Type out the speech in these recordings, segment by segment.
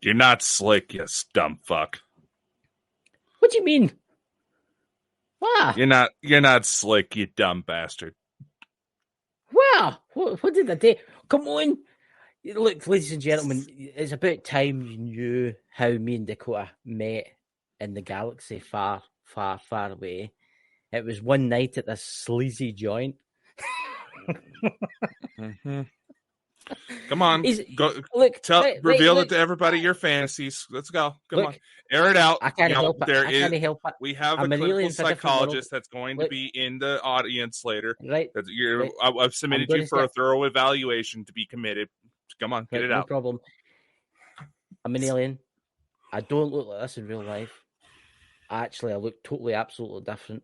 You're not slick, you dumb fuck. What do you mean? What? You're not slick, you dumb bastard. Wow. What did I do? Come on. Look, ladies and gentlemen, it's about time you knew how me and Dakota met in the galaxy far, far, far away. It was one night at this sleazy joint. Mm-hmm. Come on, reveal it to everybody. Your fantasies. Let's go. Come on, air it out. I can't help it. I can't help it. We have a clinical psychologist that's going to be in the audience later. Right. I've submitted you for a thorough evaluation to be committed. Come on, get it out. No problem. I'm an alien. I don't look like this in real life. Actually, I look totally, absolutely different.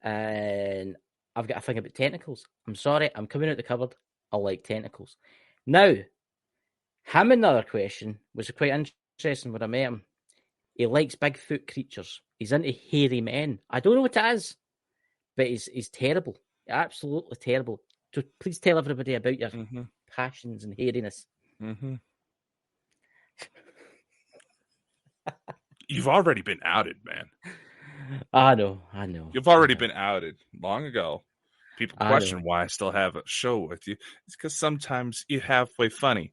And I've got a thing about tentacles. I'm sorry, I'm coming out the cupboard. I like tentacles. Now, another question was quite interesting when I met him. He likes Bigfoot creatures. He's into hairy men. I don't know what it is, but he's terrible. Absolutely terrible. So please tell everybody about your passions and hairiness. Mm-hmm. You've already been outed, man. I know. You've already been outed long ago. People question why I still have a show with you. It's because sometimes you're halfway funny.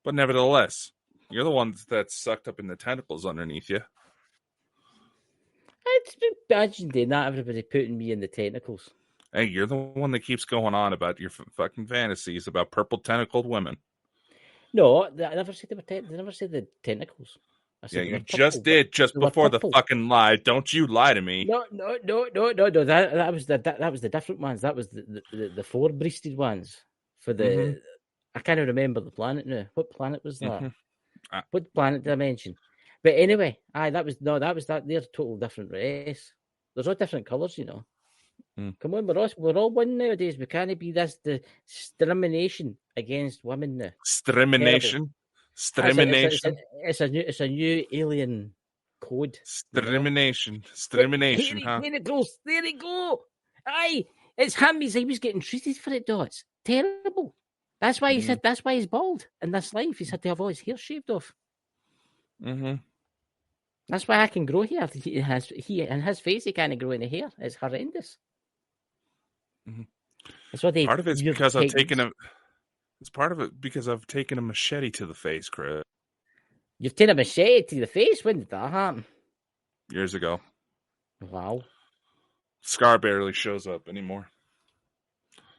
But nevertheless, you're the one that's sucked up in the tentacles underneath you. It's imagine not everybody putting me in the tentacles. Hey, you're the one that keeps going on about your fucking fantasies about purple tentacled women. No, I never said they were they never said the tentacles. Yeah, you just did just before the fucking lie. Don't you lie to me? No. That was the different ones. That was the four-breasted ones for the. I can't remember the planet now. What planet was that? What planet did I mention? But anyway, that was that. They're a total different race. There's all different colours, you know. Come on, we're all one nowadays. We can't be this discrimination against women now. Discrimination. It's a new alien code. Discrimination, huh? Tentacles. There you go. Aye, it's him. He was getting treated for it, though. It's terrible. That's why he said. That's why he's bald in this life. He's had to have all his hair shaved off. That's why I can grow hair. He in his face. He can't grow any hair. It's horrendous. That's what they. Part of it's because I've taken a. It's part of it because I've taken a machete to the face, Chris. You've taken a machete to the face? When did that happen? Years ago. Wow. Scar barely shows up anymore.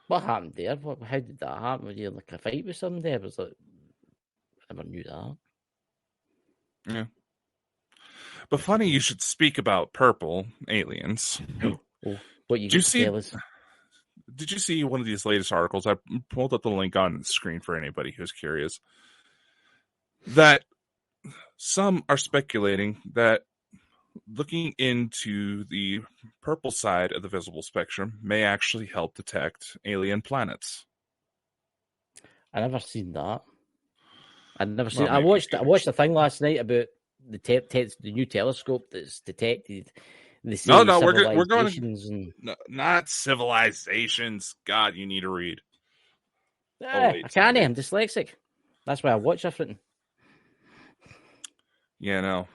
What happened there? How did that happen? Were you in like a fight with somebody? I was like, I never knew that. Yeah. But funny you should speak about purple aliens. What you tell us? Did you see one of these latest articles? I pulled up the link on the screen for anybody who's curious. That some are speculating that looking into the purple side of the visible spectrum may actually help detect alien planets. I never seen that. I watched a thing last night about the new telescope that's detected. No, we're going to not civilizations. God, you need to read. I can't. I'm dyslexic. That's why I watch everything. Yeah, no.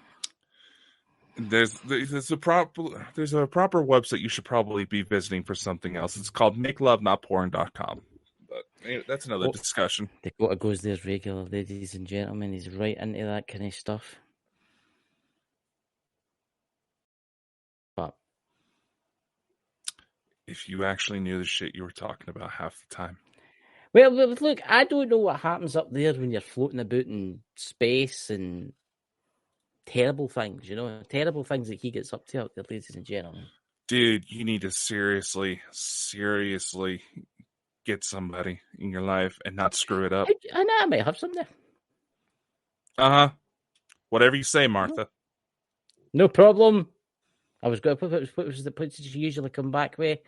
There's a proper website you should probably be visiting for something else. It's called makelovenotporn.com. But that's another discussion. Dakota goes there regular, ladies and gentlemen. He's right into that kind of stuff. But if you actually knew the shit you were talking about half the time. Well, look, I don't know what happens up there when you're floating about in space and terrible things, terrible things that he gets up to out there, ladies and gentlemen. Dude, you need to seriously get somebody in your life and not screw it up. I know I might have some there. Whatever you say, Martha. No problem. I was going to what did you usually come back with?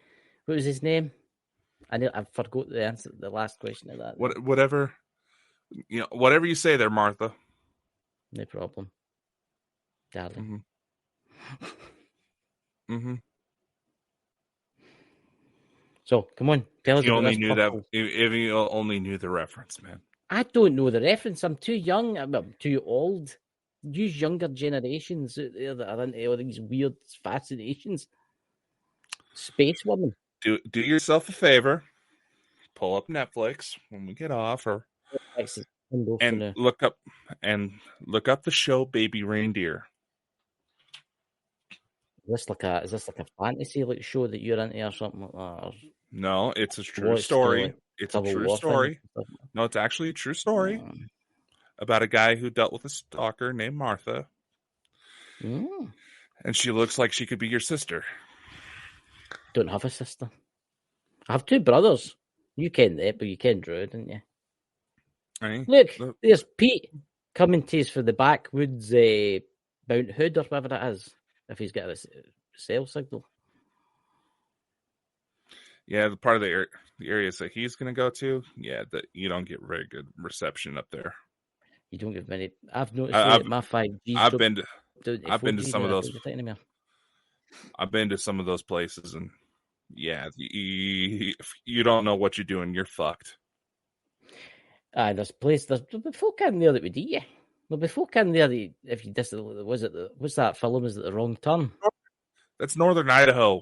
What was his name? I forgot the answer to the last question of that. Whatever you say there, Martha. No problem. Darling. So come on, tell us. If you only knew the reference, man. I don't know the reference. I'm too young. I'm too old. Use younger generations out there that are into all these weird fascinations. Space woman. Do yourself a favor. Pull up Netflix when we get off, or and look up the show Baby Reindeer. Is this like a fantasy like show that you're into or something like that? Or No, it's a true what's the story. like It's a Civil true War thing? story. No, it's actually a true story about a guy who dealt with a stalker named Martha. And she looks like she could be your sister. Don't have a sister. I have two brothers. You ken that, but you ken Drew, didn't you? Right? Look, there's Pete coming to us for the backwoods Mount Hood or whatever it is, if he's got a cell signal. Yeah, the part of the areas that he's going to go to, yeah, that you don't get very good reception up there. You don't get many. I've noticed my 5G. I've been to some of those. I've been to some of those places, and yeah, if you don't know what you're doing, you're fucked. There's folk in there that would eat you. There'll be folk in there that if you what's that film? Is it The Wrong Turn? That's Northern Idaho.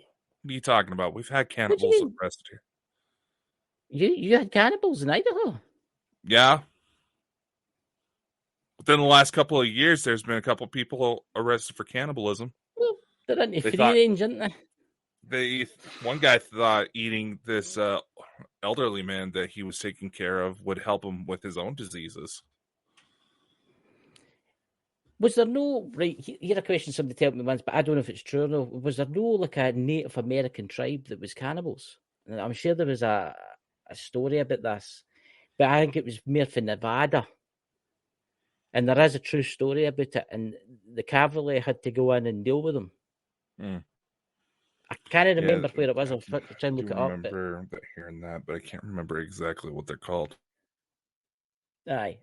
What are you talking about? We've had cannibals arrested here. You had cannibals in Idaho? Yeah. Within the last couple of years, there's been a couple of people arrested for cannibalism. Well, they're into free range, aren't they? One guy thought eating this elderly man that he was taking care of would help him with his own diseases. Was there no, right, here a question somebody told me once, but I don't know if it's true or not. Was there no like a Native American tribe that was cannibals? And I'm sure there was a story about this, but I think it was more for Nevada. And there is a true story about it, and the cavalry had to go in and deal with them. I can't remember where it was. I'll try and look it up. I remember hearing that, but I can't remember exactly what they're called. Aye,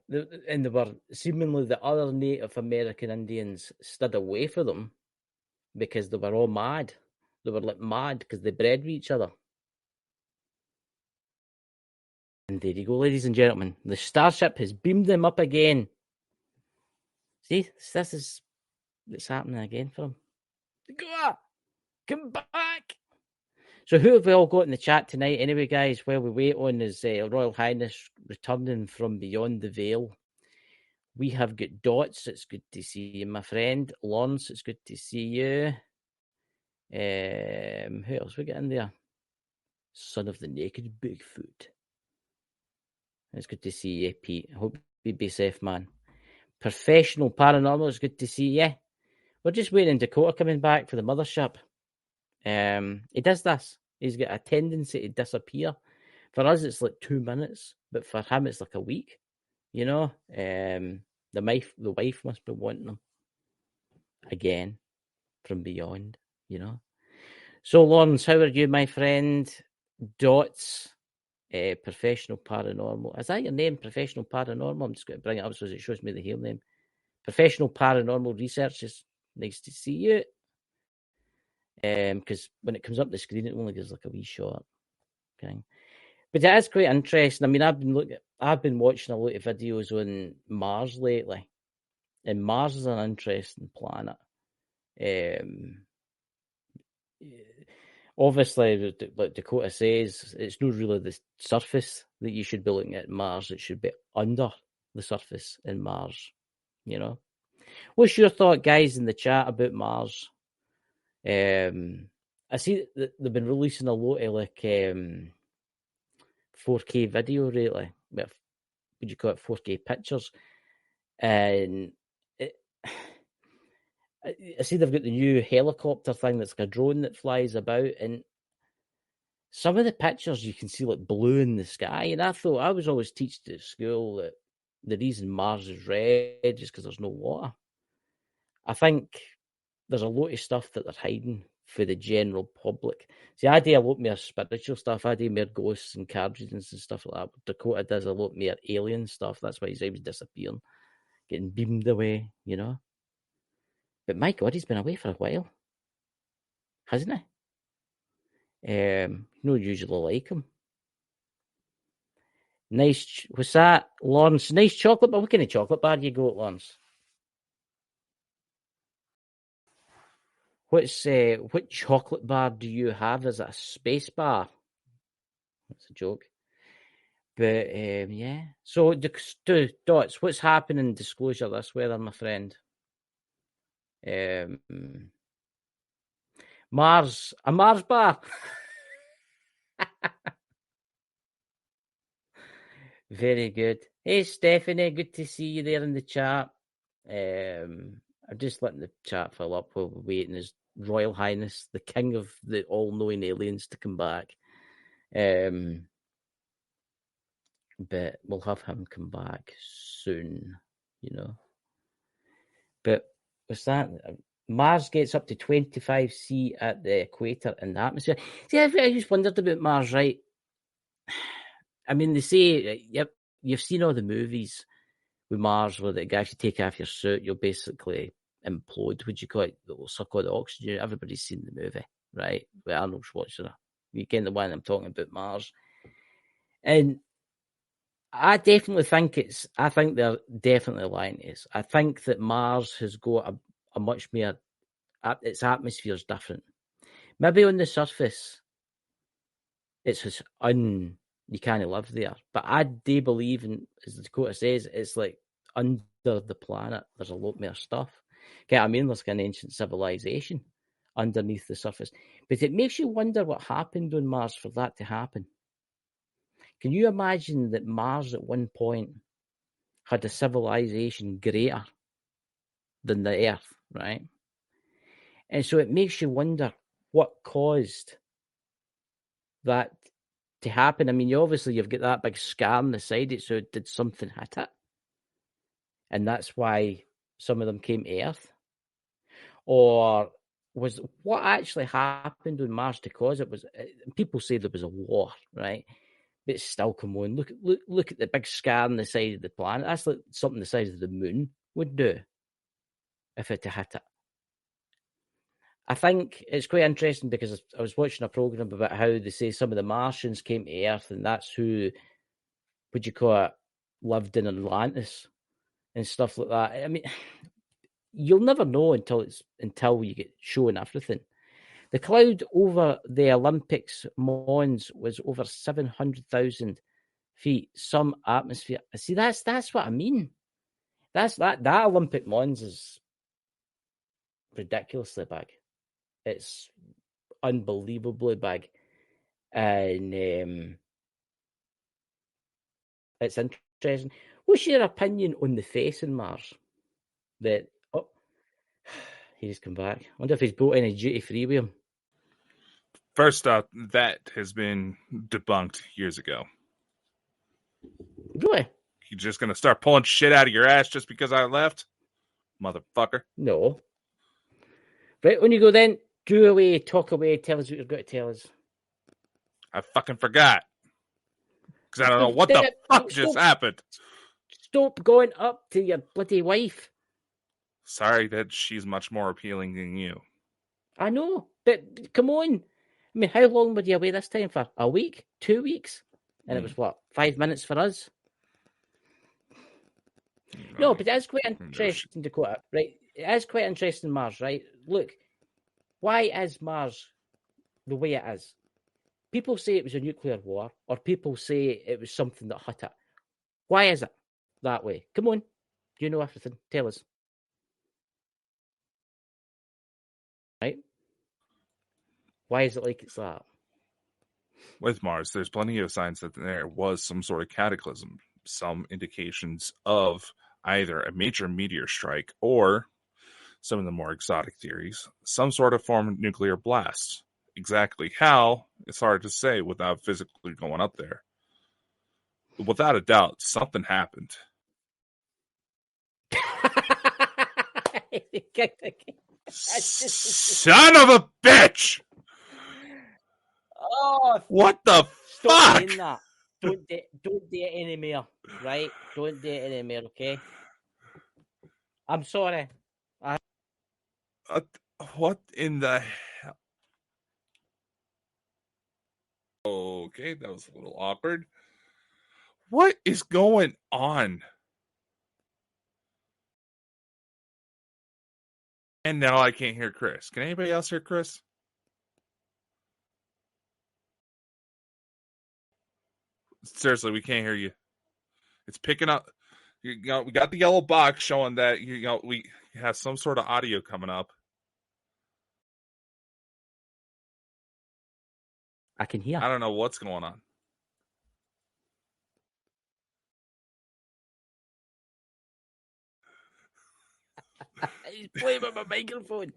and they were seemingly the other Native American Indians stood away from them because they were all mad. They were like mad because they bred with each other. And there you go, ladies and gentlemen. The starship has beamed them up again. See, it's happening again for them. Come back. So who have we all got in the chat tonight anyway, guys, while we wait on his Royal Highness returning from beyond the veil? We have got Dots. It's good to see you, my friend. Lawrence, it's good to see you. Who else we got in there? Son of the Naked Bigfoot. It's good to see you, Pete. I hope you be safe, man. Professional Paranormal, it's good to see you. We're just waiting on Dakota coming back for the mothership. He does this. He's got a tendency to disappear. For us, it's like 2 minutes, but for him, it's like a week. You know, the wife must be wanting him again from beyond. You know. So, Lawrence, how are you, my friend? Dots, Professional Paranormal. Is that your name, Professional Paranormal? I'm just going to bring it up so it shows me the real name. Professional Paranormal Research is nice to see you. Because when it comes up the screen, it only gives like a wee shot. Okay, but it is quite interesting. I mean, I've been watching a lot of videos on Mars lately, and Mars is an interesting planet. Obviously, like Dakota says, it's not really the surface that you should be looking at Mars. It should be under the surface in Mars. You know, what's your thought, guys, in the chat about Mars? I see that they've been releasing a lot of like 4K video lately. Would you call it 4K pictures? And I see they've got the new helicopter thing that's like a drone that flies about, and some of the pictures you can see like blue in the sky. And I thought I was always taught at school that the reason Mars is red is because there's no water. I think there's a lot of stuff that they're hiding for the general public. See, I do a lot more spiritual stuff. I do more ghosts and card readings and stuff like that. Dakota does a lot more alien stuff. That's why he's always disappearing, getting beamed away, you know. But my God, he's been away for a while, hasn't he? No usually like him. Nice. What's that, Lawrence? Nice chocolate bar. What kind of chocolate bar do you go at, Lawrence? What chocolate bar do you have? Is it a space bar? That's a joke. But yeah. So Dots, what's happening? Disclosure this weather, my friend. Mars, a Mars bar. Very good. Hey, Stephanie, good to see you there in the chat. I'm just letting the chat fill up while we're waiting. His Royal Highness, the King of the all-knowing aliens, to come back. But we'll have him come back soon, you know. But what's that? Mars gets up to 25°C at the equator in the atmosphere. See, I just wondered about Mars, right? I mean, they say, yep, you've seen all the movies with Mars where the guy, if you take off your suit, you'll basically implode. Would you call it? It will suck all the oxygen. Everybody's seen the movie, right? With Arnold Schwarzenegger. You get the one I'm talking about, Mars. And I definitely think I think they're definitely lying to us. I think that Mars has got a much more, its atmosphere is different. Maybe on the surface, it's just you can't live there. But I do believe, in, as Dakota says, it's like under the planet, there's a lot more stuff. Okay, I mean, there's an ancient civilization underneath the surface. But it makes you wonder what happened on Mars for that to happen. Can you imagine that Mars at one point had a civilization greater than the Earth, right? And so it makes you wonder what caused that to happen. I mean, you've got that big scar on the side, so did something hit it? And that's why some of them came to Earth? Or was what actually happened on Mars to cause it? Was people say there was a war, right? But still, come on, look at the big scar on the side of the planet. That's like something the size of the moon would do if it hit it. I think it's quite interesting because I was watching a program about how they say some of the Martians came to Earth, and that's who, would you call it, lived in Atlantis and stuff like that. I mean, you'll never know until you get shown everything. The cloud over the Olympics Mons was over 700,000 feet. Some atmosphere. See, that's what I mean. That Olympic Mons is ridiculously big. It's unbelievably big, and it's interesting. What's your opinion on the face in Mars? He's come back. I wonder if he's brought any duty free with him. First up, that has been debunked years ago. Really? You just gonna start pulling shit out of your ass just because I left? Motherfucker. No. Right, when you go then, do away, talk away, tell us what you've got to tell us. I fucking forgot. Because I don't know what the fuck just happened. Stop going up to your bloody wife. Sorry that she's much more appealing than you. I know, but come on. I mean, how long were you away this time for? A week? 2 weeks? And it was what, 5 minutes for us? No, but it is quite interesting, Dakota, right? It is quite interesting, Mars, right? Look, why is Mars the way it is? People say it was a nuclear war, or people say it was something that hit it. Why is it that way? Come on. You know everything. Tell us. Right? Why is it like it's that? With Mars, there's plenty of signs that there was some sort of cataclysm. Some indications of either a major meteor strike or, some of the more exotic theories, some sort of form of nuclear blast. Exactly how, it's hard to say without physically going up there. But without a doubt, something happened. Son of a bitch! Oh, what the stop fuck? Doing that. Don't do it anymore, right? Don't do it anymore, okay? I'm sorry. What in the hell? Okay, that was a little awkward. What is going on? And now I can't hear Chris. Can anybody else hear Chris? Seriously, we can't hear you. It's picking up. We got the yellow box showing that we have some sort of audio coming up. I can hear. I don't know what's going on. He's playing with my microphone.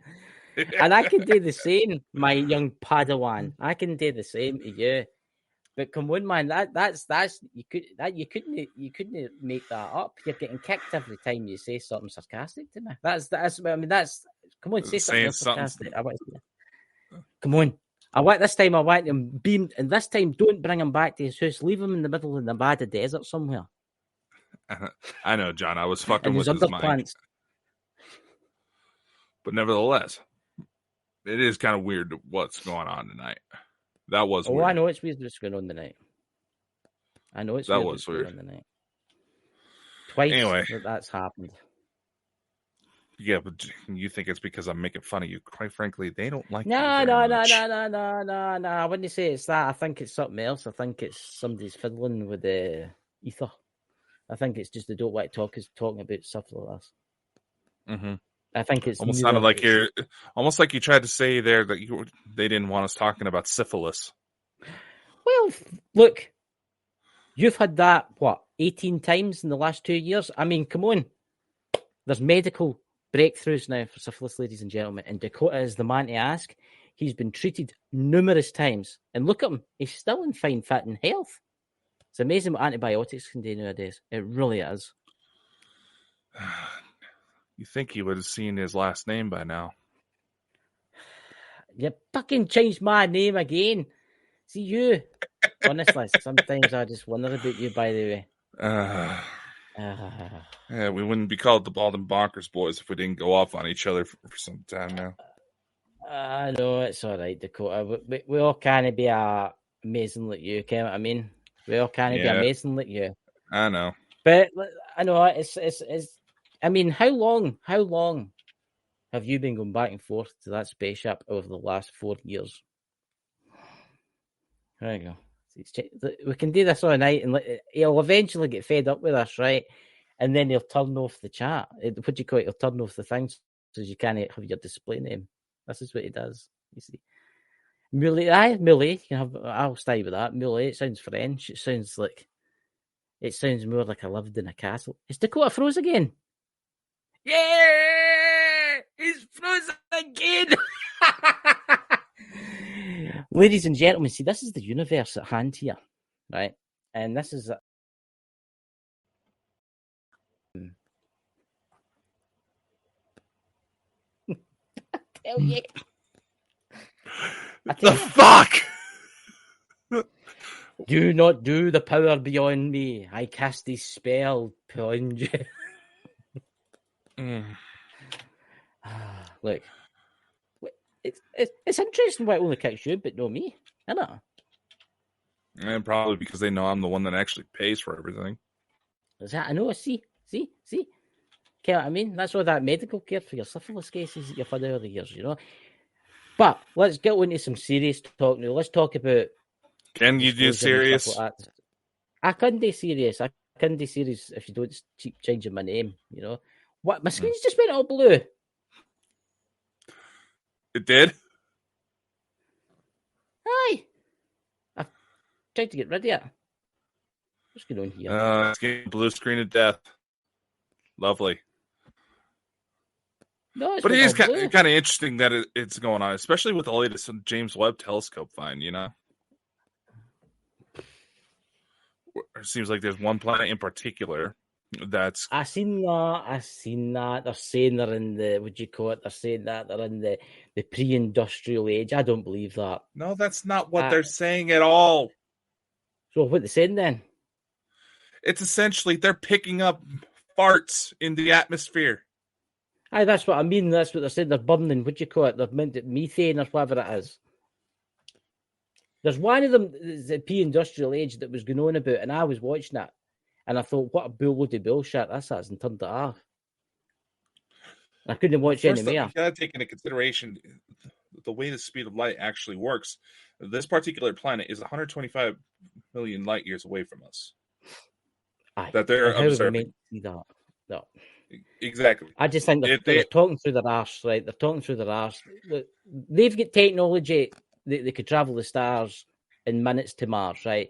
And I can do the same, my young Padawan. I can do the same to you. But come on, man, that's you couldn't make that up. You're getting kicked every time you say something sarcastic to me. That's come on, say something sarcastic. Come on. I want him beamed, and this time don't bring him back to his house. Leave him in the middle of the Nevada desert somewhere. I know, John. I was fucking and with his mind. But nevertheless, it is kind of weird what's going on tonight. That was weird. I know it's weird what's going on tonight. That was weird. On tonight. Twice anyway, that's happened. Yeah, but you think it's because I'm making fun of you. Quite frankly, they don't like No. I wouldn't say it's that. I think it's something else. I think it's somebody's fiddling with the ether. I think it's just they don't like talking about stuff like this. Mm-hmm. I think it's almost sounded like you tried to say there that they didn't want us talking about syphilis. Well, look, you've had that 18 times in the last 2 years. I mean, come on. There's medical breakthroughs now for syphilis, ladies and gentlemen, and Dakota is the man to ask. He's been treated numerous times, and look at him. He's still in fine fit and health. It's amazing what antibiotics can do nowadays. It really is. You think he would have seen his last name by now. You fucking changed my name again. See you. Honestly, sometimes I just wonder about you, by the way. Yeah, we wouldn't be called the Bald and Bonkers boys if we didn't go off on each other for some time now. I know, it's all right, Dakota. We all can't be amazing like you, you know what I mean? We all can't be amazing like you. I know. But I know it's I mean, how long have you been going back and forth to that spaceship over the last 4 years? There you go. We can do this all night, and he'll eventually get fed up with us, right? And then he'll turn off the chat. What do you call it? He'll turn off the things so you can't have your display name. This is what he does. You see, Muley. I'll stay with that. Muley. It sounds French. It sounds more like I lived in a castle. Is Dakota froze again? Yeah, he's frozen again. Ladies and gentlemen, see, this is the universe at hand here, right? And this is tell you. The fuck? Do not do the power beyond me. I cast this spell upon you. Look, it's interesting why it only kicks you, but no me, isn't it? And probably because they know I'm the one that actually pays for everything. Is that? I know. See. Okay, what I mean? That's all that medical care for your syphilis cases that you've had over the years, you know. But let's get into some serious talk now. Let's talk about. Can you do serious? Like I couldn't do serious. I couldn't do serious if you don't keep changing my name, you know. What? My screen's just went all blue. It did? Aye. I tried to get rid of it. What's going on here? It's getting blue screen of death. Lovely. No, but it is kind of interesting that it's going on, especially with the latest James Webb Telescope find, you know? It seems like there's one planet in particular that's... I seen that. They're saying they're in the... What do you call it? They're saying that they're in the pre-industrial age. I don't believe that. No, that's not what they're saying at all. So what they're saying then? It's essentially they're picking up farts in the atmosphere. Aye, that's what I mean. That's what they're saying. They're burning. What do you call it? They're meant methane or whatever it is. There's one of them, the pre-industrial age, that was going on about, and I was watching it, and I thought, what a load of bullshit this is, and turned it off. I couldn't watch any more. You gotta take into consideration the way the speed of light actually works. This particular planet is 125 million light years away from us. Aye. That they're How are we observing. meant to see that? No. Exactly. I just think they're talking through their arse, right? They're talking through their arse. They've got technology that they could travel the stars in minutes to Mars, right?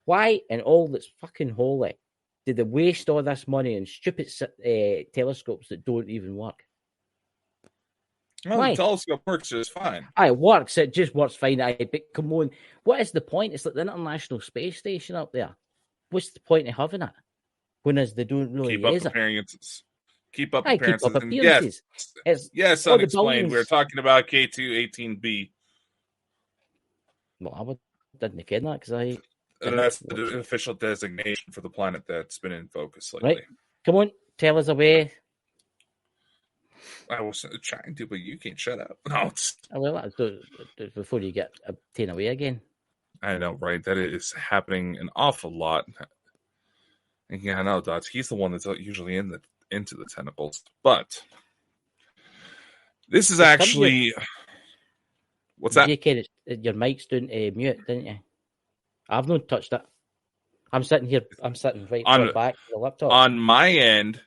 Why, in all that's fucking holy, did they waste all this money on stupid telescopes that don't even work? Well, Why? the telescope works just fine. It works. It just works fine. But come on, what is the point? It's like the International Space Station up there. What's the point of having it? When they don't really use it. Keep up appearances. Keep up appearances. Yes, unexplained. We're talking about K2-18b. Well, I didn't get that because that's the official designation for the planet that's been in focus lately. Right. Come on, tell us away. I was trying to, but you can't shut up. No, well, before you get taken away again. I know, right? That is happening an awful lot. And yeah, I know, Dots. He's the one that's usually into the tentacles. But this is actually... What's that? Your mic's doing mute, didn't you? I've not touched it. I'm sitting here. I'm sitting right back to the laptop. On my end,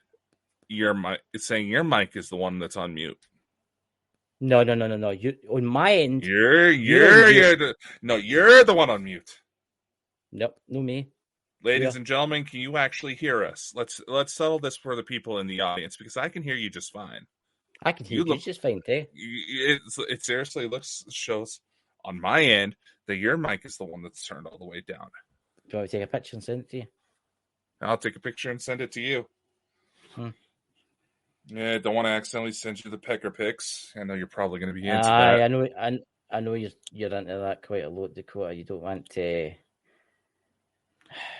your mic. It's saying your mic is the one that's on mute. No. You on my end. You're the one on mute. Nope, no me. Ladies and gentlemen, can you actually hear us? Let's settle this for the people in the audience because I can hear you just fine. I can hear you just fine too. It seriously shows on my end that your mic is the one that's turned all the way down. Do you want to take a picture and send it to you? I'll take a picture and send it to you. Yeah, don't want to accidentally send you the pecker pics. I know you're probably going to be into that. I know you're into that quite a lot, Dakota. You don't want to.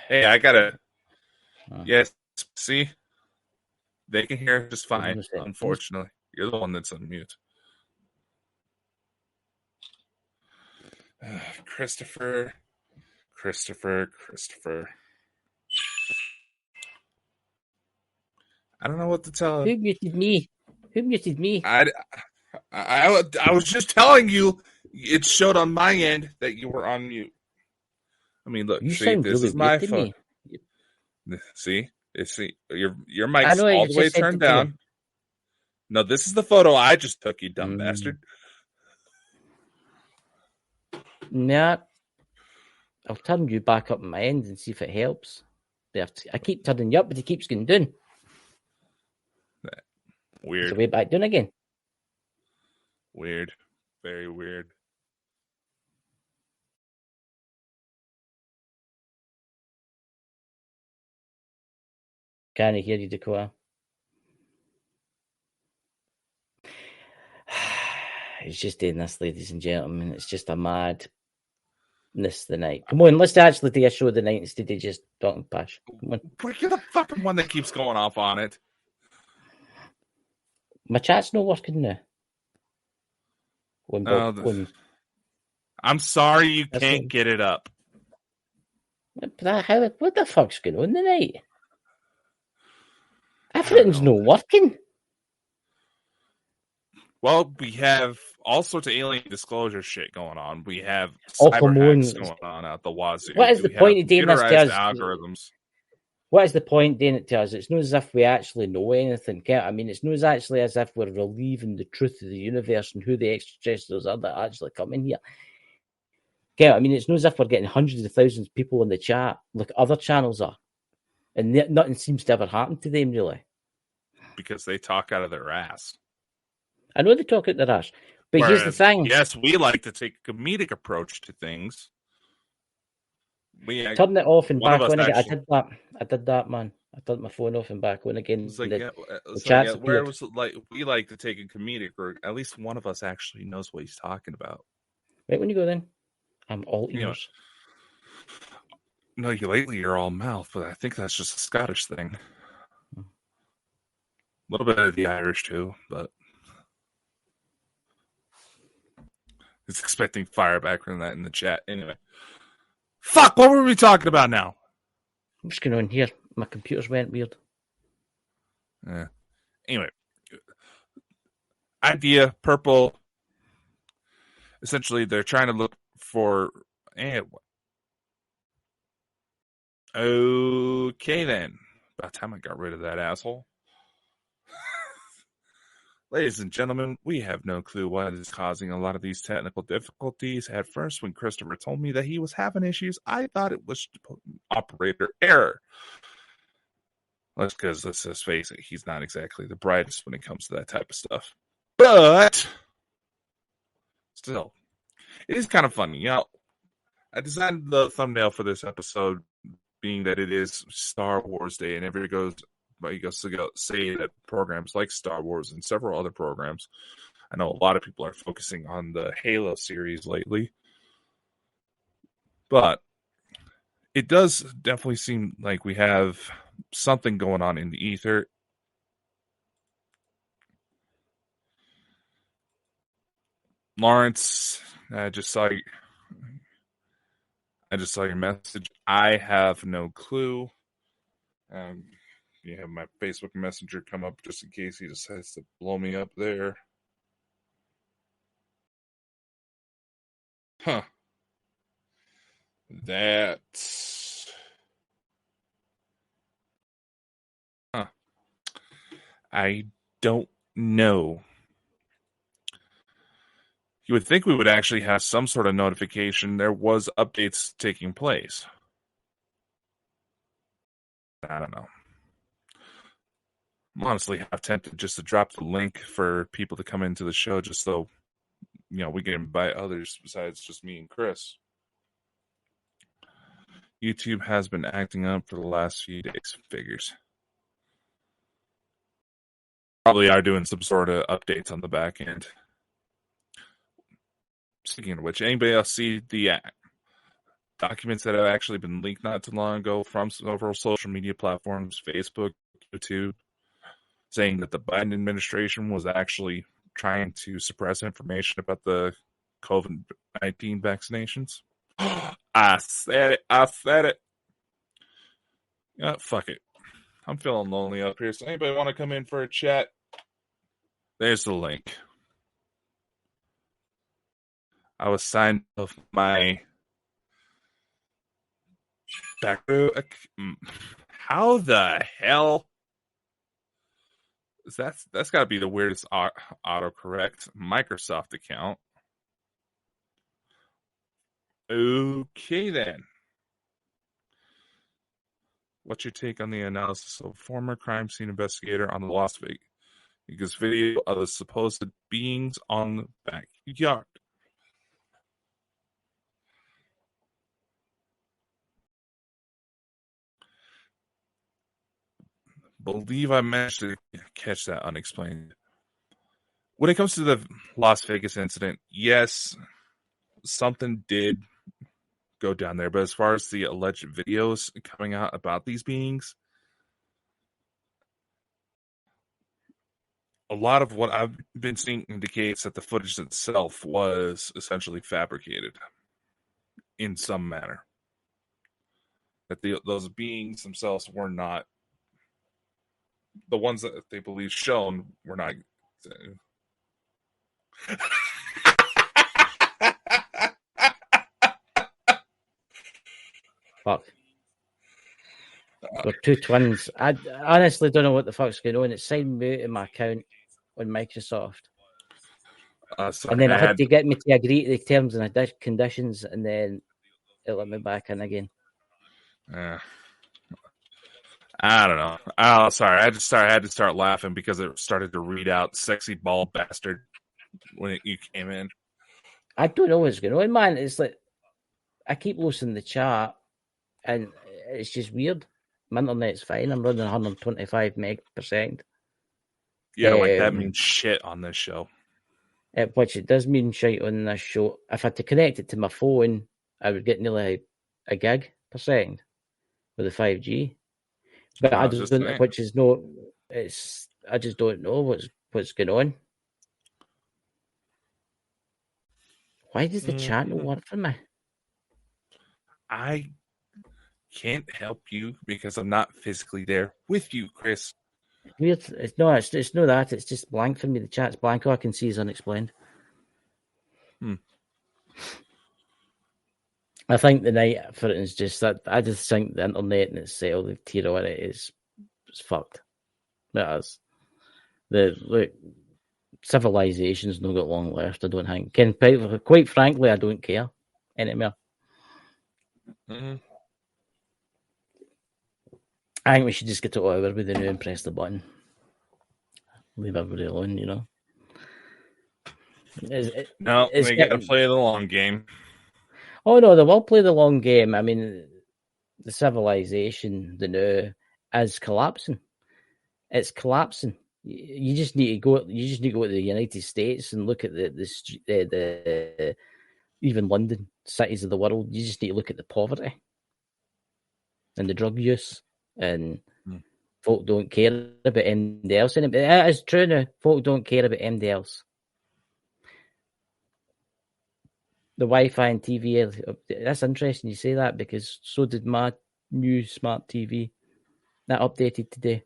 Hey, I gotta. Yes, see, they can hear just fine. Unfortunately, you're the one that's on mute. Christopher. I don't know what to tell him. Who muted me? I was just telling you. It showed on my end that you were on mute. I mean, look. This is my phone. See, your mic's all the way turned down. No, this is the photo I just took, you dumb bastard. Nah, I'll turn you back up on my end and see if it helps. I keep turning you up, but it keeps going down. Weird. So way back down again. Weird. Very weird. Can I hear you, Dakota? It's just doing this, ladies and gentlemen. It's just a madness the night. Come on, let's actually do a show the night instead of just talking pish. Come on. You're the fucking one that keeps going off on it. My chat's not working now. I'm sorry you can't get it up. What the fuck's going on tonight? Everything's not working. Well, we have all sorts of alien disclosure shit going on. We have cyber hacks going on out the wazoo. What is the point of doing this to us? Algorithms. What is the point doing it to us? It's not as if we actually know anything. I mean, it's not actually as if we're relieving the truth of the universe and who the extraterrestrials are that actually come in here. I mean, it's not as if we're getting hundreds of thousands of people in the chat like other channels are. And nothing seems to ever happen to them, really. Because they talk out of their ass. I know they talk out their ass. But here's the thing. Yes, we like to take a comedic approach to things. Turn it off and back on again. I did that, man. I turned my phone off and back on again. We like to take a comedic, or at least one of us actually knows what he's talking about. Right when you go then, I'm all ears. No, lately you're all mouth, but I think that's just a Scottish thing. A little bit of the Irish too, but it's expecting fire back from that in the chat. Anyway. Fuck, what were we talking about now? What's going on here? My computers went weird. Anyway, idea purple. Essentially, they're trying to look for. Okay, then. About time I got rid of that asshole. Ladies and gentlemen, we have no clue what is causing a lot of these technical difficulties. At first, when Christopher told me that he was having issues, I thought it was operator error. That's because, let's just face it, he's not exactly the brightest when it comes to that type of stuff. But, still, it is kind of funny. You know, I designed the thumbnail for this episode being that it is Star Wars Day, and everybody goes to say that programs like Star Wars and several other programs, I know a lot of people are focusing on the Halo series lately, but it does definitely seem like we have something going on in the ether. Lawrence, I just saw your message. I have no clue. You have my Facebook Messenger come up just in case he decides to blow me up there. Huh. That's... Huh. I don't know. You would think we would actually have some sort of notification there was updates taking place. I don't know. I'm honestly half tempted just to drop the link for people to come into the show just so, we can invite others besides just me and Chris. YouTube has been acting up for the last few days. Figures. Probably are doing some sort of updates on the back end. Speaking of which, anybody else see the documents that have actually been leaked not too long ago from several social media platforms, Facebook, YouTube, saying that the Biden administration was actually trying to suppress information about the COVID-19 vaccinations? I said it. Fuck it. I'm feeling lonely up here, so anybody want to come in for a chat? There's the link. I was signed off my back. How the hell? That's got to be the weirdest autocorrect Microsoft account. Okay, then. What's your take on the analysis of former crime scene investigator on the Las Vegas video of the supposed beings on the backyard? Believe I managed to catch that unexplained. When it comes to the Las Vegas incident, yes, something did go down there. But as far as the alleged videos coming out about these beings, a lot of what I've been seeing indicates that the footage itself was essentially fabricated in some manner. That those beings themselves were not the ones that they believe shown were not. Fuck. We're two twins. I honestly don't know what the fuck's going on. It signed me out of my account on Microsoft. And then it had to get me to agree to the terms and conditions, and then it let me back in again. I don't know. Oh, sorry. I had to start laughing because it started to read out "sexy bald bastard" when you came in. I don't know what's going on, man. It's like I keep losing the chat, and it's just weird. My internet's fine. I'm running 125 meg per second. Yeah, like that means shit on this show. Which it does mean shit on this show. If I had to connect it to my phone, I would get nearly a gig per second with the 5G. But I don't, which is no, it's. I just don't know what's going on. Why does the chat not work for me? can't help you because I'm not physically there with you, Chris. Weird. It's not that. It's just blank for me. The chat's blank. All I can see is unexplained. I think the night for it is just that. I just think the internet and itself, the tier on it is fucked. It is. The civilization's not got long left. I don't think. Quite frankly, I don't care anymore. Mm-hmm. I think we should just get it over with the new and press the button. Leave everybody alone, you know. No, they got to play the long game. Oh no, they will play the long game. I mean, the civilization, the new, is collapsing. It's collapsing. You just need to go. You just need to go to the United States and look at the even London, cities of the world. You just need to look at the poverty and the drug use, and folk don't care about anybody else. And it is true now. Folk don't care about anybody else. The Wi-Fi and TV. That's interesting you say that, because so did my new smart TV that updated today,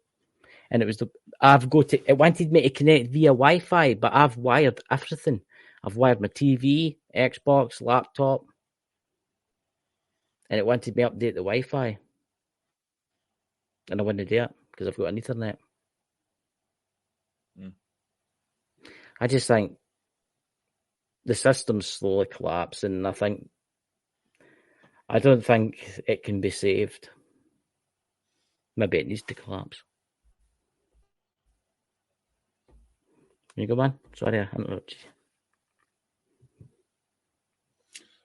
and it was it wanted me to connect via Wi-Fi, but I've wired everything. I've wired my TV, Xbox, laptop, and it wanted me to update the Wi-Fi, and I wouldn't do it because I've got an Ethernet. I just think the system's slowly collapsing, and I don't think it can be saved. Maybe it needs to collapse. You go, man. Sorry, I interrupted you.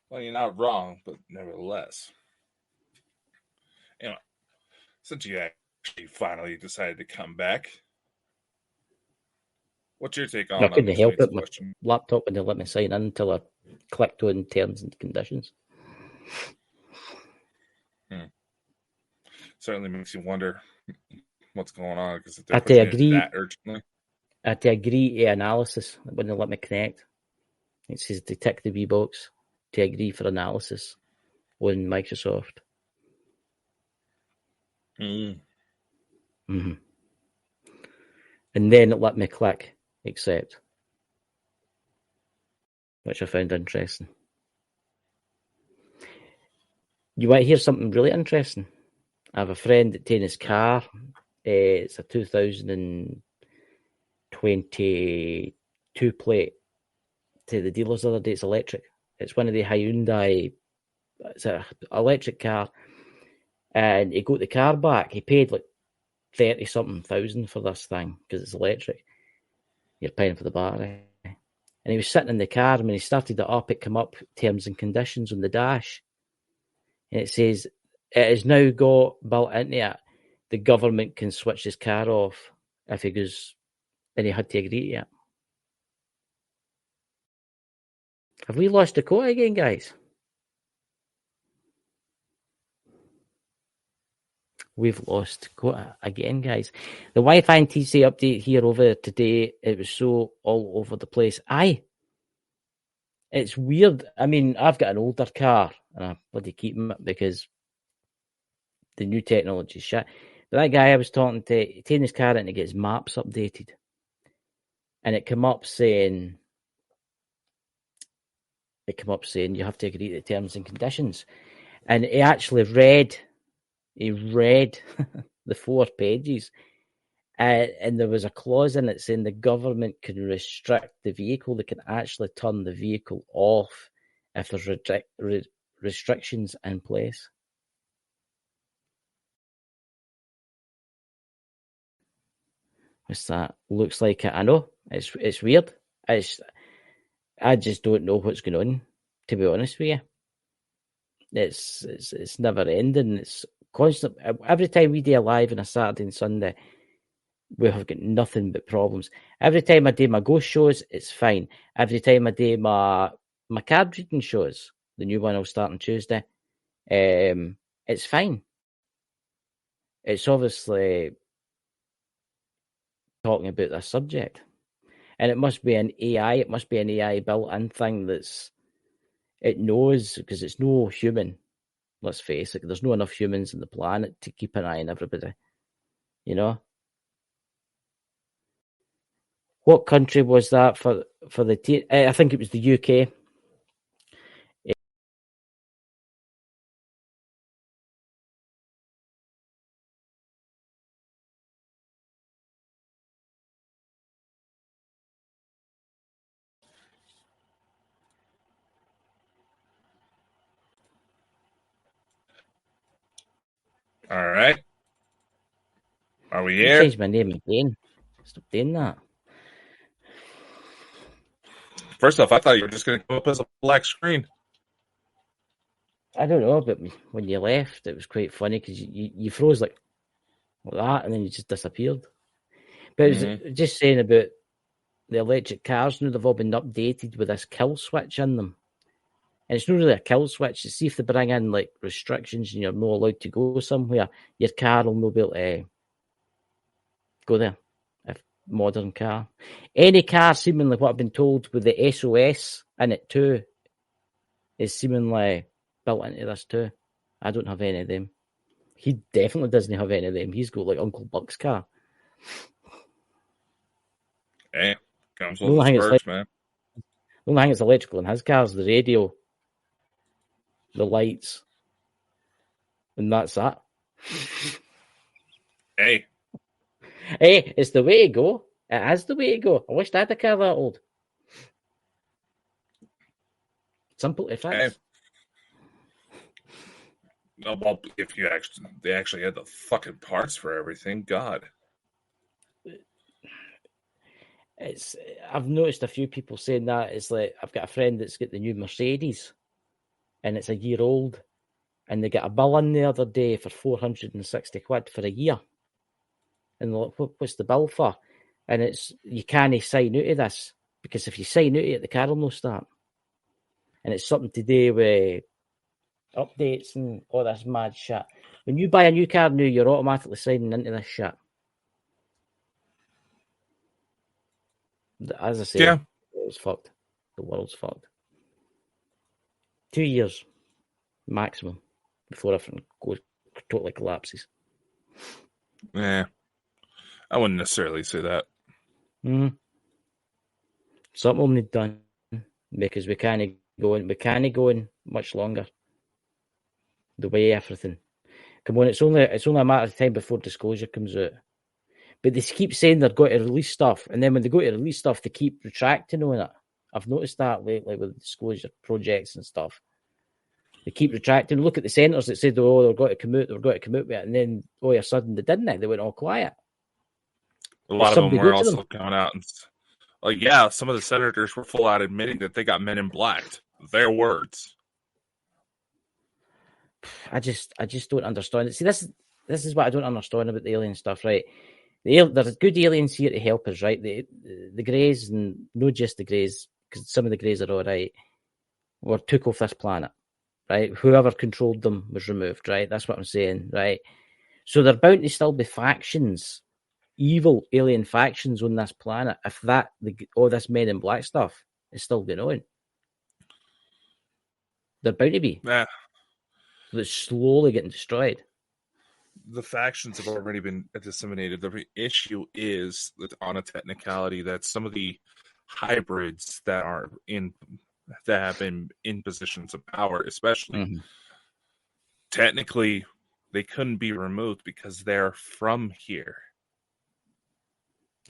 Well, you're not wrong, but nevertheless. Anyway, since you actually finally decided to come back, what's your take on I couldn't help it. Question? My laptop wouldn't let me sign in until I clicked on terms and conditions. Certainly makes you wonder what's going on, because if I had to agree that urgently. I had to agree to analysis. It wouldn't let me connect. It says to tick the wee box to agree for analysis on Microsoft. Mm-hmm. And then it let me click accept, which I found interesting. You want to hear something really interesting? I have a friend that taken his car. It's a 2022 plate to the dealers the other day. It's electric. It's one of the Hyundai. It's an electric car. And he got the car back. He paid like 30-something thousand for this thing because it's electric. You're paying for the battery. And he was sitting in the car, and when he started it up, it came up terms and conditions on the dash. And it says, it has now got built into it, the government can switch his car off if he goes, and he had to agree to it. Have we lost the quote again, guys? We've lost quota again, guys. The Wi-Fi and TC update here over today, it was so all over the place. It's weird. I mean, I've got an older car, and I bloody keep it because the new technology is shit. But that guy I was talking to, taking his car in to get his maps updated, and it came up saying you have to agree to the terms and conditions. And he actually read the 4 pages, and there was a clause in it saying the government can restrict the vehicle. They can actually turn the vehicle off if there's restrictions in place. What's that? Looks like it. I know it's weird. I just don't know what's going on, to be honest with you. It's never ending. It's constant. Every time we do a live on a Saturday and Sunday, we have got nothing but problems. Every time I do my ghost shows, it's fine. Every time I do my card reading shows, the new one will start on Tuesday, it's fine. It's obviously talking about this subject, and it must be an AI. It must be an AI built-in thing it knows, because it's no human. Let's face it, there's not enough humans on the planet to keep an eye on everybody. You know? What country was that for the I think it was the UK. All right. Are we You here? changed my name again. Stop doing that. First off, I thought you were just going to come up as a black screen. I don't know, but when you left, it was quite funny because you froze like that, and then you just disappeared. But it was just saying about the electric cars now, they've all been updated with this kill switch in them. And it's not really a kill switch. See if they bring in like restrictions and you're not allowed to go somewhere, your car will not be able to go there. If modern car. Any car seemingly what I've been told with the SOS in it too is seemingly built into this too. I don't have any of them. He definitely doesn't have any of them. He's got like Uncle Buck's car. Hey, comes with its perks, man. The only thing that's electrical in his car is the radio, the lights, and that's that. Hey, it's the way to go. It is the way to go. I wish I had a car that old. Simple to fix. hey. No, well, if they actually had the fucking parts for everything, God. I've noticed a few people saying that. It's like I've got a friend that's got the new Mercedes, and it's a year old, and they got a bill in the other day for 460 quid for a year. And they're like, what's the bill for? And it's you can't sign out of this because if you sign out of it, the car will not start. And it's something to do with updates and all this mad shit. When you buy a new car now, you're automatically signing into this shit. As I say, Yeah. it's fucked. The world's fucked. 2 years maximum before everything totally collapses. Yeah. I wouldn't necessarily say that. Something will need done because we can't go in much longer. The way everything. Come on, it's only a matter of time before disclosure comes out. But they keep saying they're going to release stuff, and then when they go to release stuff, they keep retracting on it. I've noticed that lately with disclosure projects and stuff. They keep retracting. Look at the centres that said, "Oh, they're going to come out with it," and then all of a sudden they didn't. They went all quiet. A lot of them were also coming out and like, yeah, some of the senators were full out admitting that they got men in black. Their words. I just don't understand it. See, this is what I don't understand about the alien stuff, right? There's good aliens here to help us, right? The Greys, and not just the Greys, because some of the Greys are all right, were took off this planet, right? Whoever controlled them was removed, right? That's what I'm saying, right? So there are bound to still be factions, evil alien factions on this planet, if all this Men in Black stuff is still going on. They're bound to be. Yeah. That's slowly getting destroyed. The factions have already been disseminated. The issue is that on a technicality that some of the hybrids that have been in positions of power, especially, technically they couldn't be removed because they're from here.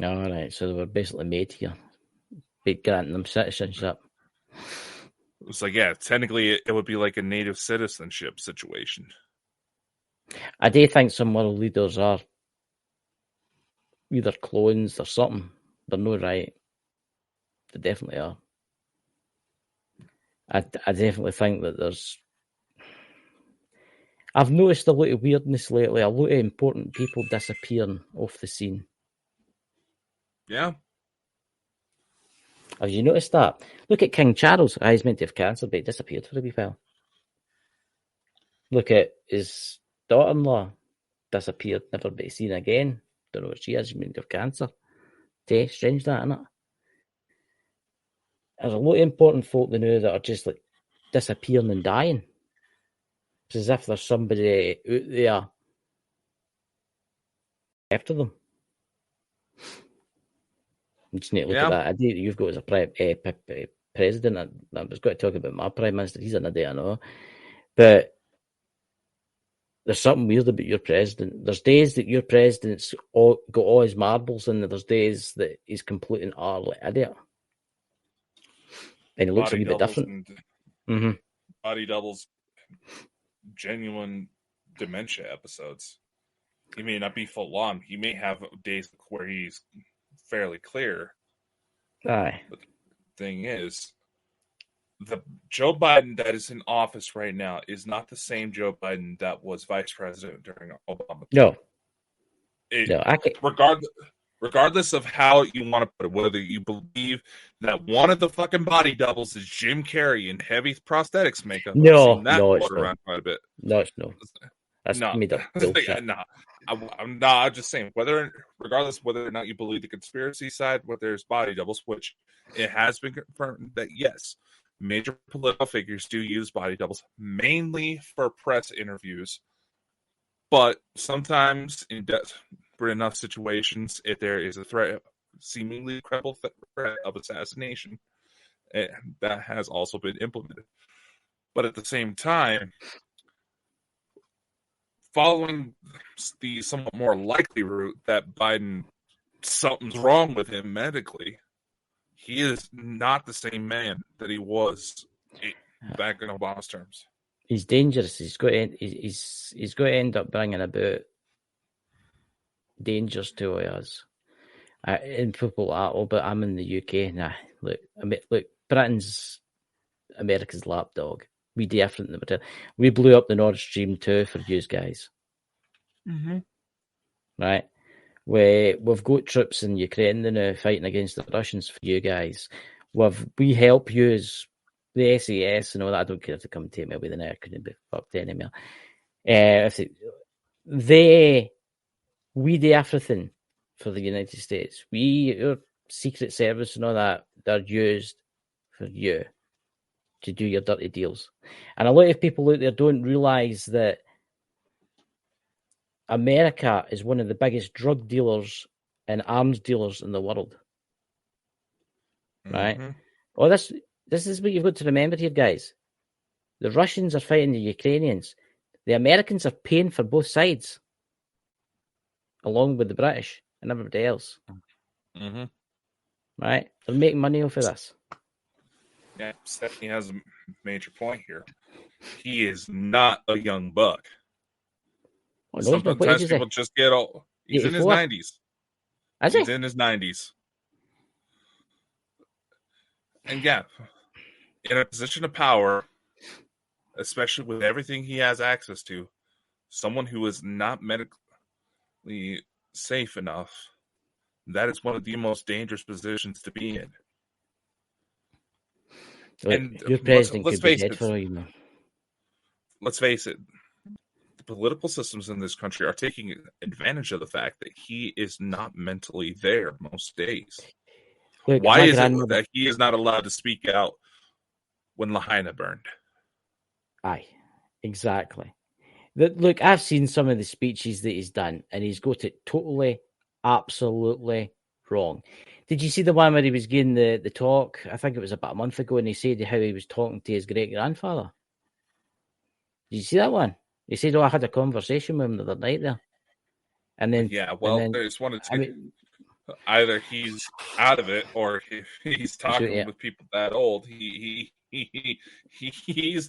All right, so they were basically made here, granting them citizenship. It's like, yeah, technically it would be like a native citizenship situation. I do think some world leaders are either clones or something. They're not right. They definitely are. I definitely think that there's... I've noticed a lot of weirdness lately, a lot of important people disappearing off the scene. Yeah. Have you noticed that? Look at King Charles. He's meant to have cancer, but he disappeared for a wee while. Look at his daughter-in-law. Disappeared, never to be seen again. Don't know what she is. She's meant to have cancer. Strange that, isn't it? There's a lot of important folk they know that are just like disappearing and dying. It's as if there's somebody out there after them. You just need to look at that idea that you've got as a president. I was going to talk about my prime minister. He's an idiot, I know. But there's something weird about your president. There's days that your president's got all his marbles, and there's days that he's complete and utterly idiot. And he looks a wee bit different. Body doubles, genuine dementia episodes. He may not be full on. He may have days where he's fairly clear. Aye. But the thing is, the Joe Biden that is in office right now is not the same Joe Biden that was vice president during Obama. No. Regardless of how you want to put it, whether you believe that one of the fucking body doubles is Jim Carrey in heavy prosthetics makeup. No, I've seen that it's around quite a bit. No, it's no. That's made up bullshit. I'm not. I'm just saying, regardless of whether or not you believe the conspiracy side, whether there's body doubles, which it has been confirmed that yes, major political figures do use body doubles mainly for press interviews, but sometimes in desperate enough situations, if there is a threat, seemingly credible threat of assassination, that has also been implemented. But at the same time, following the somewhat more likely route that Biden, something's wrong with him medically, he is not the same man that he was back in Obama's terms. He's dangerous. He's going to end up bringing about dangers to us. And people are, oh, but I'm in the UK. Nah, look, Britain's America's lapdog. We different than Britain. We blew up the Nord Stream 2 for you guys. Mm-hmm. Right? We've got troops in Ukraine now fighting against the Russians for you guys. We help use the SAS and all that. I don't care if they come take me away the net. I couldn't be fucked anymore. We do everything for the United States. Your Secret Service and all that, they're used for you to do your dirty deals. And a lot of people out there don't realise that America is one of the biggest drug dealers and arms dealers in the world. Right? Mm-hmm. Oh, this is what you've got to remember here, guys. The Russians are fighting the Ukrainians. The Americans are paying for both sides, along with the British and everybody else. Mm-hmm. Right? They're making money off of this. Yeah, Stephanie has a major point here. He is not a young buck. Oh, no, sometimes people just get old. He's 84? In his 90s. He's in his 90s. And yeah, in a position of power, especially with everything he has access to, someone who is not medically safe enough, that is one of the most dangerous positions to be in. Look, and your president could be dead for all you know. Let's face it. The political systems in this country are taking advantage of the fact that he is not mentally there most days. Look, why is it that he is not allowed to speak out when Lahaina burned? Aye, exactly. Look, I've seen some of the speeches that he's done, and he's got it totally, absolutely wrong. Did you see the one where he was giving the talk? I think it was about a month ago, and he said how he was talking to his great-grandfather. Did you see that one? He said, I had a conversation with him the other night there. And then... Yeah, well, there's one of two. Either he's out of it, or if he's talking with people that old, he's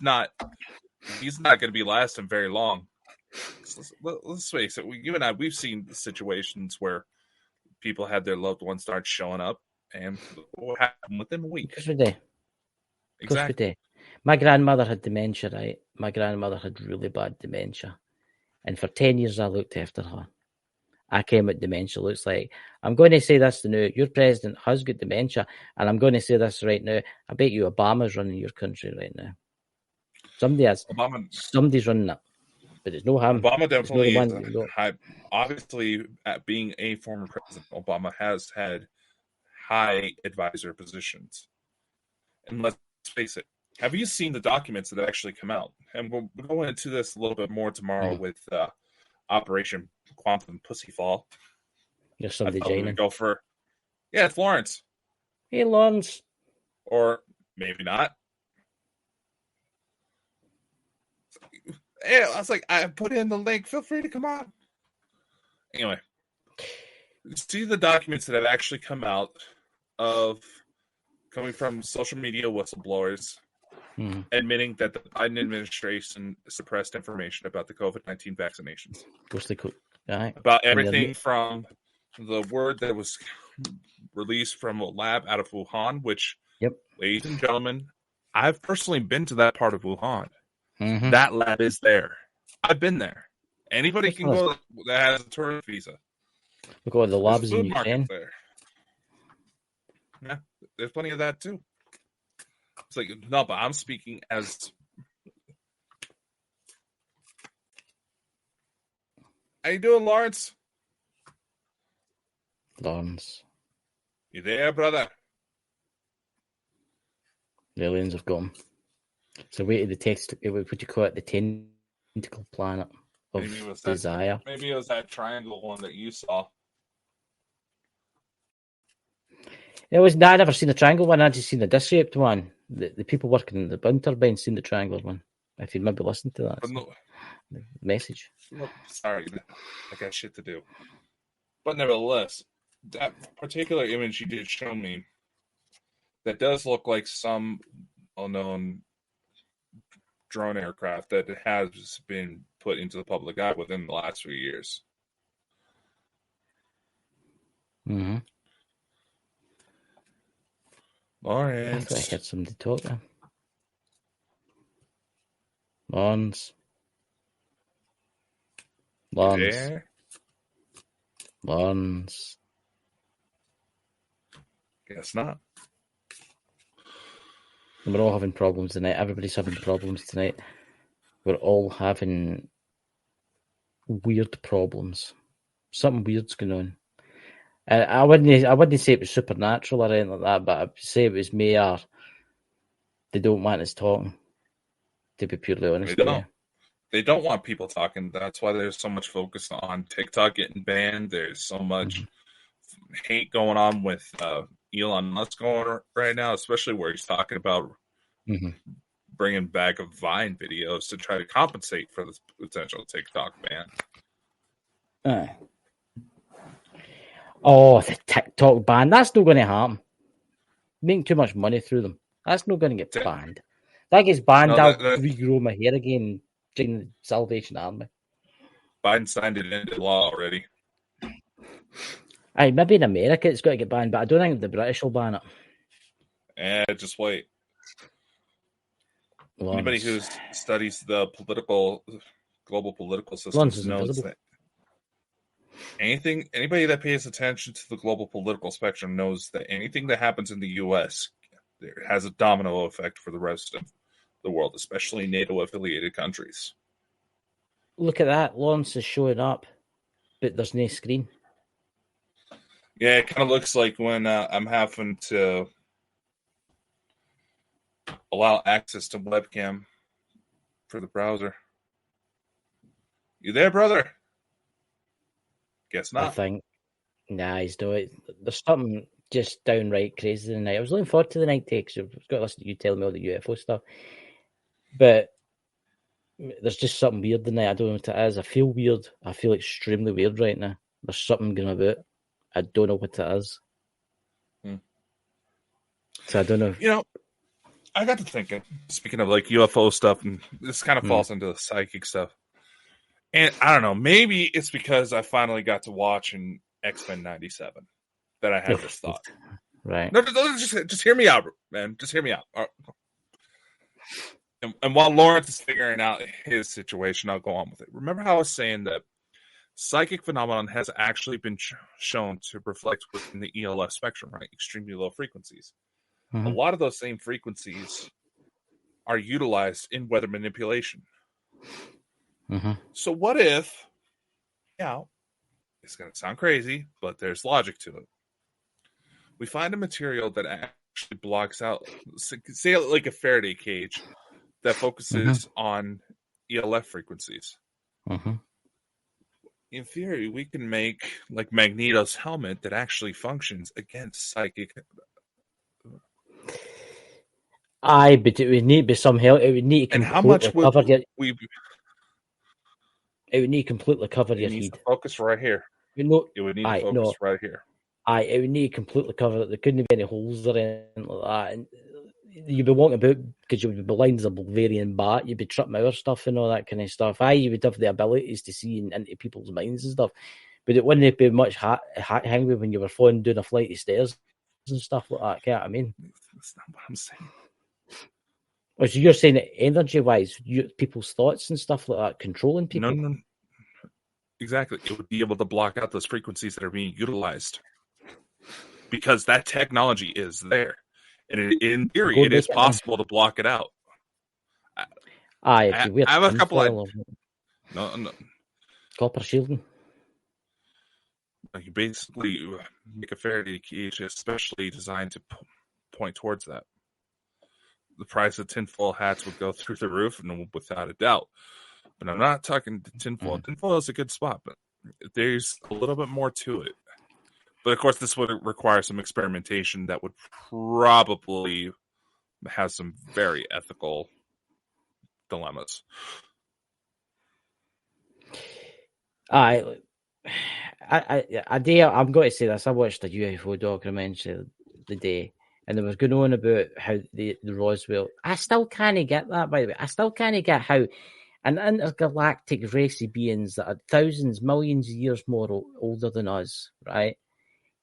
not going to be lasting very long. Let's face it, you and I, we've seen situations where people had their loved ones start showing up, and what happened within a week? Of course we do. Exactly. My grandmother had dementia, right? My grandmother had really bad dementia. And for 10 years, I looked after her. I came with dementia. Looks like I'm going to say this now. Your president has got dementia, and I'm going to say this right now. I bet you Obama's running your country right now. Somebody's running it, but it's no him. Obama definitely is. Obviously, at being a former president, Obama has had high advisor positions. And let's face it, Have you seen the documents that actually come out? And we'll go into this a little bit more tomorrow with Operation Quantum PussyFall. There's I somebody thought we joining. would go for, it's Lawrence. Hey, Lawrence. Or maybe not. I was like, I put in the link. Feel free to come on. Anyway, see the documents that have actually come out of coming from social media whistleblowers admitting that the Biden administration suppressed information about the COVID-19 vaccinations. About everything from the word that was released from a lab out of Wuhan, which, ladies and gentlemen, I've personally been to that part of Wuhan. That lab is there. I've been there. Anybody can go that has a tourist visa. Look at the labs in Ukraine. There. Yeah, there's plenty of that too. It's like, no, but I'm speaking as... How you doing, Lawrence? Lawrence. You there, brother? The aliens have gone. So wait to the text. What do you call it? The tentacle planet of desire. Maybe it was that triangle one that you saw. I never seen the triangle one. I just seen the disc-shaped one. The people working in the wind turbine seen the triangle one. If you'd maybe listen to that the message. Sorry, I got shit to do. But nevertheless, that particular image you did show me, that does look like some well-known drone aircraft that has been put into the public eye within the last few years. Lawrence. I thought I heard somebody talk there. Lawrence. Lawrence. Guess not. We're all having problems tonight. Everybody's having problems tonight. We're all having weird problems. Something weird's going on. I wouldn't say it was supernatural or anything like that, but I'd say it was mere they don't want us talking, to be purely honest with you. They don't want people talking. That's why there's so much focus on TikTok getting banned. There's so much hate going on with Elon Musk going right now, especially where he's talking about bringing back Vine videos to try to compensate for the potential TikTok ban. Oh, the TikTok ban. That's not going to happen. Making too much money through them. That's not going to get banned. That gets banned, I'll regrow my hair again, join the Salvation Army. Biden signed it into law already. Aye, maybe in America it's got to get banned, but I don't think the British will ban it. Just wait. Anybody who studies the global political systems knows that anybody that pays attention to the global political spectrum knows that anything that happens in the U.S. there has a domino effect for the rest of the world, especially NATO-affiliated countries. Look at that. Lawrence is showing up, but there's no screen. Yeah, it kind of looks like when I'm having to allow access to webcam for the browser. You there, brother? Guess not. I think. Nah, he's doing. There's something just downright crazy tonight. I was looking forward to the night takes. I've got to listen to you telling me all the UFO stuff. But there's just something weird tonight. I don't know what it is. I feel weird. I feel extremely weird right now. There's something going about. I don't know what it is. So I don't know. You know, I got to thinking, speaking of like UFO stuff, and this kind of falls into the psychic stuff. And I don't know, maybe it's because I finally got to watch in X-Men 97 that I had this thought. Right. No, just hear me out, man. Just hear me out. And while Lawrence is figuring out his situation, I'll go on with it. Remember how I was saying that psychic phenomenon has actually been shown to reflect within the ELF spectrum, right? Extremely low frequencies. A lot of those same frequencies are utilized in weather manipulation. So what if, it's going to sound crazy, but there's logic to it. We find a material that actually blocks out, say like a Faraday cage that focuses on ELF frequencies. In theory, we can make like Magneto's helmet that actually functions against psychic. Aye, but it would need to be some help. It would need to And how much completely would cover your. we? It would need to completely cover your It needs head. to focus right here. You know, It would need to aye, focus no, right here. aye, it would need to completely cover it. There couldn't be any holes or anything like that. And you'd be walking about because you would be blind as a Bulgarian bat. You'd be tripping out stuff and all that kind of stuff. Aye, you would have the abilities to see into people's minds and stuff, but it wouldn't be much hang with when you were falling down a flight of stairs and stuff like that. Get what I mean? That's not what I'm saying. Oh, so you're saying that energy-wise, people's thoughts and stuff like that, controlling people? No. Exactly. It would be able to block out those frequencies that are being utilized. Because that technology is there. And in theory, it is possible to block it out. Aye, if you wear I have a couple of... No. Copper shielding. You basically make a Faraday cage especially designed to point towards that. The price of tinfoil hats would go through the roof, and without a doubt. But I'm not talking tinfoil. Tinfoil is a good spot, but there's a little bit more to it. But of course, this would require some experimentation that would probably have some very ethical dilemmas. I'm going to say this. I watched a UFO documentary the day, and they was going on about how the Roswell. I still can't get that, by the way. I still can't get how an intergalactic race of beings that are thousands, millions of years more older than us, right,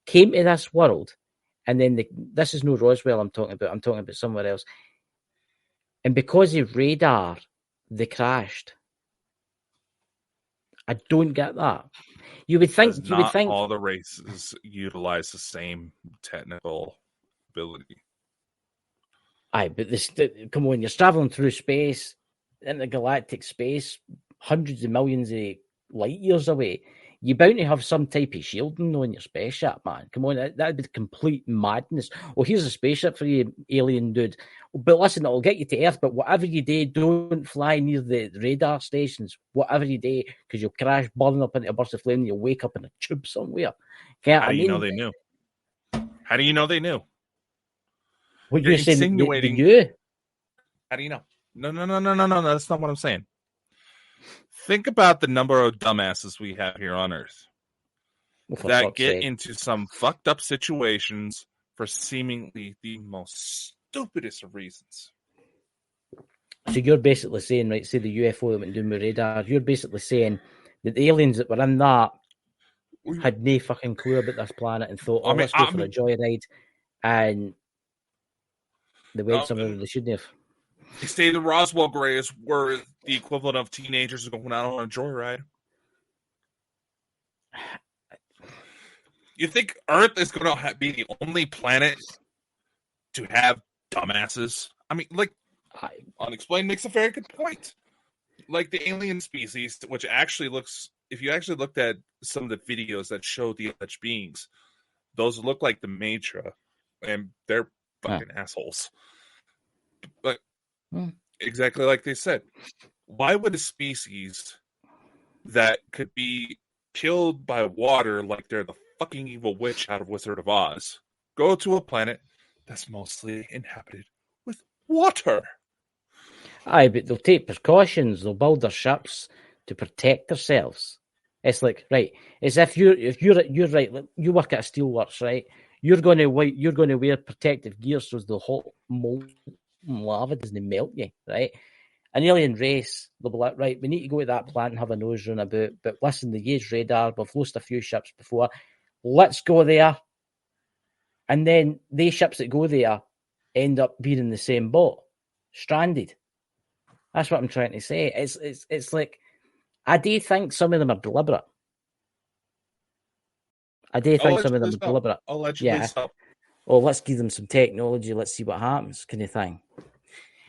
came to this world, and then this is no Roswell I'm talking about somewhere else. And because of radar, they crashed. I don't get that. You would think all the races utilize the same technical ability. Aye, but come on, you're traveling through space, intergalactic space, hundreds of millions of light years away. You're bound to have some type of shielding on your spaceship, man. Come on, that'd be complete madness. Oh, here's a spaceship for you, alien dude. But listen, it'll get you to Earth, but whatever you do, don't fly near the radar stations. Whatever you do, because you'll crash, burn up into a burst of flame, and you'll wake up in a tube somewhere. How do you know they knew? How do you know they knew? What you're insinuating? How do you know? No. That's not what I'm saying. Think about the number of dumbasses we have here on Earth that get into some fucked up situations for seemingly the most stupidest of reasons. So you're basically saying, right, say the UFO that went down with radar, you're basically saying that the aliens that were in that had no fucking clue about this planet and thought, let's go for a joyride, and they went somewhere they shouldn't have. They say the Roswell graves were the equivalent of teenagers going out on a joyride. You think Earth is going to be the only planet to have dumbasses? I mean, like, Unexplained makes a very good point. Like the alien species, which actually looks, if you actually looked at some of the videos that show the alleged beings, those look like the Matra, and they're fucking assholes. But exactly like they said, why would a species that could be killed by water like they're the fucking evil witch out of Wizard of Oz go to a planet that's mostly inhabited with water? Aye, but they'll take precautions. They'll build their ships to protect themselves. It's like, right, as if you're right. Like, you work at a steelworks, right? You're going to wear protective gear so the hot molten lava doesn't melt you, right? An alien race, they'll be like, right, we need to go to that plant and have a nose run about. But listen, they use radar. We've lost a few ships before. Let's go there. And then the ships that go there end up being in the same boat, stranded. That's what I'm trying to say. It's like, I do think some of them are deliberate. I do think some of them are deliberate. Allegedly so. Oh, let's give them some technology. Let's see what happens, kind of thing.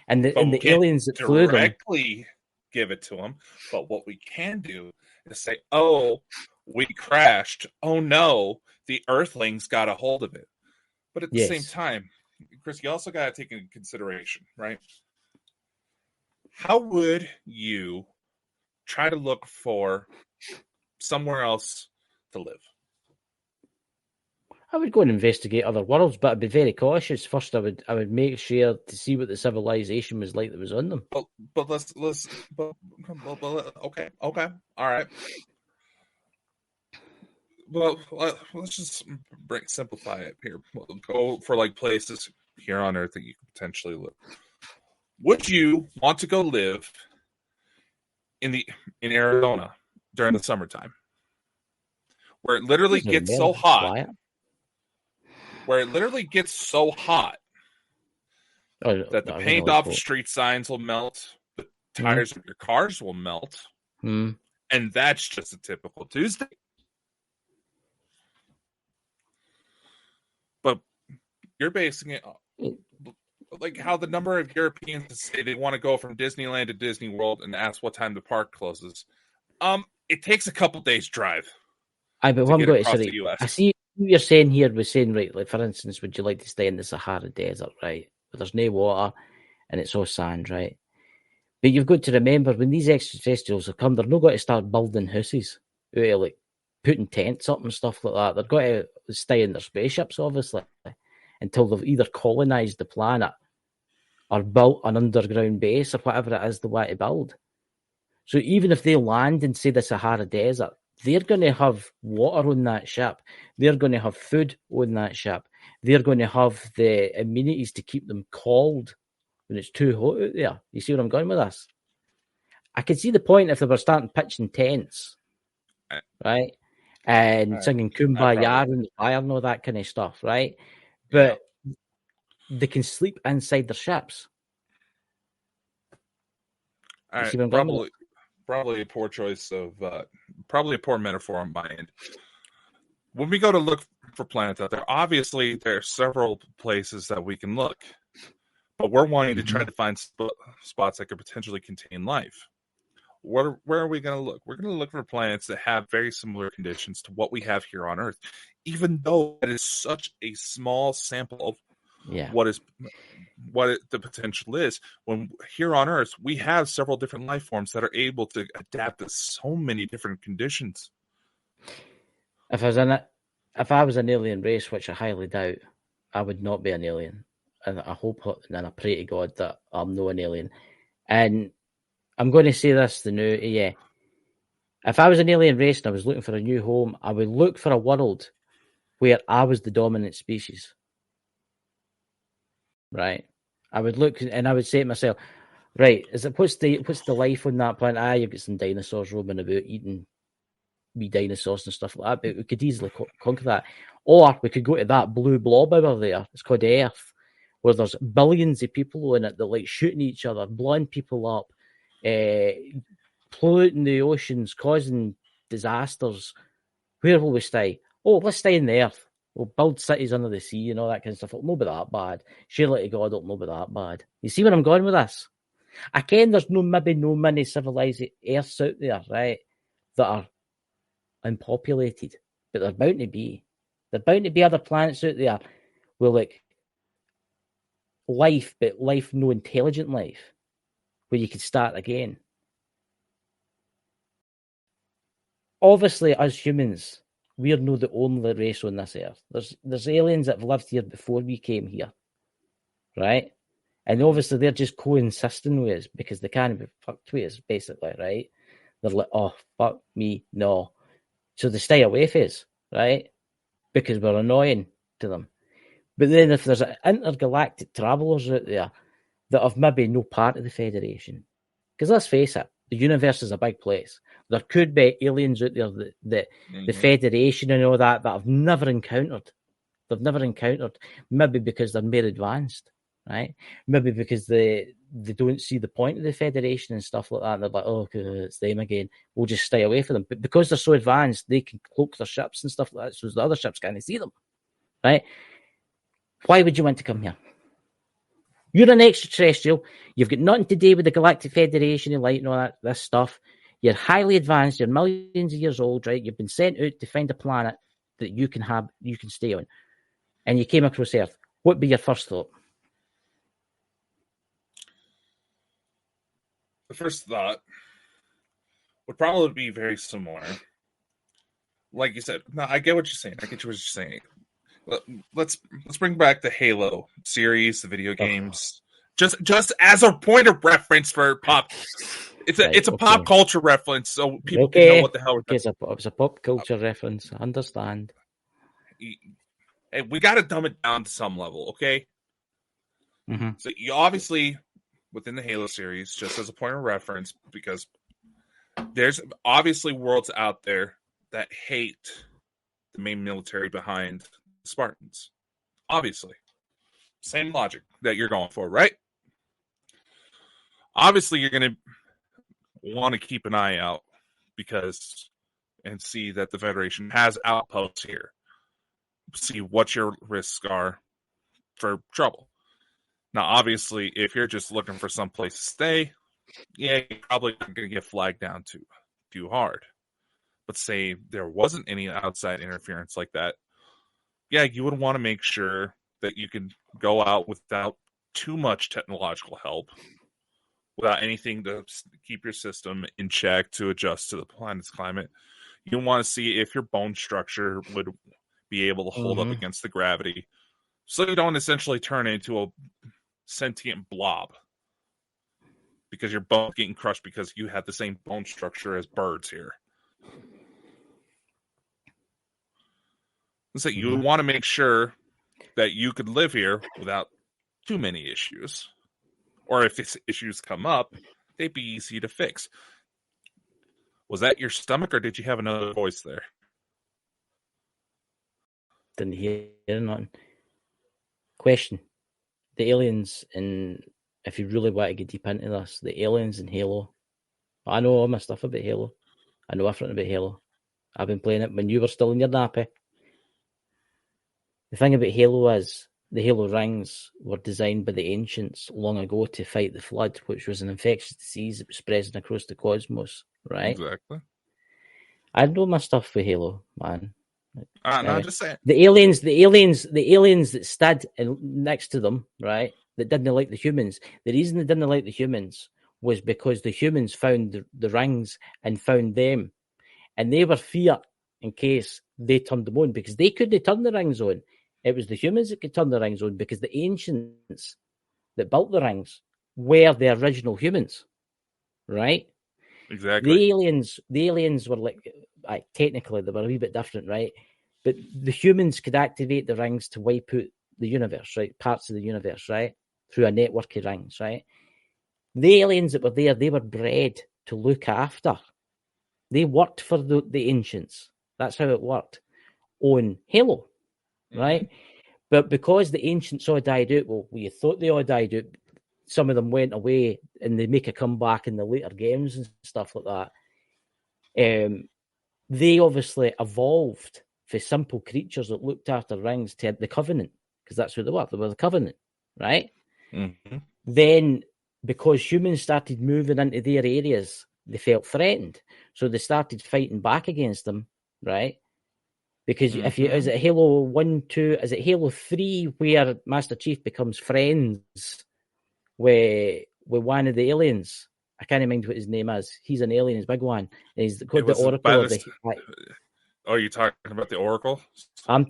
And the aliens that flew them directly give it to them. But what we can do is say, "Oh, we crashed. Oh no, the Earthlings got a hold of it." But at the same time, Chris, you also got to take into consideration, right? How would you try to look for somewhere else to live? I would go and investigate other worlds, but I'd be very cautious. First, I would make sure to see what the civilization was like that was on them. But okay, all right. Well, let's just simplify it here. We'll go for like places here on Earth that you could potentially live. Would you want to go live in Arizona during the summertime, where it literally gets so hot? Where it literally gets so hot that the paint off street signs will melt, the tires of your cars will melt, and that's just a typical Tuesday. But you're basing it like how the number of Europeans say they want to go from Disneyland to Disney World and ask what time the park closes. It takes a couple days drive. But what I'm going to say, I see what you're saying here was saying, right, like for instance, would you like to stay in the Sahara Desert, right? Where there's no water and it's all sand, right? But you've got to remember when these extraterrestrials have come, they're not going to start building houses, like putting tents up and stuff like that. They're going to stay in their spaceships, obviously, until they've either colonized the planet or built an underground base or whatever it is they want to build. So even if they land in, say, the Sahara Desert, they're going to have water on that ship. They're going to have food on that ship. They're going to have the amenities to keep them cold when it's too hot out there. You see what I'm going with this? I could see the point if they were starting pitching tents, right? And singing Kumbaya and the fire and all that kind of stuff, right? But they can sleep inside their ships. All right, probably a poor choice of, probably a poor metaphor on my end. When we go to look for planets out there, obviously there are several places that we can look, but we're wanting to try to find spots that could potentially contain life. Where are we going to look? We're going to look for planets that have very similar conditions to what we have here on Earth, even though it is such a small sample of the potential is. When here on Earth, we have several different life forms that are able to adapt to so many different conditions. If I was an alien race, which I highly doubt, I would not be an alien. And I hope and I pray to God that I'm not an alien. And I'm going to say this, if I was an alien race and I was looking for a new home, I would look for a world where I was the dominant species. Right? I would look and I would say to myself, right, what's the life on that planet? You've got some dinosaurs roaming about eating wee dinosaurs and stuff like that, but we could easily conquer that. Or we could go to that blue blob over there. It's called Earth, where there's billions of people on it that like shooting each other, blowing people up, polluting the oceans, causing disasters. Where will we stay? Oh, let's stay in the Earth. We'll build cities under the sea and all that kind of stuff. It'll not be that bad. Surely to God, it'll not be that bad. You see where I'm going with this? I ken there's maybe no many civilized Earths out there, right, that are unpopulated, but they're bound to be. There's bound to be other planets out there with like life, but life, no intelligent life, where you could start again. Obviously, as humans, we're not the only race on this earth. There's aliens that have lived here before we came here, right? And obviously, they're just coexisting with us because they can't be fucked with us, basically, right? They're like, oh, fuck me, no. So they stay away from us, right? Because we're annoying to them. But then if there's intergalactic travelers out there that have maybe no part of the Federation, because let's face it, the universe is a big place. There could be aliens out there that the Federation and all that I've never encountered. They've never encountered. Maybe because they're more advanced, right? Maybe because they don't see the point of the Federation and stuff like that. And they're like, oh, it's them again. We'll just stay away from them. But because they're so advanced, they can cloak their ships and stuff like that, so the other ships can't see them, right? Why would you want to come here? You're an extraterrestrial. You've got nothing to do with the Galactic Federation and light and all this stuff. You're highly advanced. You're millions of years old, right? You've been sent out to find a planet that you can stay on. And you came across Earth. What would be your first thought? The first thought would probably be very similar. Like you said, no, I get what you're saying. I get what you're saying. Let's bring back the Halo series, the video games, just as a point of reference for pop. It's a pop culture reference, so people can know what the hell. It's a pop culture reference. I understand. Hey, we got to dumb it down to some level, okay? Mm-hmm. So you obviously within the Halo series, just as a point of reference, because there's obviously worlds out there that hate the main military behind Spartans. Obviously. Same logic that you're going for, right? Obviously, you're going to want to keep an eye out and see that the Federation has outposts here. See what your risks are for trouble. Now, obviously, if you're just looking for some place to stay, yeah, you're probably not going to get flagged down too hard. But say there wasn't any outside interference like that, yeah, you would want to make sure that you can go out without too much technological help, without anything to keep your system in check to adjust to the planet's climate. You want to see if your bone structure would be able to hold up against the gravity, so you don't essentially turn into a sentient blob because your bone's getting crushed because you have the same bone structure as birds here. So you would want to make sure that you could live here without too many issues. Or if issues come up, they'd be easy to fix. Was that your stomach, or did you have another voice there? Didn't hear nothing. Question. The aliens if you really want to get deep into this, the aliens in Halo. I know all my stuff about Halo. I know everything about Halo. I've been playing it when you were still in your nappy. The thing about Halo is the Halo rings were designed by the ancients long ago to fight the Flood, which was an infectious disease that was spreading across the cosmos, right? Exactly. I know my stuff for Halo, man. No, just saying. The aliens that stood next to them, right, that didn't like the humans. The reason they didn't like the humans was because the humans found the rings and found them. And they were feared in case they turned them on, because they couldn't turn the rings on. It was the humans that could turn the rings on, because the ancients that built the rings were the original humans, right? Exactly. The aliens were technically they were a wee bit different, right? But the humans could activate the rings to wipe out the universe, right? Parts of the universe, right? Through a network of rings, right? The aliens that were there, they were bred to look after. They worked for the ancients. That's how it worked on Halo, right? But because the ancients all died out, well, we thought they all died out. Some of them went away and they make a comeback in the later games and stuff like that. They obviously evolved for simple creatures that looked after rings to the Covenant, because that's who they were. They were the Covenant, right? Mm-hmm. Then, because humans started moving into their areas, they felt threatened. So they started fighting back against them, right? Because if you, is it Halo 1, 2, is it Halo 3 where Master Chief becomes friends with one of the aliens? I can't remember what his name is. He's an alien, he's a big one. He's called the Oracle of the... Oh, you're talking about the Oracle? I'm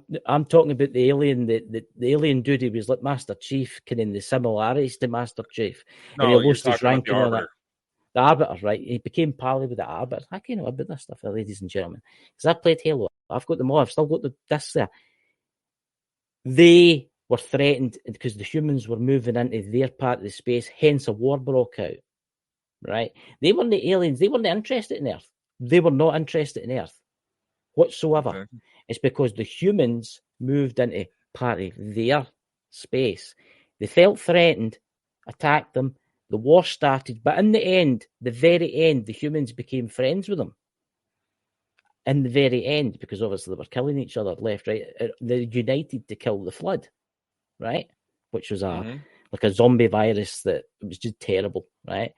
talking about the alien, the alien dude who was like Master Chief, kind of the similarities to Master Chief. No, and he lost you're his talking about the Arbiter. The Arbiter, right? He became pally with the Arbiter. I can't know about this stuff, ladies and gentlemen. Because I've played Halo. I've got them all. I've still got the discs there. They were threatened because the humans were moving into their part of the space, hence a war broke out, right? They weren't the aliens. They weren't interested in Earth. They were not interested in Earth whatsoever. Okay. It's because the humans moved into part of their space. They felt threatened, attacked them, the war started, but in the end, the very end, the humans became friends with them. In the very end, because obviously they were killing each other left, right? They united to kill the Flood, right? Which was like a zombie virus that was just terrible, right?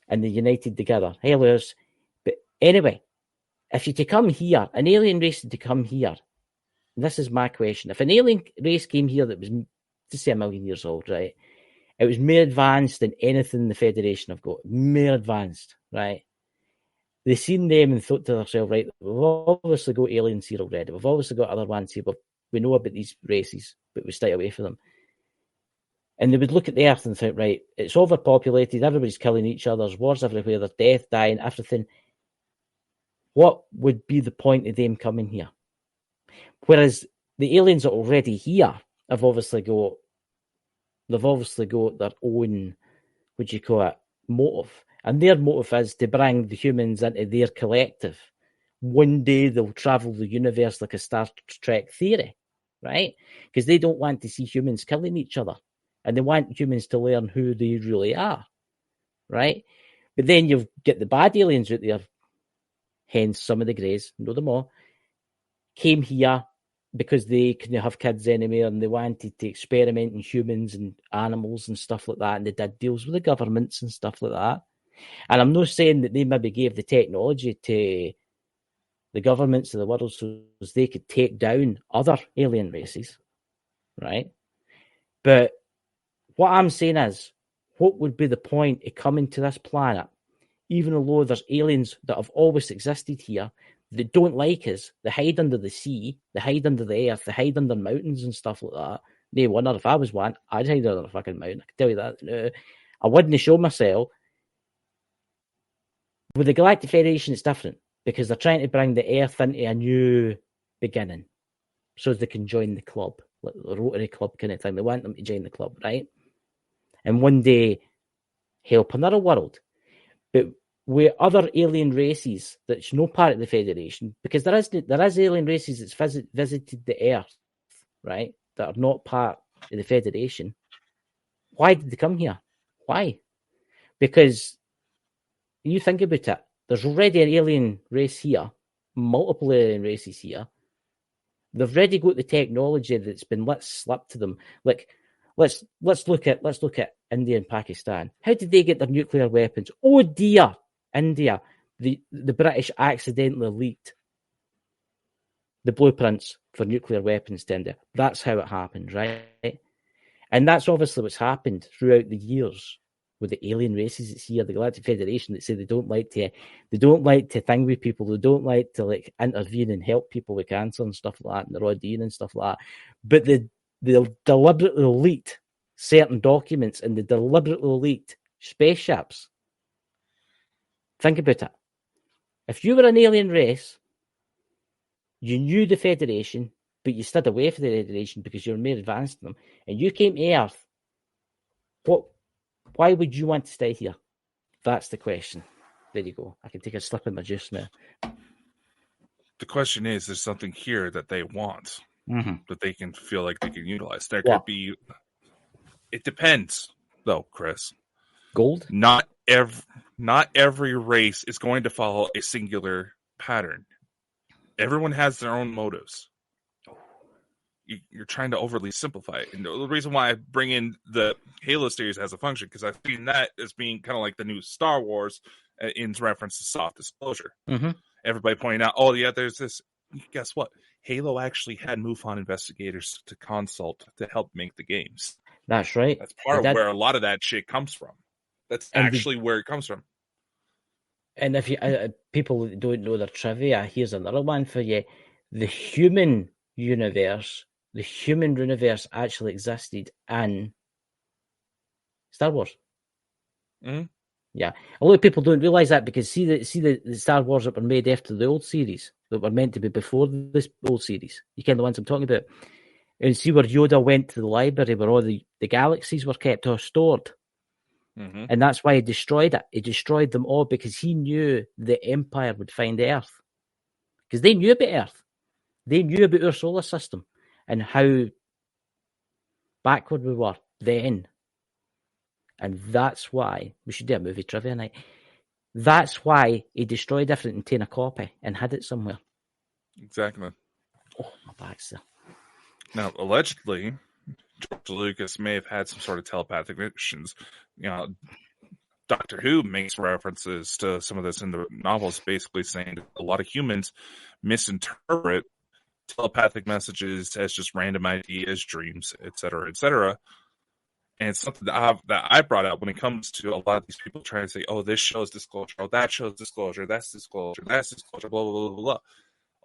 And they united together. Halos. But anyway, if you to come here, an alien race to come here, this is my question. If an alien race came here that was to say 1,000,000 years old, right? It was more advanced than anything the Federation have got. More advanced, right? They seen them and thought to themselves, right, we've obviously got aliens here already. We've obviously got other ones here, but we know about these races, but we stay away from them. And they would look at the Earth and think, right, it's overpopulated, everybody's killing each other, there's wars everywhere, there's death, dying, everything. What would be the point of them coming here? Whereas the aliens that are already here have obviously got their own, what do you call it, motive. And their motive is to bring the humans into their collective. One day they'll travel the universe like a Star Trek theory, right? Because they don't want to see humans killing each other. And they want humans to learn who they really are, right? But then you've got the bad aliens out there, hence some of the Greys, know them all, came here because they couldn't have kids anymore and they wanted to experiment in humans and animals and stuff like that. And they did deals with the governments and stuff like that. And I'm not saying that they maybe gave the technology to the governments of the world so they could take down other alien races, right? But what I'm saying is, what would be the point of coming to this planet, even though there's aliens that have always existed here, that don't like us, they hide under the sea, they hide under the earth, they hide under mountains and stuff like that. They wonder if I was one, I'd hide under a fucking mountain. I can tell you that. No, I wouldn't show myself. With the Galactic Federation, it's different because they're trying to bring the Earth into a new beginning so they can join the club, like the Rotary Club kind of thing. They want them to join the club, right? And one day help another world. But with other alien races that's no part of the Federation, because there is alien races that's visited the Earth, right, that are not part of the Federation. Why did they come here? Why? Because you think about it, there's already an alien race here, multiple alien races here. They've already got the technology that's been let slip to them. Like, let's look at India and Pakistan. How did they get their nuclear weapons? Oh dear, India. The British accidentally leaked the blueprints for nuclear weapons to India. That's how it happened, right? And that's obviously what's happened throughout the years with the alien races that's here, the Galactic Federation, that say they don't like to thing with people, they don't like to like intervene and help people with cancer and stuff like that, and they're auditing and stuff like that. But they deliberately leaked certain documents and they deliberately leaked spaceships. Think about it. If you were an alien race, you knew the Federation, but you stood away from the Federation because you were more advanced than them, and you came to Earth, why would you want to stay here? That's the question. There you go. I can take a slip of my juice now. The question is, there's something here that they want, that they can feel like they can utilize. There could be... It depends, though, Chris. Gold? Not every race is going to follow a singular pattern. Everyone has their own motives. You're trying to overly simplify it. And the reason why I bring in the Halo series as a function, because I've seen that as being kind of like the new Star Wars in reference to soft disclosure. Mm-hmm. Everybody pointing out, oh, yeah, there's this. Guess what? Halo actually had MUFON investigators to consult to help make the games. That's right. That's part of where a lot of that shit comes from. That's actually where it comes from. And if you people don't know their trivia, here's another one for you. The human universe actually existed in Star Wars. Mm-hmm. Yeah, a lot of people don't realize that because see the Star Wars that were made after the old series that were meant to be before this old series. You kind of the ones I'm talking about. And see where Yoda went to the library where all the galaxies were kept or stored. Mm-hmm. And that's why he destroyed it. He destroyed them all because he knew the Empire would find Earth. Because they knew about Earth. They knew about our solar system and how backward we were then. And that's why we should do a movie trivia night. That's why he destroyed everything and taken a copy and hid it somewhere. Exactly. Oh, my bag's there. Now, allegedly, George Lucas may have had some sort of telepathic missions. You know, Doctor Who makes references to some of this in the novels, basically saying that a lot of humans misinterpret telepathic messages, as just random ideas, dreams, etc., etc. And it's something that I brought up when it comes to a lot of these people trying to say, oh, this shows disclosure, oh, that shows disclosure, that's disclosure, blah, blah, blah, blah, blah.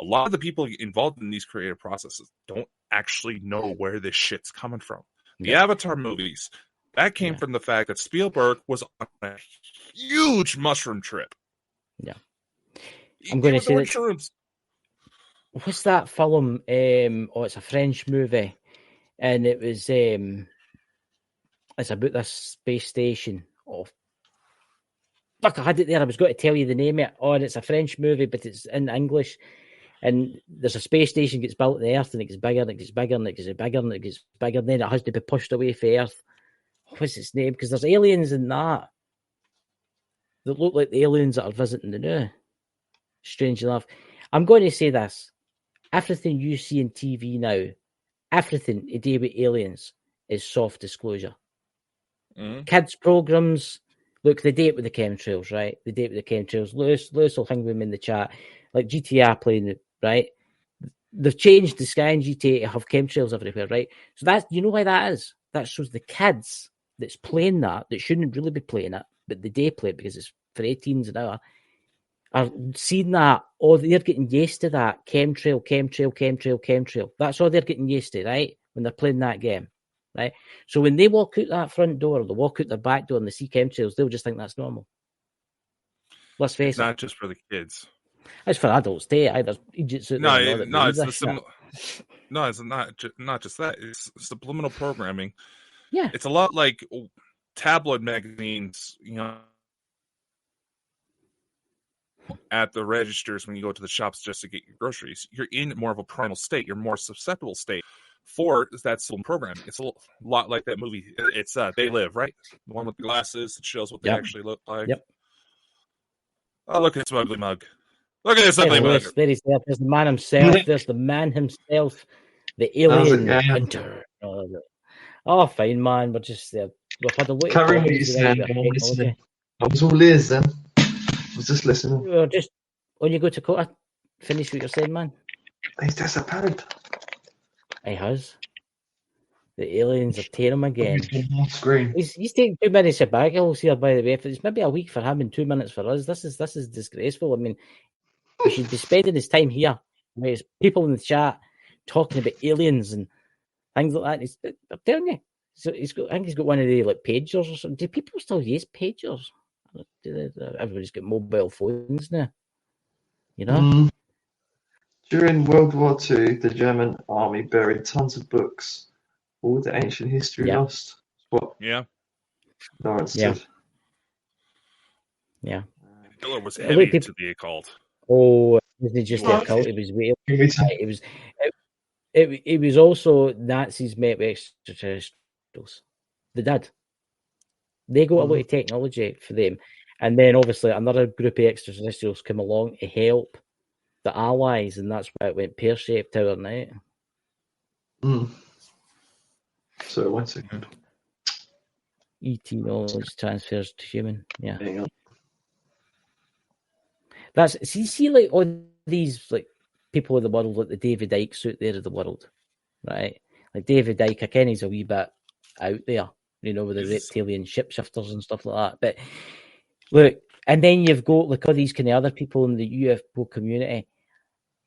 A lot of the people involved in these creative processes don't actually know where this shit's coming from. The Avatar movies, that came from the fact that Spielberg was on a huge mushroom trip. Yeah. I'm going to say that. What's that film? It's a French movie, and it was it's about this space station. Oh, fuck! I had it there. I was going to tell you the name of it. Oh, and it's a French movie, but it's in English. And there's a space station gets built on the Earth, and it gets bigger, and it gets bigger, and it gets bigger, and it gets bigger. And then it has to be pushed away from Earth. What's its name? Because there's aliens in that look like the aliens that are visiting the new. Strange enough, I'm going to say this: everything you see in TV now, everything to do with aliens is soft disclosure. Kids programs, look, they date with the chemtrails, right? They date with the chemtrails. Lewis will hang with me in the chat, like GTA playing, right? They've changed the sky in GTA to have chemtrails everywhere, right? So that's, you know why that is? That shows the kids that's playing that shouldn't really be playing it, but they do play it because it's for 18s an hour, are seeing that, oh, they're getting used to that chemtrail. That's all they're getting used to, right? When they're playing that game, right? So when they walk out that front door, or they walk out their back door and they see chemtrails, they'll just think that's normal. Let's face it. It's not just for the kids. It's for adults too. There's idiots out there. No, it's not just that. It's subliminal programming. Yeah, it's a lot like tabloid magazines, you know, at the registers when you go to the shops just to get your groceries. You're in more of a primal state. You're more susceptible state for that subliminal programming. It's a lot like that movie. It's They Live, right? The one with the glasses that shows what they actually look like. Yep. Oh, look at this ugly mug. Look at this ugly mug. There he's there. There's the man himself. There's the man himself. The alien hunter. Oh, fine, man. We're just there. We've had a look. Carry on what you're saying. I'm listening. I was all ears then. I was just listening. Just when you go to Kota, finish what you're saying, man. He's disappeared. He has. The aliens are tearing him again. Screen. He's taking 2 minutes sabbaticals here, by the way. If it's maybe a week for him and 2 minutes for us, this is disgraceful. I mean, he should be spending his time here. There's people in the chat talking about aliens and things like that. I'm telling you. So I think he's got one of the like pagers or something. Do people still use pagers? Everybody's got mobile phones now. You know? During World War II, the German army buried tons of books. All the ancient history lost. What? Yeah. Lawrence said. Yeah. Hitler was heavy to the occult. Oh, it wasn't just the occult. It was weird. It was also Nazis met with extraterrestrials. They did. They got a lot of technology for them. And then obviously another group of extraterrestrials came along to help the Allies, and that's why it went pear-shaped overnight. So 1 second. ET knowledge transfers to human. Yeah. That's see like all these like people in the world, like the David Icke out there of the world, right? Like David Icke, I ken he's a wee bit out there, you know, with the reptilian shapeshifters and stuff like that. But look, and then you've got like all these kind of other people in the UFO community.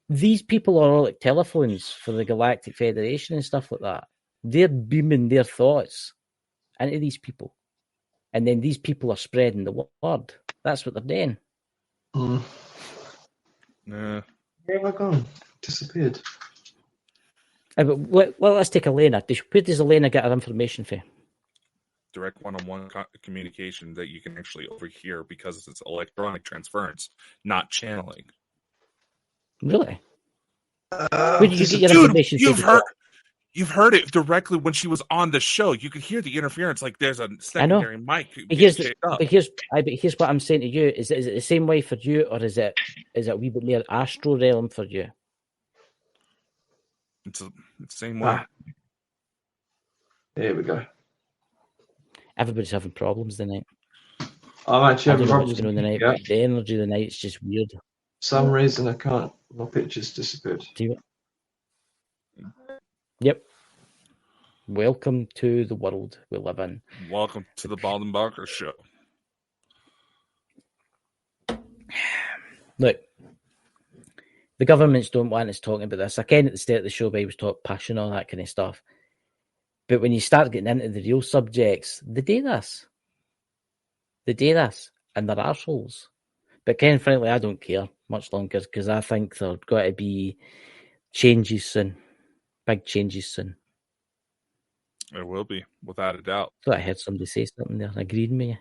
These people are all like telephones for the Galactic Federation and stuff like that. They're beaming their thoughts into these people. And then these people are spreading the word. That's what they're doing. Where have I gone? Disappeared. Well, let's take Elena. Where does Elena get her information from? Direct one-on-one communication that you can actually overhear because it's electronic transference, not channeling. Really? Where did you get your information? You've heard it directly when she was on the show. You could hear the interference, like there's a secondary mic. But here's what I'm saying to you: is it the same way for you, or is it a wee bit more astral realm for you? It's the same way. Here we go. Everybody's having problems tonight. I'm actually having problems going on tonight. Yeah. The energy of the night is just weird. For some reason I can't. My picture's disappeared. Yep. Welcome to the world we live in. Welcome to the Bald and Bonkers show. Look, the governments don't want us talking about this. I can at the start of the show, but he was talking passion, all that kind of stuff. But when you start getting into the real subjects, they do this. They do this, and they're arseholes. But Ken, frankly, I don't care much longer because I think there got to be changes soon. Big changes soon. There will be, without a doubt. So I heard somebody say something there, agreed with me.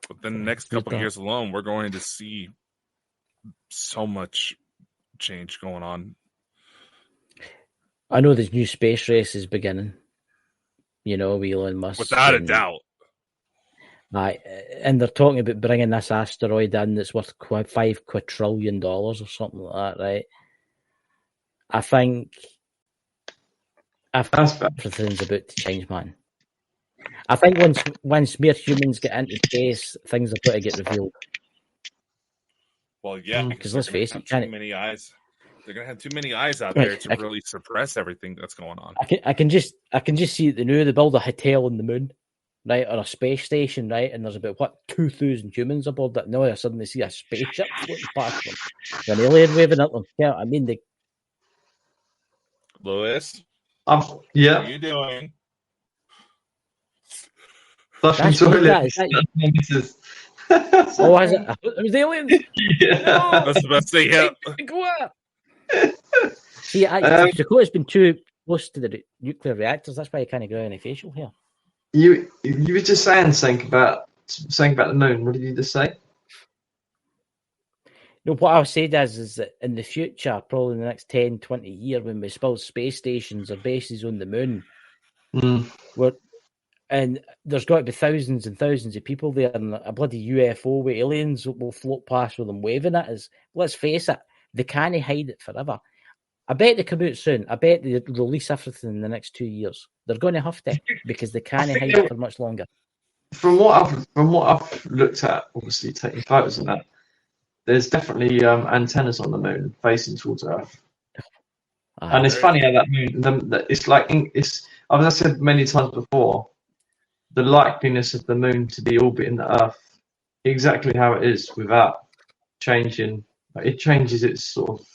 But then the next couple of years alone, we're going to see so much change going on. I know this new space race is beginning. You know, with Elon Musk. Without a doubt. And they're talking about bringing this asteroid in that's worth $5 quadrillion or something like that, right? I think everything's about to change, man. I think once mere humans get into space, things are going to get revealed. Well, yeah, because let's face it, too many eyes. They're gonna have too many eyes out there to really suppress everything that's going on. I can just see it. They build a hotel on the moon, right, or a space station, right, and there's about 2,000 humans aboard that. Now I suddenly see a spaceship floating past them, an alien waving at them. Yeah, I mean Lewis, yeah. what are you doing? Flushing toilet. Oh, is it? It was aliens. Yeah. No! That's the best thing. Yeah. See, Dakota's been too close to the nuclear reactors. That's why you can't grow any facial hair. You were just saying something about the moon. What did you just say? No, what I was saying is that in the future, probably in the next 10, 20 years, when we build space stations or bases on the moon, and there's got to be thousands and thousands of people there, and a bloody UFO with aliens will float past with them waving at us. Let's face it, they can't hide it forever. I bet they come out soon. I bet they release everything in the next 2 years. They're going to have to because they can't hide it for much longer. From what I've looked at, obviously taking photos and that, there's definitely antennas on the moon facing towards Earth. And it's funny how that moon, it's like, as I said many times before, the likeliness of the moon to be orbiting the Earth exactly how it is without changing. It changes its sort of,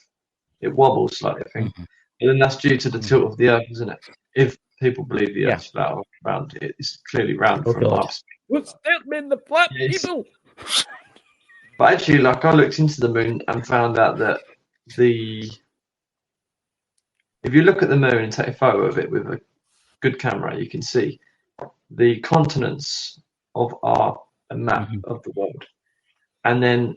it wobbles slightly, I think. But then that's due to the tilt of the Earth, isn't it? If people believe the Earth's flat or round, it's clearly round from Mars. What's that mean, the flat people? But actually, like, I looked into the moon and found out that if you look at the moon and take a photo of it with a good camera, you can see the continents of a map of the world. And then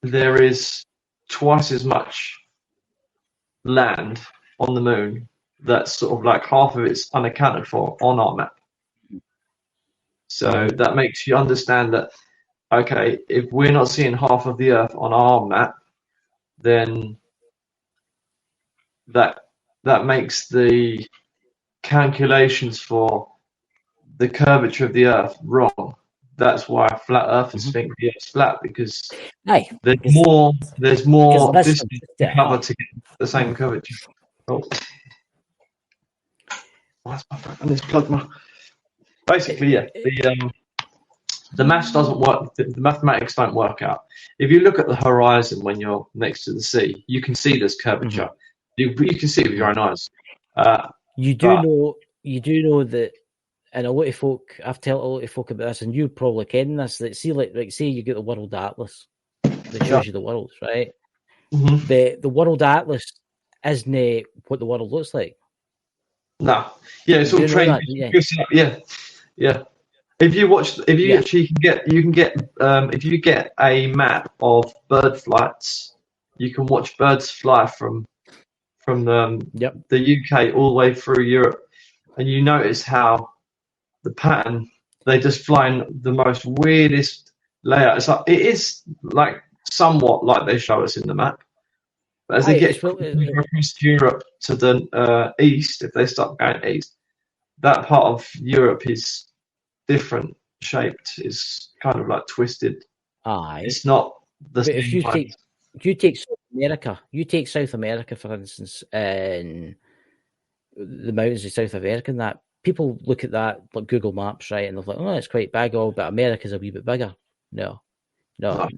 there is twice as much land on the moon that's sort of like half of it's unaccounted for on our map. So that makes you understand that, okay, if we're not seeing half of the Earth on our map, then that makes the calculations for the curvature of the Earth wrong. That's why flat earthers think the Earth's flat, because there's more distance to cover to get the same curvature. That's my phone. I need to plug my. Basically, yeah, the maths doesn't work. The mathematics don't work out. If you look at the horizon when you're next to the sea, you can see this curvature. You can see it with your own eyes. You do know that, and a lot of folk, I've told a lot of folk about this, and you probably ken this. That say you get the World Atlas that shows you the world, right? The World Atlas isn't what the world looks like. No, yeah, it's all trained. Yeah. If you get a map of bird flights, you can watch birds fly from the UK all the way through Europe, and you notice how the pattern, they just fly in the most weirdest layout. It is like somewhat like they show us in the map. But as they get across Europe to the east, if they start going east, that part of Europe is different shaped. It's kind of like twisted. Aye. It's not the same. If you take America. You take South America, for instance, and the mountains of South America, and that people look at that like Google Maps, right, and they're like, "Oh, it's quite big, oh, but America's a wee bit bigger." No.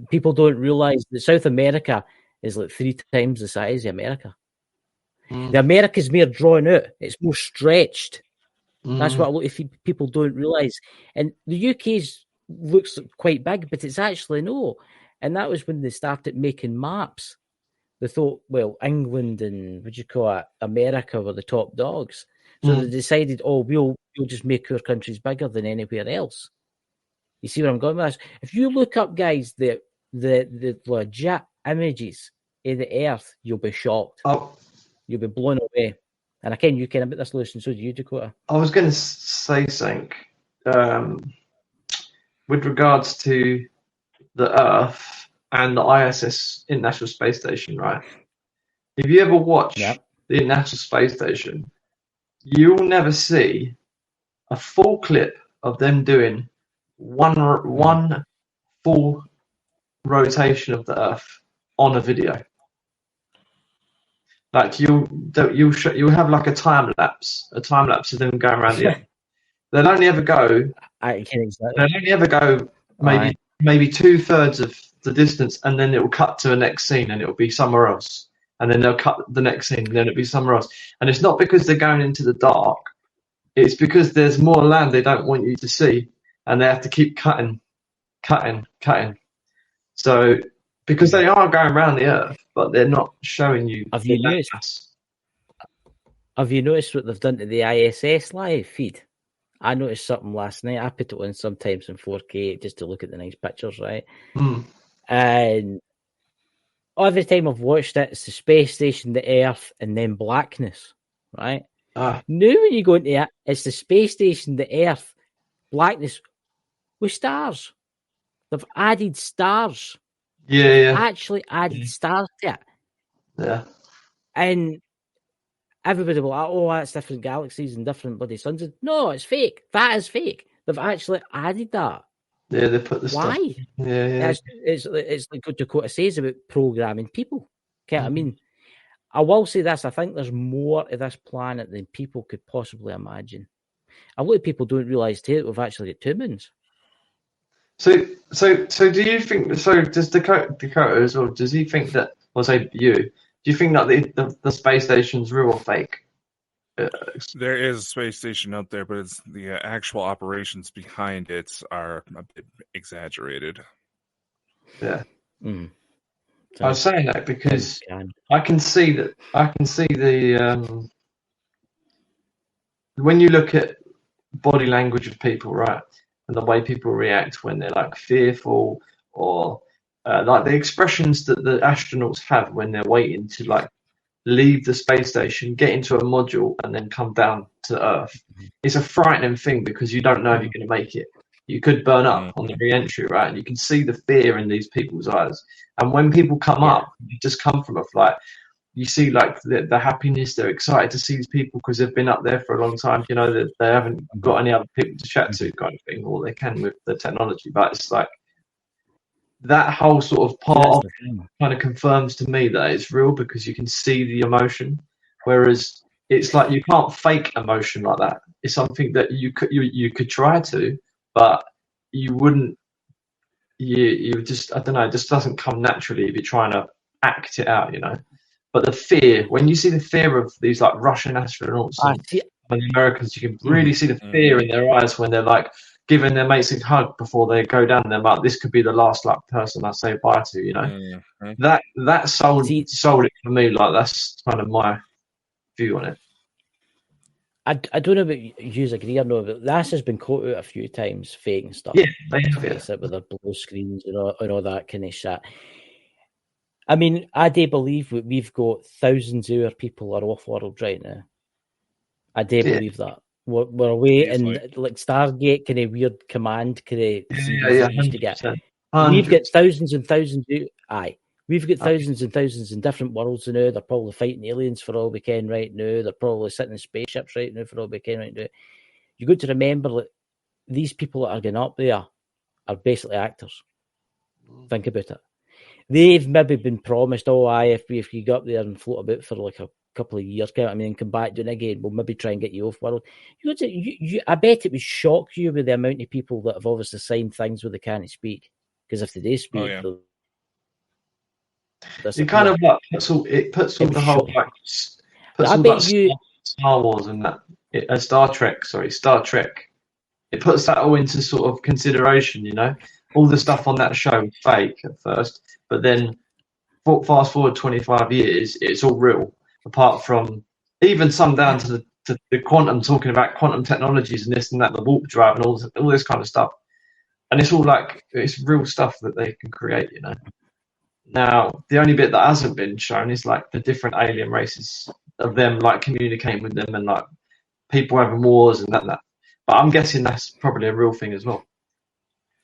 People don't realize that South America is like 3 times the size of America. The America's more drawn out; it's more stretched. That's what a lot of people don't realize. And the UK's looks quite big, but it's actually no. And that was when they started making maps. They thought, well, England and what do you call it, America were the top dogs. So they decided, we'll just make our countries bigger than anywhere else. You see where I'm going with this? If you look up, guys, the legit images of the Earth, you'll be shocked. You'll be blown away. And again, you can about this, Lewis, and so do you, Dakota. I was going to say something with regards to the Earth and the ISS, International Space Station, right? If you ever watch the International Space Station, you'll never see a full clip of them doing one full rotation of the Earth on a video. Like you'll have like a time lapse of them going around the Earth. They'll only ever go. Maybe 2/3 of the distance, and then it will cut to the next scene, and it will be somewhere else. And then they'll cut the next scene, and then it'll be somewhere else. And it's not because they're going into the dark; it's because there's more land they don't want you to see, and they have to keep cutting. So because they are going around the Earth, but they're not showing you. Have you noticed what they've done to the ISS live feed? I noticed something last night. I put it on sometimes in 4K just to look at the nice pictures, right? And every time I've watched it, it's the space station, the Earth, and then blackness, right? Now when you go into it, it's the space station, the Earth, blackness with stars. They've added stars. Actually added stars to it. Yeah. And everybody will like, oh, that's different galaxies and different bloody suns. No, it's fake. That is fake. They've actually added that. Yeah, they put the stuff. Why? Yeah. It's like what Dakota says about programming people. Okay, I mean, I will say this. I think there's more to this planet than people could possibly imagine. A lot of people don't realise too that we've actually got 2 moons. So do you think? So does Dakota as well? Does he think that? Or say you? Do you think that the space station's real or fake? There is a space station out there, but it's the actual operations behind it are a bit exaggerated. Yeah. So I was saying that because I can see the when you look at body language of people, right, and the way people react when they're like fearful or like the expressions that the astronauts have when they're waiting to like leave the space station, get into a module, and then come down to Earth. It's a frightening thing because you don't know if you're going to make it. You could burn up on the re-entry, right? And you can see the fear in these people's eyes. And when people come up, you just come from a flight, you see like the happiness. They're excited to see these people because they've been up there for a long time. You know, that they haven't got any other people to chat to, kind of thing, or they can with the technology. But it's like that whole sort of part kind of confirms to me that it's real because you can see the emotion, whereas it's like you can't fake emotion like that. It's something that you could try to, but you wouldn't. You just, I don't know, it just doesn't come naturally if you're trying to act it out, you know. But the fear, when you see the fear of these like Russian astronauts and the Americans, you can really see the fear in their eyes when they're like giving their mates a hug before they go down. They're like, this could be the last like person I say bye to, you know. That sold it for me. Like that's kind of my view on it. I don't know about you agree or no, but this has been caught out a few times, fake and stuff. Yeah, they have it with their blue screens and all that kind of shit. I mean, I do believe we've got thousands of our people are off world right now. I do believe that. We're away in like Stargate kind of weird command kind of series used to get. We've got thousands and thousands. We've got thousands and thousands in different worlds now. They're probably fighting aliens for all we can right now. They're probably sitting in spaceships right now for all we can right now. You got to remember that these people that are going up there are basically actors. Think about it. they've maybe been promised, if you go up there and float about for like a couple of years, and come back doing it again, we'll maybe try and get you off world. I bet it would shock you with the amount of people that have obviously signed things where they can't speak. Because if they do speak, it kind of like puts all the whole Star Wars and that Star Trek. It puts that all into sort of consideration. All the stuff on that show was fake at first, but then fast forward 25 years, it's all real. Apart from even some down to the quantum, talking about quantum technologies and this and that, the warp drive and all this kind of stuff. And it's all like, it's real stuff that they can create, Now, the only bit that hasn't been shown is like the different alien races of them, like communicating with them and like people having wars and that. But I'm guessing that's probably a real thing as well.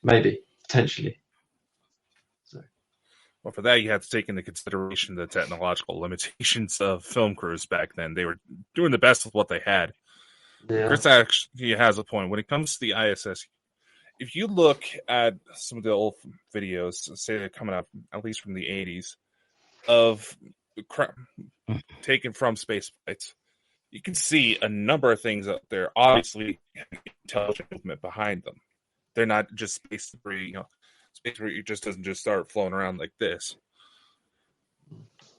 Maybe, potentially. Well, for that, you have to take into consideration the technological limitations of film crews back then. They were doing the best with what they had. Yeah. Chris actually has a point. When it comes to the ISS, if you look at some of the old videos, say they're coming up, at least from the 80s, of taken from space flights, you can see a number of things out there. Obviously, intelligent movement behind them. They're not just space debris, Space debris just doesn't just start flowing around like this.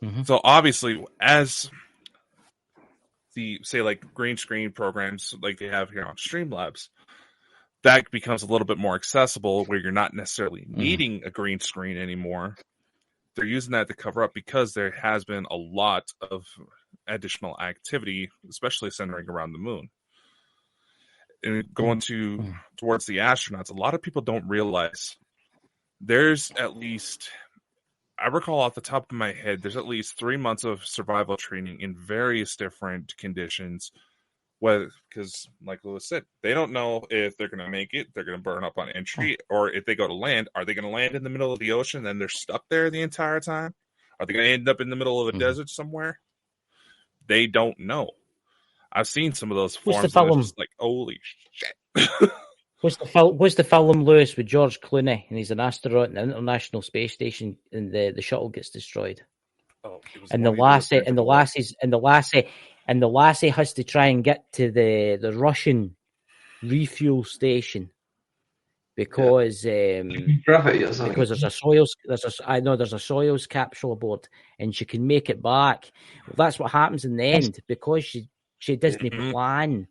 Mm-hmm. So obviously, as the like green screen programs like they have here on Streamlabs, that becomes a little bit more accessible where you're not necessarily needing a green screen anymore. They're using that to cover up because there has been a lot of additional activity, especially centering around the moon. And going towards the astronauts, a lot of people don't realize there's at least, I recall off the top of my head, there's at least 3 months of survival training in various different conditions. Because, like Lewis said, they don't know if they're going to make it, they're going to burn up on entry, or if they go to land, are they going to land in the middle of the ocean and then they're stuck there the entire time? Are they going to end up in the middle of a desert somewhere? They don't know. I've seen some of those forms and it's just like, holy shit. What's the film, Lewis, with George Clooney, and he's an astronaut in the International Space Station, and the shuttle gets destroyed. And the lassie has to try and get to the Russian refuel station because gravity or something. Because there's a Soyuz capsule aboard, and she can make it back. Well, that's what happens in the end because she doesn't plan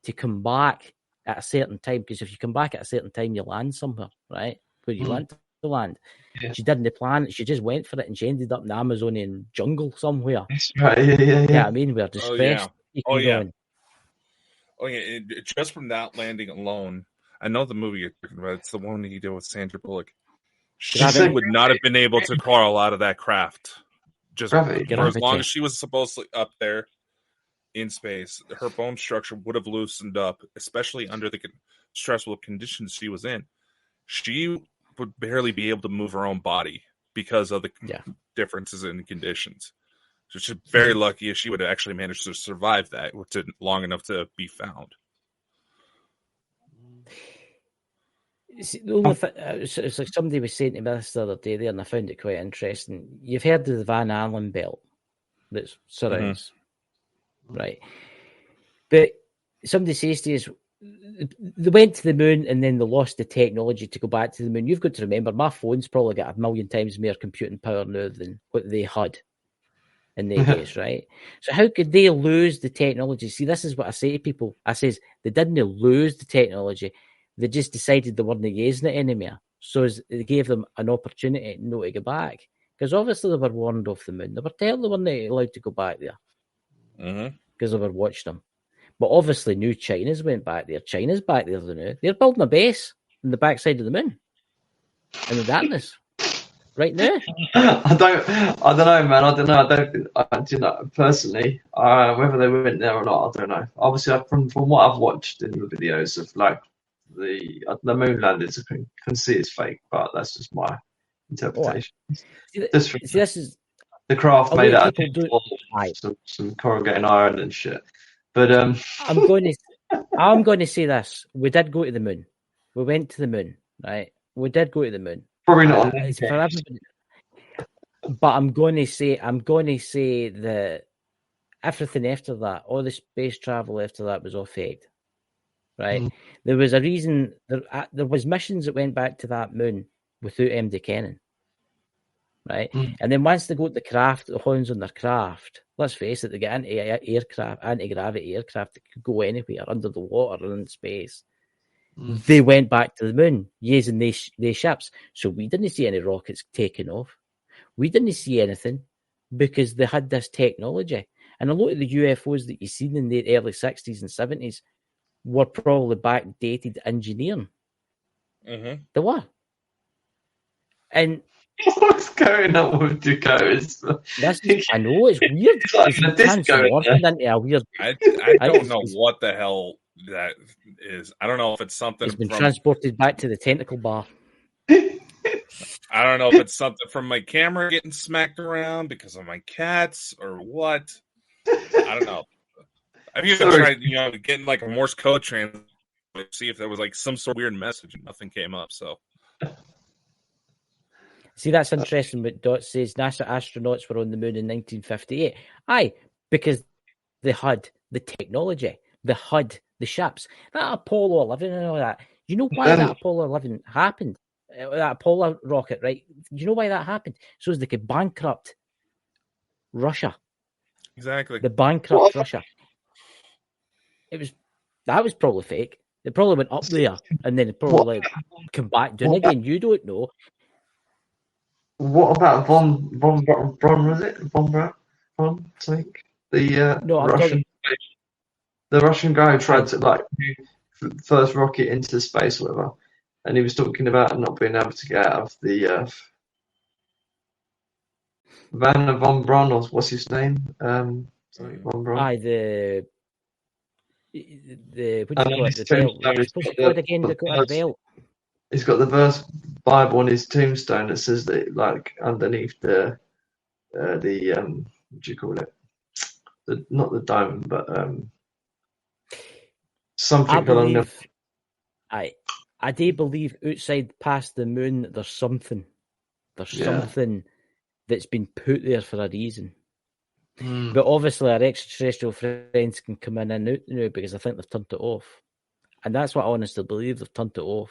to come back at a certain time, because if you come back at a certain time, you land somewhere, right? Where you want to land. Yeah. She didn't plan it. She just went for it, and she ended up in the Amazonian jungle somewhere. That's right. Yeah. Yeah, I mean, we're distressed. Just from that landing alone, I know the movie you're talking about. It's the one that you did with Sandra Bullock. She would not have been able to crawl out of that craft just for as long as she was supposedly up there in space. Her bone structure would have loosened up, especially under the stressful conditions she was in. She would barely be able to move her own body because of the differences in conditions. So she's very lucky if she would have actually managed to survive that long enough to be found. See, the only it's like somebody was saying to me this the other day there, and I found it quite interesting. You've heard of the Van Allen belt that surrounds, right? But somebody says to us, they went to the moon and then they lost the technology to go back to the moon. You've got to remember, my phone's probably got 1 million times more computing power now than what they had in their days, right? So how could they lose the technology? See, this is what I say to people. I says they didn't lose the technology. They just decided they weren't using it anymore. So they gave them an opportunity not to go back. Because obviously they were warned off the moon. They were told they weren't allowed to go back there. Because they were watching them. But obviously new China's went back there. China's back there now. They're building a base in the backside of the moon. In the darkness. Right now. I don't know, man. I don't know. Personally, whether they went there or not, I don't know. Obviously, from what I've watched in the videos of like the moon landings, I can see it's fake, but that's just my interpretation. This is the craft made out of some corrugated iron and shit. But I'm going to say this: we did go to the moon. We went to the moon, right? We did go to the moon. Probably not. But I'm going to say that everything after that, all the space travel after that, was all faked. Right? There was a reason. There was missions that went back to that moon without MD Kennan. Right? And then once they go to the horns on their craft, let's face it, they get anti-gravity aircraft that could go anywhere under the water or in space. They went back to the moon using these ships. So we didn't see any rockets taking off. We didn't see anything because they had this technology. And a lot of the UFOs that you've seen in the early 60s and 70s were probably backdated engineering. Mm-hmm. They were. And what's going on with Dakota? I know, it's weird. It's like a disco. Into a weird. I don't know what the hell that is. I don't know if it's something. It's been transported back to the tentacle bar. I don't know if it's something from my camera getting smacked around because of my cats or what. I don't know. I've even tried, getting like a Morse code translation to see if there was like some sort of weird message and nothing came up. So, see, that's interesting. What Dot says, NASA astronauts were on the moon in 1958. Aye, because they had the technology, they had the ships. That Apollo 11 and all that. You know why that Apollo 11 happened? That Apollo rocket, right? You know why that happened? So as they could bankrupt Russia. Exactly. The bankrupt Russia. That was probably fake. It probably went up there and then it probably come back down again. You don't know. What about von was it? Von something? The Russian the Russian guy who tried to like first rocket into space or whatever. And he was talking about not being able to get out of the Earth. Werner von Braun, or what's his name? Von Braun. Aye, the what do you call it? The belt. What's it called again? The belt. He's got the verse Bible on his tombstone that says that, like, underneath the what do you call it? Not the diamond, but something along the. I do believe outside past the moon, there's something. There's something that's been put there for a reason. But obviously, our extraterrestrial friends can come in and out now because I think they've turned it off. And that's what I honestly believe, they've turned it off.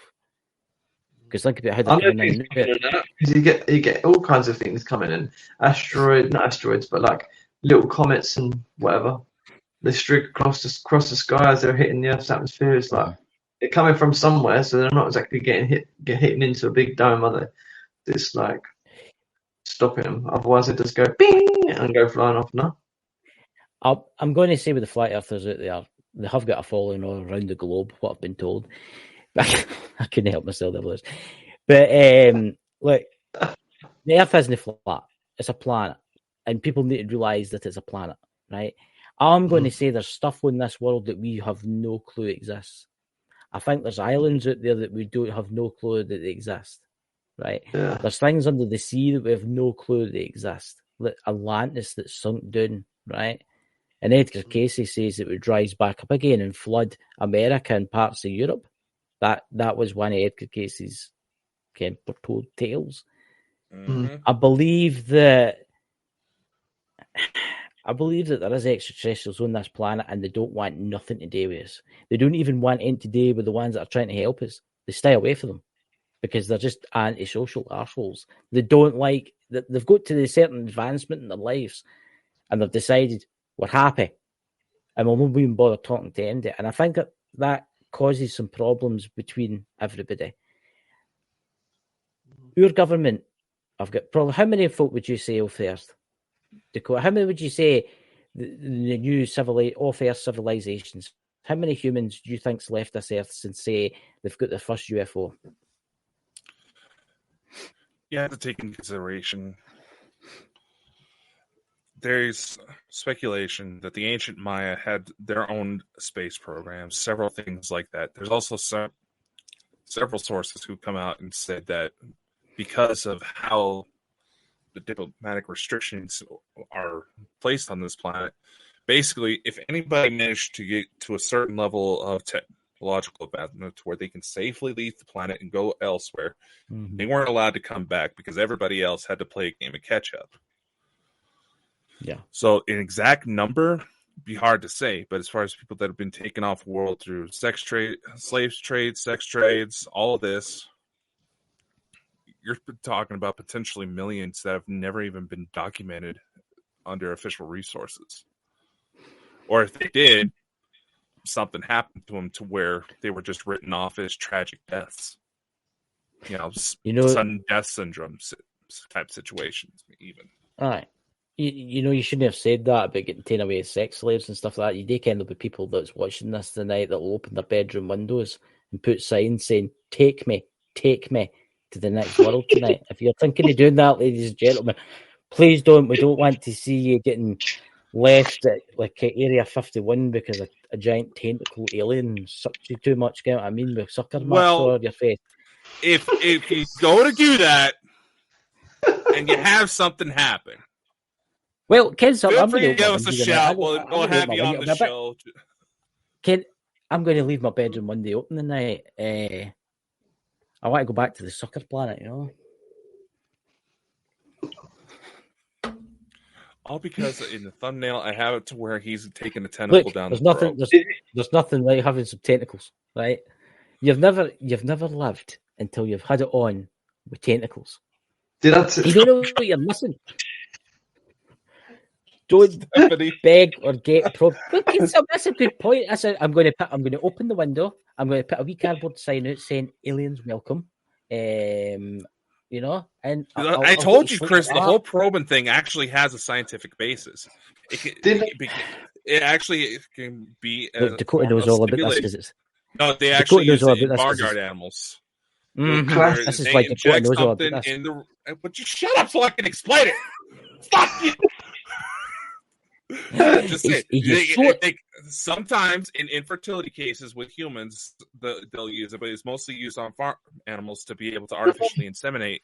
Because think about how they're coming in and out. You get all kinds of things coming in. Not asteroids, but like little comets and whatever. They streak across the sky as they're hitting the Earth's atmosphere. It's like they're coming from somewhere, so they're not exactly hitting into a big dome, are they? It's like stopping them. Otherwise, they just go bing and go flying off. No, I'm going to say with the flat earthers out there, they have got a following all around the globe. What I've been told, I couldn't help myself, there. But look, the Earth isn't flat; it's a planet, and people need to realise that it's a planet, right? I'm going to say there's stuff in this world that we have no clue exists. I think there's islands out there that we don't have no clue that they exist, right? Yeah. There's things under the sea that we have no clue they exist. Like Atlantis that's sunk down, right? And Edgar Casey says it would rise back up again and flood America and parts of Europe. That was one of Edgar Casey's foretold tales. Mm-hmm. I believe that there is extraterrestrials on this planet and they don't want nothing to do with us. They don't even want anything to do with the ones that are trying to help us. They stay away from them because they're just antisocial arseholes. They don't like that. They've got to a certain advancement in their lives and they've decided we're happy and we won't even bother talking to end it. And I think that causes some problems between everybody. Your government, I've got probably, how many folk would you say first? Dakota, how many would you say the new off-Earth civilizations? How many humans do you think's left this Earth since, say, they've got their first UFO? You have to take into consideration there's speculation that the ancient Maya had their own space programs, several things like that. There's also several sources who come out and said that because of how the diplomatic restrictions are placed on this planet, basically, if anybody managed to get to a certain level of technological advancement to where they can safely leave the planet and go elsewhere. Mhm. They weren't allowed to come back because everybody else had to play a game of catch up. Yeah. So an exact number be hard to say, but as far as people that have been taken off world through sex trade, slave trade, sex trades, all of this, you're talking about potentially millions that have never even been documented under official resources. Or if they did, something happened to them to where they were just written off as tragic deaths. Sudden death syndrome type situations, even. Aye. You shouldn't have said that about getting taken away as sex slaves and stuff like that. You do end up with people that's watching this tonight that will open their bedroom windows and put signs saying, take me to the next world tonight. If you're thinking of doing that, ladies and gentlemen, please don't. We don't want to see you getting left at Area 51 because a giant tentacle alien sucks you too much. Get what I mean? With sucker marks all over your face. If you go to do that and you have something happen, well, Ken, feel free to give us a shout. We'll have you on the show. Ken, I'm going to leave my bedroom one day open tonight. I want to go back to the sucker planet, All because in the thumbnail I have it to where he's taking a tentacle down there's the nothing, throat. There's nothing like having some tentacles, right? You've never lived until you've had it on with tentacles. You don't know what you're missing. Don't beg or get probed. Look, that's a good point. I'm going to open the window. I'm going to put a wee cardboard sign out saying "Aliens welcome." And I told you, Chris, the whole probing thing actually has a scientific basis. It actually can be. Dakota knows all about this because it's. No, they actually use it in barnyard animals. Mm-hmm. This is why Dakota knows all about this. But you shut up so I can explain it. Fuck you. Just say sometimes in infertility cases with humans, they'll use it, but it's mostly used on farm animals to be able to artificially inseminate.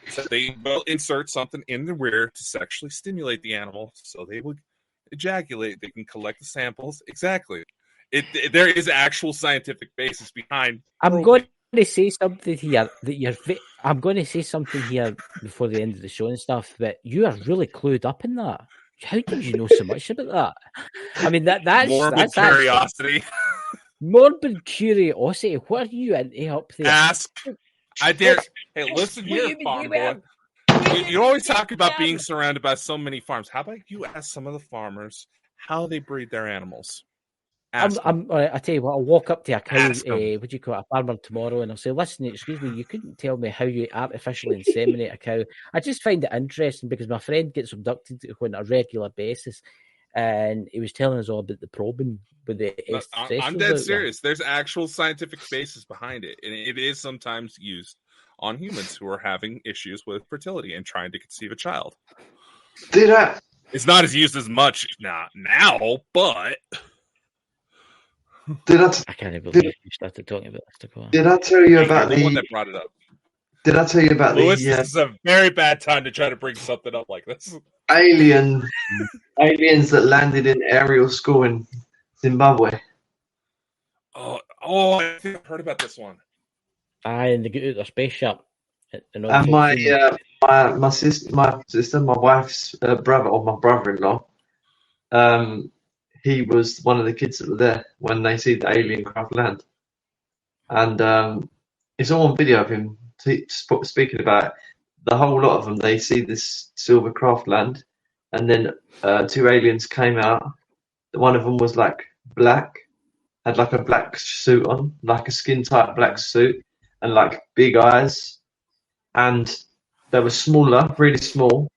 So they will insert something in the rear to sexually stimulate the animal, so they will ejaculate. They can collect the samples. Exactly. There is actual scientific basis behind. I'm going to say something here I'm going to say something here before the end of the show and stuff. But you are really clued up in that. How did you know so much about that? I mean, that's morbid curiosity. Morbid curiosity. What are you into up there? Ask. I dare. Hey, listen here, farm boy. You always talk about being surrounded by so many farms. How about you ask some of the farmers how they breed their animals? I tell you what, I'll walk up to a cow, what do you call it, a farmer tomorrow, and I'll say, listen, excuse me, you couldn't tell me how you artificially inseminate a cow. I just find it interesting because my friend gets abducted on a regular basis, and he was telling us all about the probing with the I'm dead serious. There's actual scientific basis behind it, and it is sometimes used on humans who are having issues with fertility and trying to conceive a child. It's not as used as much now, but... I can't believe you started talking about this. Did I tell you about the one that brought it up? Did I tell you about Lewis, this is a very bad time to try to bring something up like this. Aliens that landed in aerial school in Zimbabwe. Oh, I think I've heard about this one. And they get out their spaceship. And my sister, my wife's brother, or my brother-in-law, he was one of the kids that were there when they see the alien craft land. And it's all on video of him speaking about it. The whole lot of them, they see this silver craft land, and then two aliens came out. One of them was like black, had like a black suit on, like a skin-tight black suit, and like big eyes. And they were smaller, really small.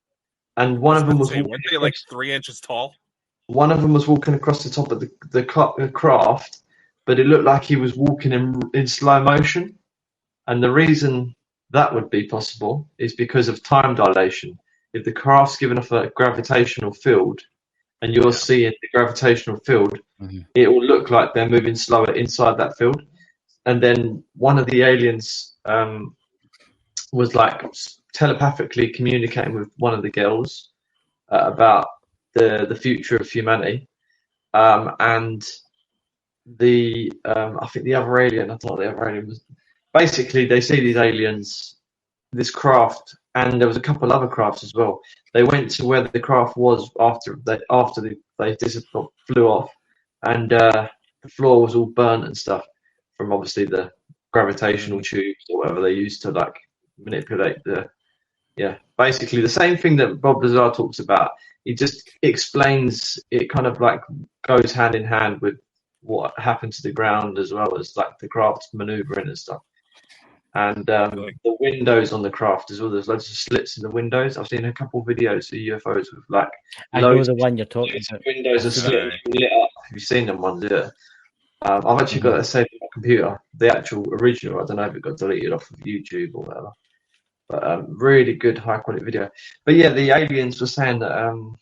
And one of them was... Weren't they like 3 inches tall? One of them was walking across the top of the craft, but it looked like he was walking in slow motion. And the reason that would be possible is because of time dilation. If the craft's given off a gravitational field and you're seeing the gravitational field, it will look like they're moving slower inside that field. And then one of the aliens was like telepathically communicating with one of the girls about the future of humanity, and I think the other alien. I thought the other alien was basically they see these aliens, this craft, and there was a couple other crafts as well. They went to where the craft was after they flew off, and the floor was all burnt and stuff from obviously the gravitational tubes or whatever they used to like manipulate basically the same thing that Bob Lazar talks about. He just explains it, kind of like goes hand in hand with what happened to the ground as well as like the craft's maneuvering and stuff. And the windows on the craft as well. There's loads of slits in the windows. I've seen a couple of videos of UFOs with like I know the one you're talking about. Windows are split and lit up. Have you seen them ones? Yeah. I've actually got that saved on my computer. The actual original. I don't know if it got deleted off of YouTube or whatever. But really good high quality video. But yeah, the aliens were saying that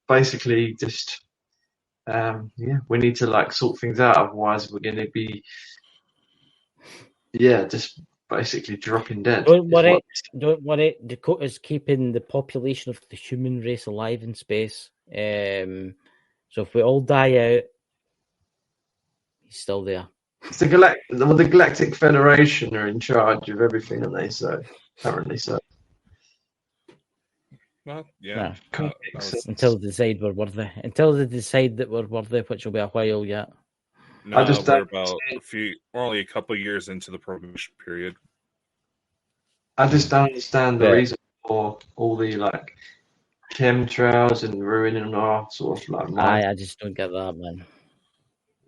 basically just we need to like sort things out, otherwise we're going to be just basically dropping dead. Don't worry. Dakota's keeping the population of the human race alive in space. So if we all die out, he's still there. It's the Galactic Federation are in charge of everything, aren't they? So apparently so. Well, yeah. Until they decide we're worthy. Until they decide that we're worthy, which will be a while yet. No, we're only a couple of years into the probation period. I just don't understand the reason for all the like chemtrails and ruining our sort of like. I just don't get that, man.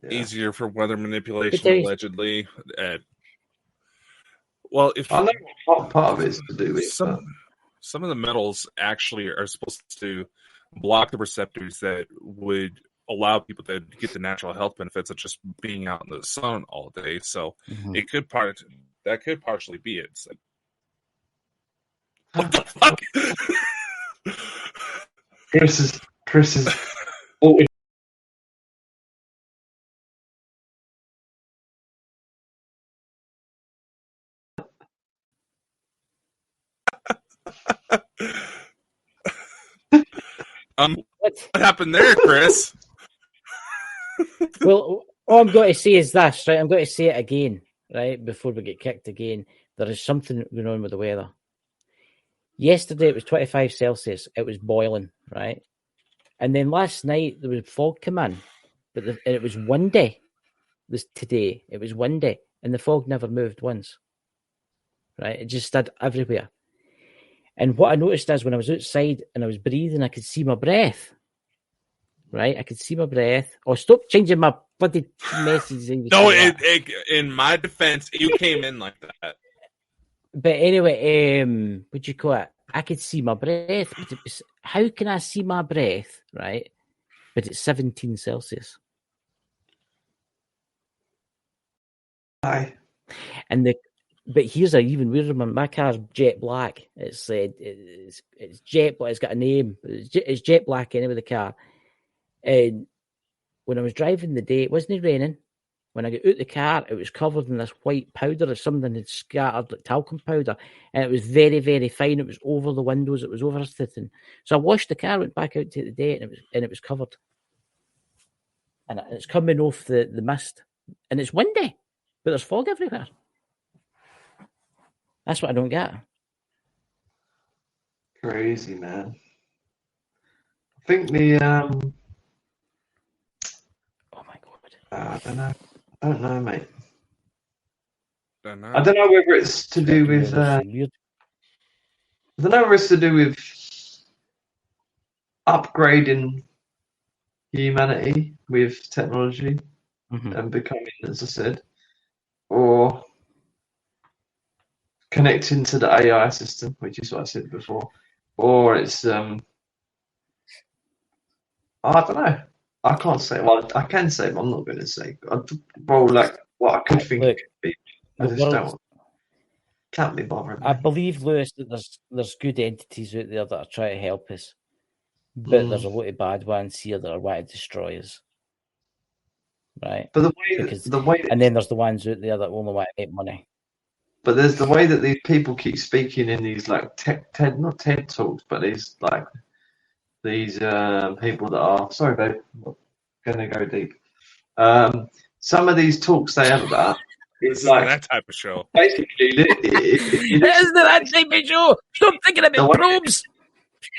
Yeah. Easier for weather manipulation, allegedly. Well, if I know what part of it's to do with some of the metals actually are supposed to block the receptors that would allow people to get the natural health benefits of just being out in the sun all day. So that could partially be it. It's like, what the fuck? Chris is what happened there, Chris? Well, all I'm going to say is this, right? I'm going to say it again, right? Before we get kicked again. There is something going on with the weather. Yesterday it was 25 Celsius. It was boiling, right? And then last night there was fog come in, but it was windy. Today it was windy, and the fog never moved once. Right? It just stood everywhere. And what I noticed is when I was outside and I was breathing, I could see my breath. Right? I could see my breath. Oh, stop changing my bloody messages. No, in my defense, you came in like that. But anyway, what'd you call it? I could see my breath. But it was, how can I see my breath, right? But it's 17 Celsius. Aye. But here's an even weirder one. My car's jet black. It's jet black. It's got a name. It's jet black anyway, the car. And when I was driving the day, it wasn't raining. When I got out the car, it was covered in this white powder or something had scattered like talcum powder. And it was very, very fine. It was over the windows. It was over everything. So I washed the car, went back out to the day, and it was covered. And it's coming off the mist. And it's windy, but there's fog everywhere. That's what I don't get. Crazy, man. I think the oh my god. I don't know, mate. I don't know whether it's to do with I don't know whether it's to do with upgrading humanity with technology and becoming, as I said, or connecting to the AI system, which is what I said before, or it's I don't know. I can't say. Well, I can say, but I'm not going to say. Well, like what I could think it could be. I just can't be bothered. I believe, Lewis, that there's good entities out there that are trying to help us, but there's a lot of bad ones here that are wanting to destroy us. Right? But and then there's the ones out there that only want to make money. But there's the way that these people keep speaking in these like not TED talks, but these like these people that are sorry, babe. going to go deep. Some of these talks they have about This is isn't like that type of show. basically Isn't that type of show? Stop thinking about probes.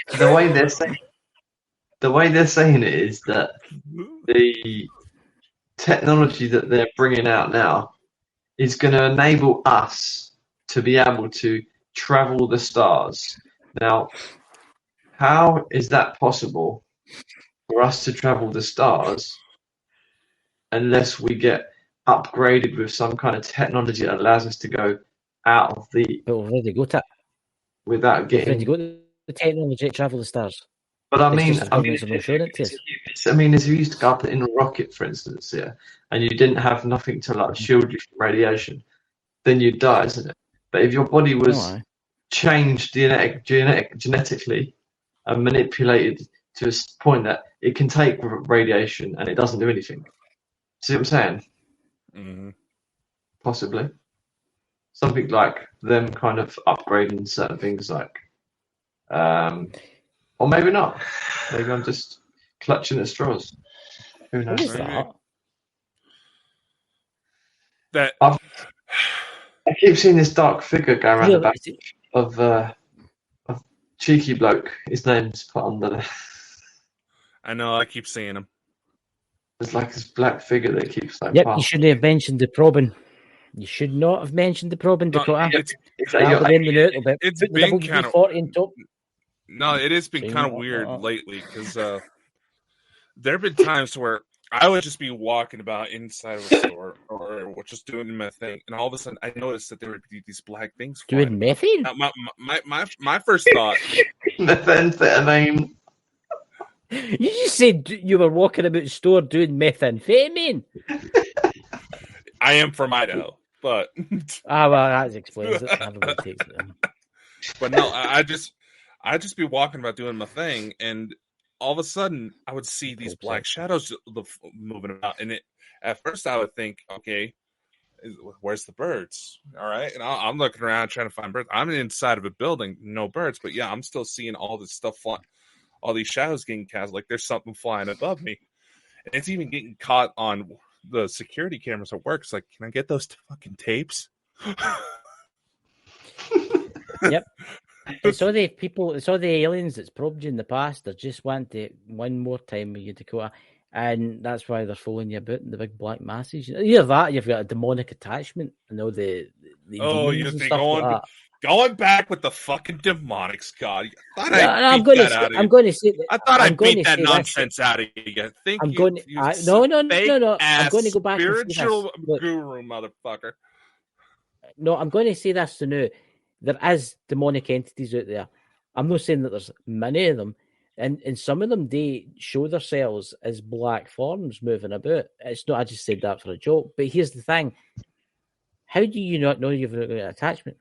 the way they're saying it is that the technology that they're bringing out now is going to enable us to be able to travel the stars. Now, how is that possible for us to travel the stars unless we get upgraded with some kind of technology that allows us to go out of the But we've already got it. without We've already getting? got the technology to travel the stars. But I It's mean, just the governments are not showing it to us. if you used to go up in a rocket, for instance, and you didn't have nothing to like shield you from radiation, then you'd die, isn't it? But if your body was changed genetically and manipulated to a point that it can take radiation and it doesn't do anything. See what I'm saying? Mm-hmm. Possibly. Something like them kind of upgrading certain things like or maybe not. Maybe I'm just clutching at straws. Who knows? What is that? That I keep seeing this dark figure go around the back Is it- of cheeky bloke. His name's put under there. I know. I keep seeing him. There's like this black figure that keeps like. Yep, you shouldn't have mentioned the probing. You should not have mentioned the probing, Dakota. It's That'll be in the note. It's Put the been double kind of B40 in top. no. It has been So you kind of know weird what? lately because there have been times where I would just be walking about inside of a store or just doing my thing, and all of a sudden I noticed that there would be these black things flying. Doing methane? Now, my first thought. methamphetamine. You just said you were walking about the store doing methamphetamine. I am from Idaho, but Well, that explains it. Everybody takes it. but no, I just be walking about doing my thing, and all of a sudden I would see these black shadows moving about, and at first I would think, okay, where's the birds? All right, and I'm looking around trying to find birds. I'm inside of a building, no birds, but yeah, I'm still seeing all this stuff flying, all these shadows getting cast, like there's something flying above me, and it's even getting caught on the security cameras at work. It's like, can I get those fucking tapes? Yep. It's all the people, it's all the aliens that's probed you in the past. They just want to one more time with you, Dakota. And that's why they're following you about in the big black masses. Either that, you've got a demonic attachment and all the oh, demons you and think stuff like that. going back with the fucking demonic, Scott. I thought I'm going to say that. I thought I I'm going beat to that say nonsense out of you. Think I'm you, going. you No. I'm fake-ass going to go back and say spiritual this. Look, guru, motherfucker. no, I'm going to say this to now. There is demonic entities out there. I'm not saying that there's many of them, and some of them they show themselves as black forms moving about. It's not. I just said that for a joke. But here's the thing: how do you not know you've got an attachment?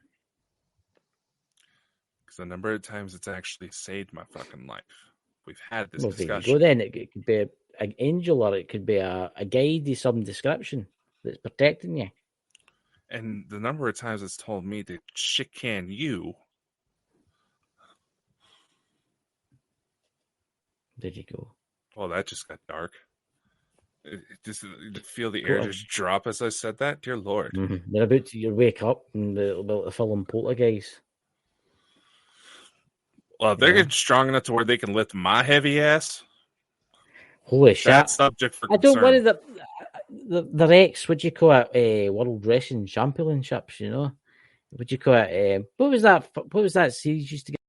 Because the number of times it's actually saved my fucking life. We've had this Well, there you discussion. go. Then it could be an angel, or it could be a guide of some description that's protecting you. And the number of times it's told me to shit can you. There you go. Oh, that just got dark. Just feel the air just drop as I said that. Dear Lord. Mm-hmm. They're about to wake up and the film Poltergeist. Well, if they're getting strong enough to where they can lift my heavy ass. Holy shit! That's subject for I concern. don't worry that the Rex. What do you call it? World Wrestling Championships. You know, what do you call it? What was that? What was that series used to get?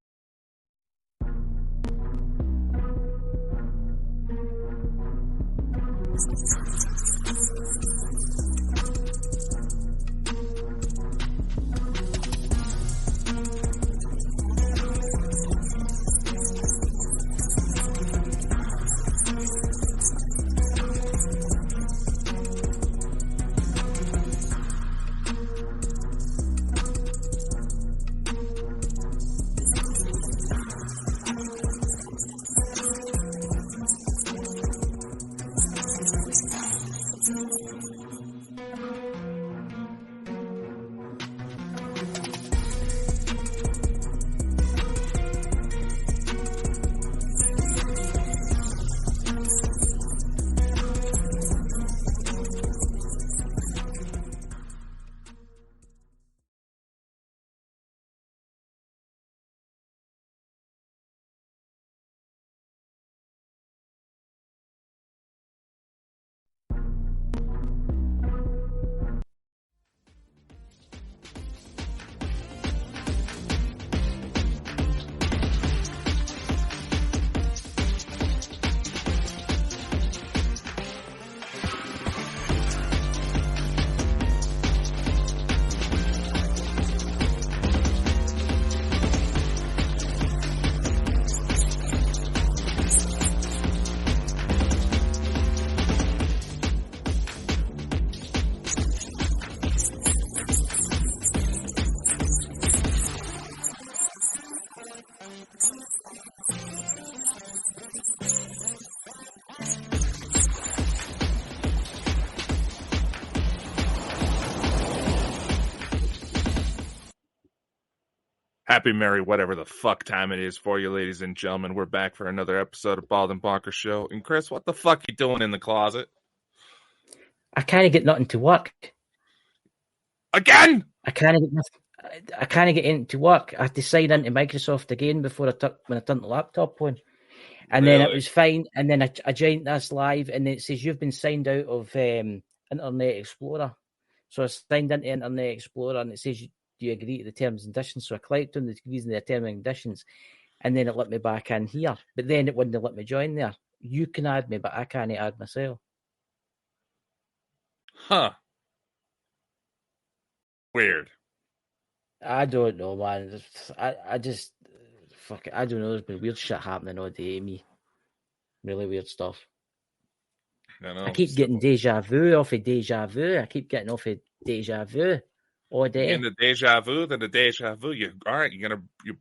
Happy Merry whatever the fuck time it is for you, ladies and gentlemen. We're back for another episode of Bald and Bonkers Show. And Chris, what the fuck you doing in the closet? I can't get nothing to work. Again? I can't get into work. I had to sign into Microsoft again before when I turned the laptop on. And then it was fine. And then I joined this live, and it says you've been signed out of Internet Explorer. So I signed into Internet Explorer, and it says do you agree to the terms and conditions? So I clicked on the agrees to the terms and conditions, and then it let me back in here. But then it wouldn't let me join there. You can add me, but I can't add myself. Huh. Weird. I don't know, man. I just fuck it. I don't know. There's been weird shit happening all day, me. Really weird stuff. I keep getting deja vu off of deja vu. I keep getting off of deja vu all day. And the deja vu, then the deja vu. You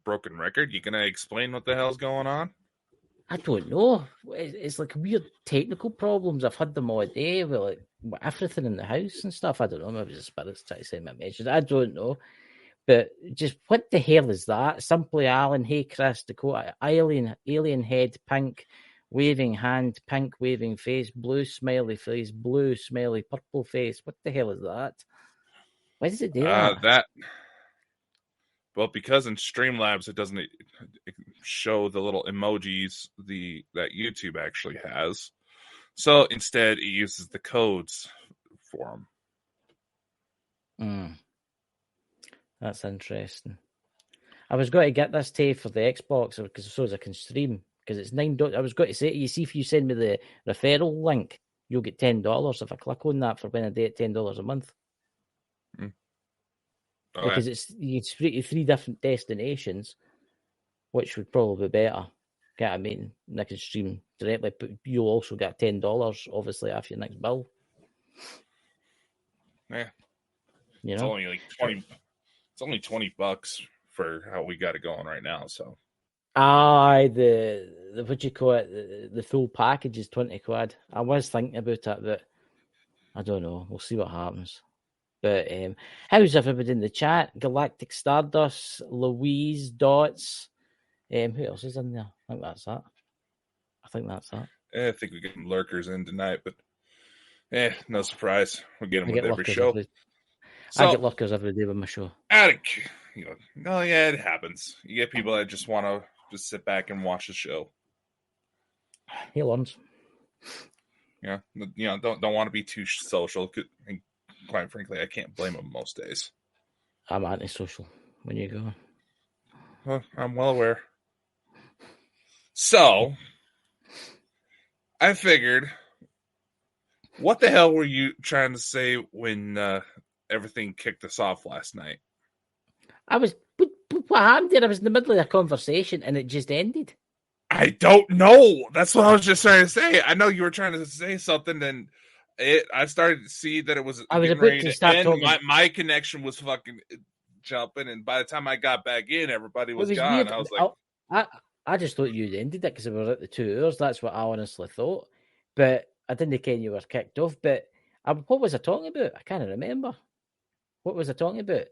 broken record. You gonna explain what the hell's going on? I don't know. It's like weird technical problems. I've had them all day with like everything in the house and stuff. I don't know. Maybe the spirits trying to send me a message. I don't know. But just what the hell is that? Simply Alan, hey Chris, Dakota, alien head, pink, waving hand, pink waving face, blue smiley face, blue smiley purple face. What the hell is that? Why does it do that? Well, because in Streamlabs it doesn't show the little emojis that YouTube actually has. So instead it uses the codes for them. That's interesting. I was going to get this tape for the Xbox because so as I can stream. Because it's $9. I was going to say, you see, if you send me the referral link, you'll get $10 if I click on that for when I do it $10 a month. Okay. Because you can three different destinations, which would probably be better. Get what I mean? And I can stream directly, but you'll also get $10, obviously, after your next bill. Yeah. You know? It's only like 20. It's only $20 for how we got it going right now. So, the what do you call it? The full package is £20. I was thinking about it, but I don't know. We'll see what happens. But how's everybody in the chat? Galactic Stardust, Louise Dots. Who else is in there? I think that's that. I think we get lurkers in tonight, but no surprise. We get them with every show. I get lurkers every day with my show. It happens. You get people that just want to just sit back and watch the show. He learns. Yeah, don't want to be too social. And quite frankly, I can't blame them most days. I'm antisocial when you go. Well, I'm well aware. So, I figured, what the hell were you trying to say when everything kicked us off last night? What happened there? I was in the middle of a conversation and it just ended. I don't know. That's what I was just trying to say. I know you were trying to say something, and I started to see that it was. I was about to start talking. My connection was fucking jumping, and by the time I got back in, everybody was gone. Weird. I was like, I just thought you'd ended it because we were at the 2 hours. That's what I honestly thought. But I didn't think you were kicked off. But what was I talking about? I can't remember. What was I talking about?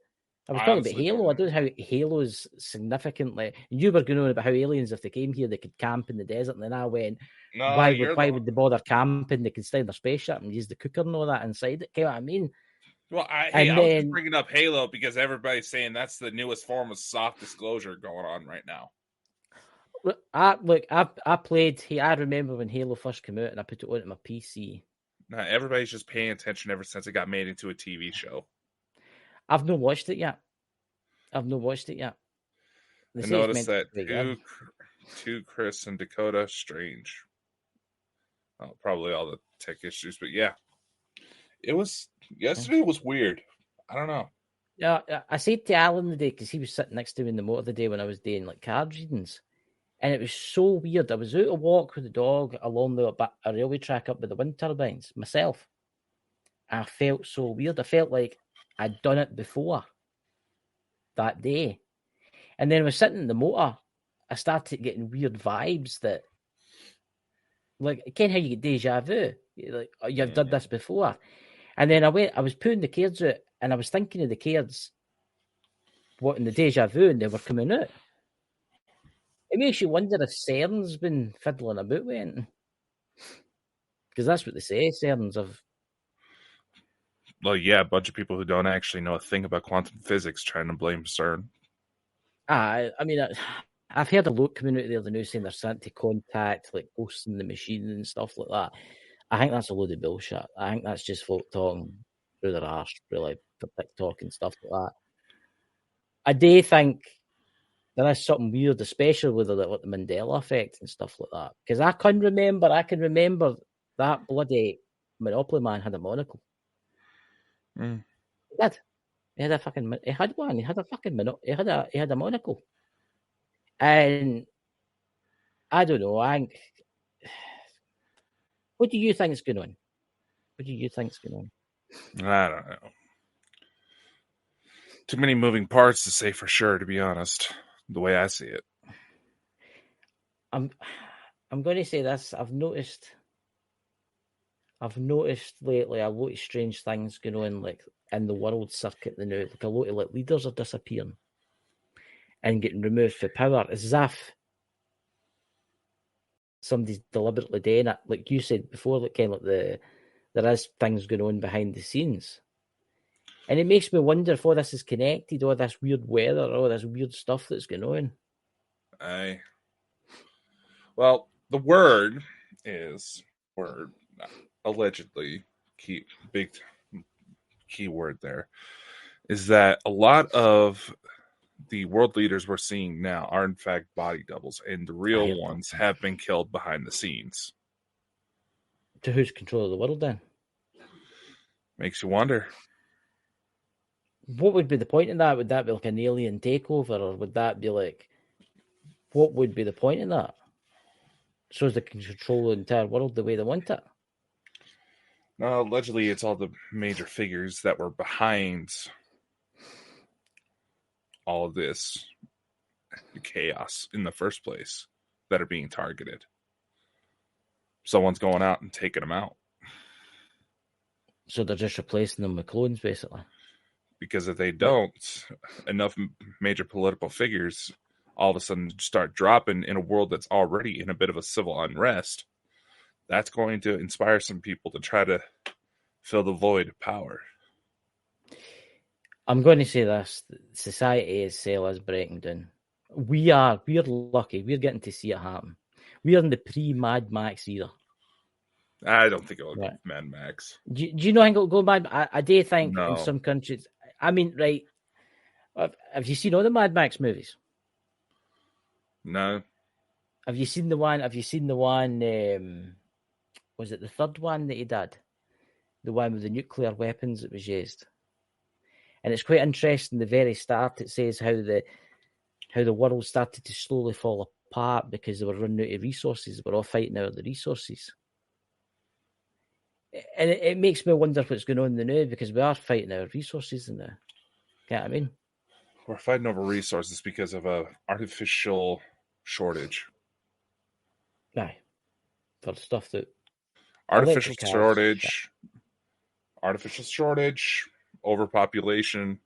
I was talking about Halo. I don't know how Halo's significantly. You were going on about how aliens, if they came here, they could camp in the desert. And then I went, why would they bother camping? They could stay in their spaceship and use the cooker and all that inside it. You know what I mean? Well, I was just bringing up Halo because everybody's saying that's the newest form of soft disclosure going on right now. I played. I remember when Halo first came out, and I put it on my PC. Now everybody's just paying attention ever since it got made into a TV show. I've not watched it yet. I noticed that two Chris and Dakota Strange. Oh, probably all the tech issues, but yeah, yesterday was weird. I don't know. Yeah, I said to Alan the day because he was sitting next to me in the motor the day when I was doing like card readings, and it was so weird. I was out a walk with the dog along a railway track up with the wind turbines myself. And I felt so weird. I felt like I'd done it before that day. And then I was sitting in the motor, I started getting weird vibes that, like, again, how you get deja vu. Like, you've done this before. And then I was putting the cards out and I was thinking of the cards what in the deja vu and they were coming out. It makes you wonder if CERN's been fiddling about with anything. Because that's what they say, CERN's have. Well, yeah, a bunch of people who don't actually know a thing about quantum physics trying to blame CERN. I mean, I've heard a lot coming out there the news saying they're starting to contact like ghosts in the machine and stuff like that. I think that's a load of bullshit. I think that's just folk talking through their arse, really, for TikTok and stuff like that. I do think there is something weird, especially with the Mandela effect and stuff like that. Because I can remember that bloody Monopoly man had a monocle. Mm. He did. He had one. He had a monocle. And I don't know. What do you think is going on? I don't know. Too many moving parts to say for sure, to be honest, the way I see it. I'm going to say this. I've noticed lately a lot of strange things going on, like in the world circuit now. Like a lot of like leaders are disappearing and getting removed from power, as if somebody's deliberately doing it. Like you said before, like kind of like there is things going on behind the scenes. And it makes me wonder if all this is connected, all this weird weather, all this weird stuff that's going on. Well, the word allegedly, big key word there, is that a lot of the world leaders we're seeing now are in fact body doubles, and the real ones have been killed behind the scenes. To who's control of the world then? Makes you wonder. What would be the point in that? Would that be like an alien takeover, or would that be like, what would be the point in that? So they can control the entire world the way they want it? No, allegedly it's all the major figures that were behind all of this chaos in the first place that are being targeted. Someone's going out and taking them out. So they're just replacing them with clones, basically. Because if they don't, enough major political figures all of a sudden start dropping in a world that's already in a bit of a civil unrest, that's going to inspire some people to try to fill the void of power. I'm going to say this. Society itself is breaking down. We're lucky. We're getting to see it happen. We are in the pre-Mad Max era. I don't think it'll go Mad Max. Do you know think it'll go Mad? I do think No. In some countries. I mean, right? Have you seen all the Mad Max movies? No. Have you seen the one? Was it the third one that he did? The one with the nuclear weapons that was used. And it's quite interesting. The very start, it says how the world started to slowly fall apart because they were running out of resources. We're all fighting over the resources. And it makes me wonder what's going on now, because we are fighting our resources now. Get what I mean? We're fighting over resources because of a artificial shortage. Aye. For stuff that... Artificial shortage, overpopulation.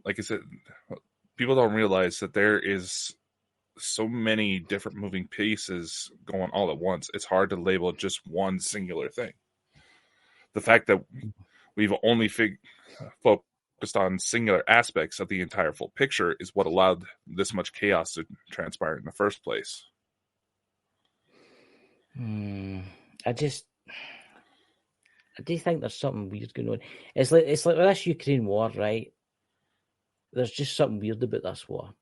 Like I said, people don't realize that there is so many different moving pieces going all at once. It's hard to label just one singular thing. The fact that we've only focused on singular aspects of the entire full picture is what allowed this much chaos to transpire in the first place. I do think there's something weird going on. It's like with this Ukraine war, right? There's just something weird about this war.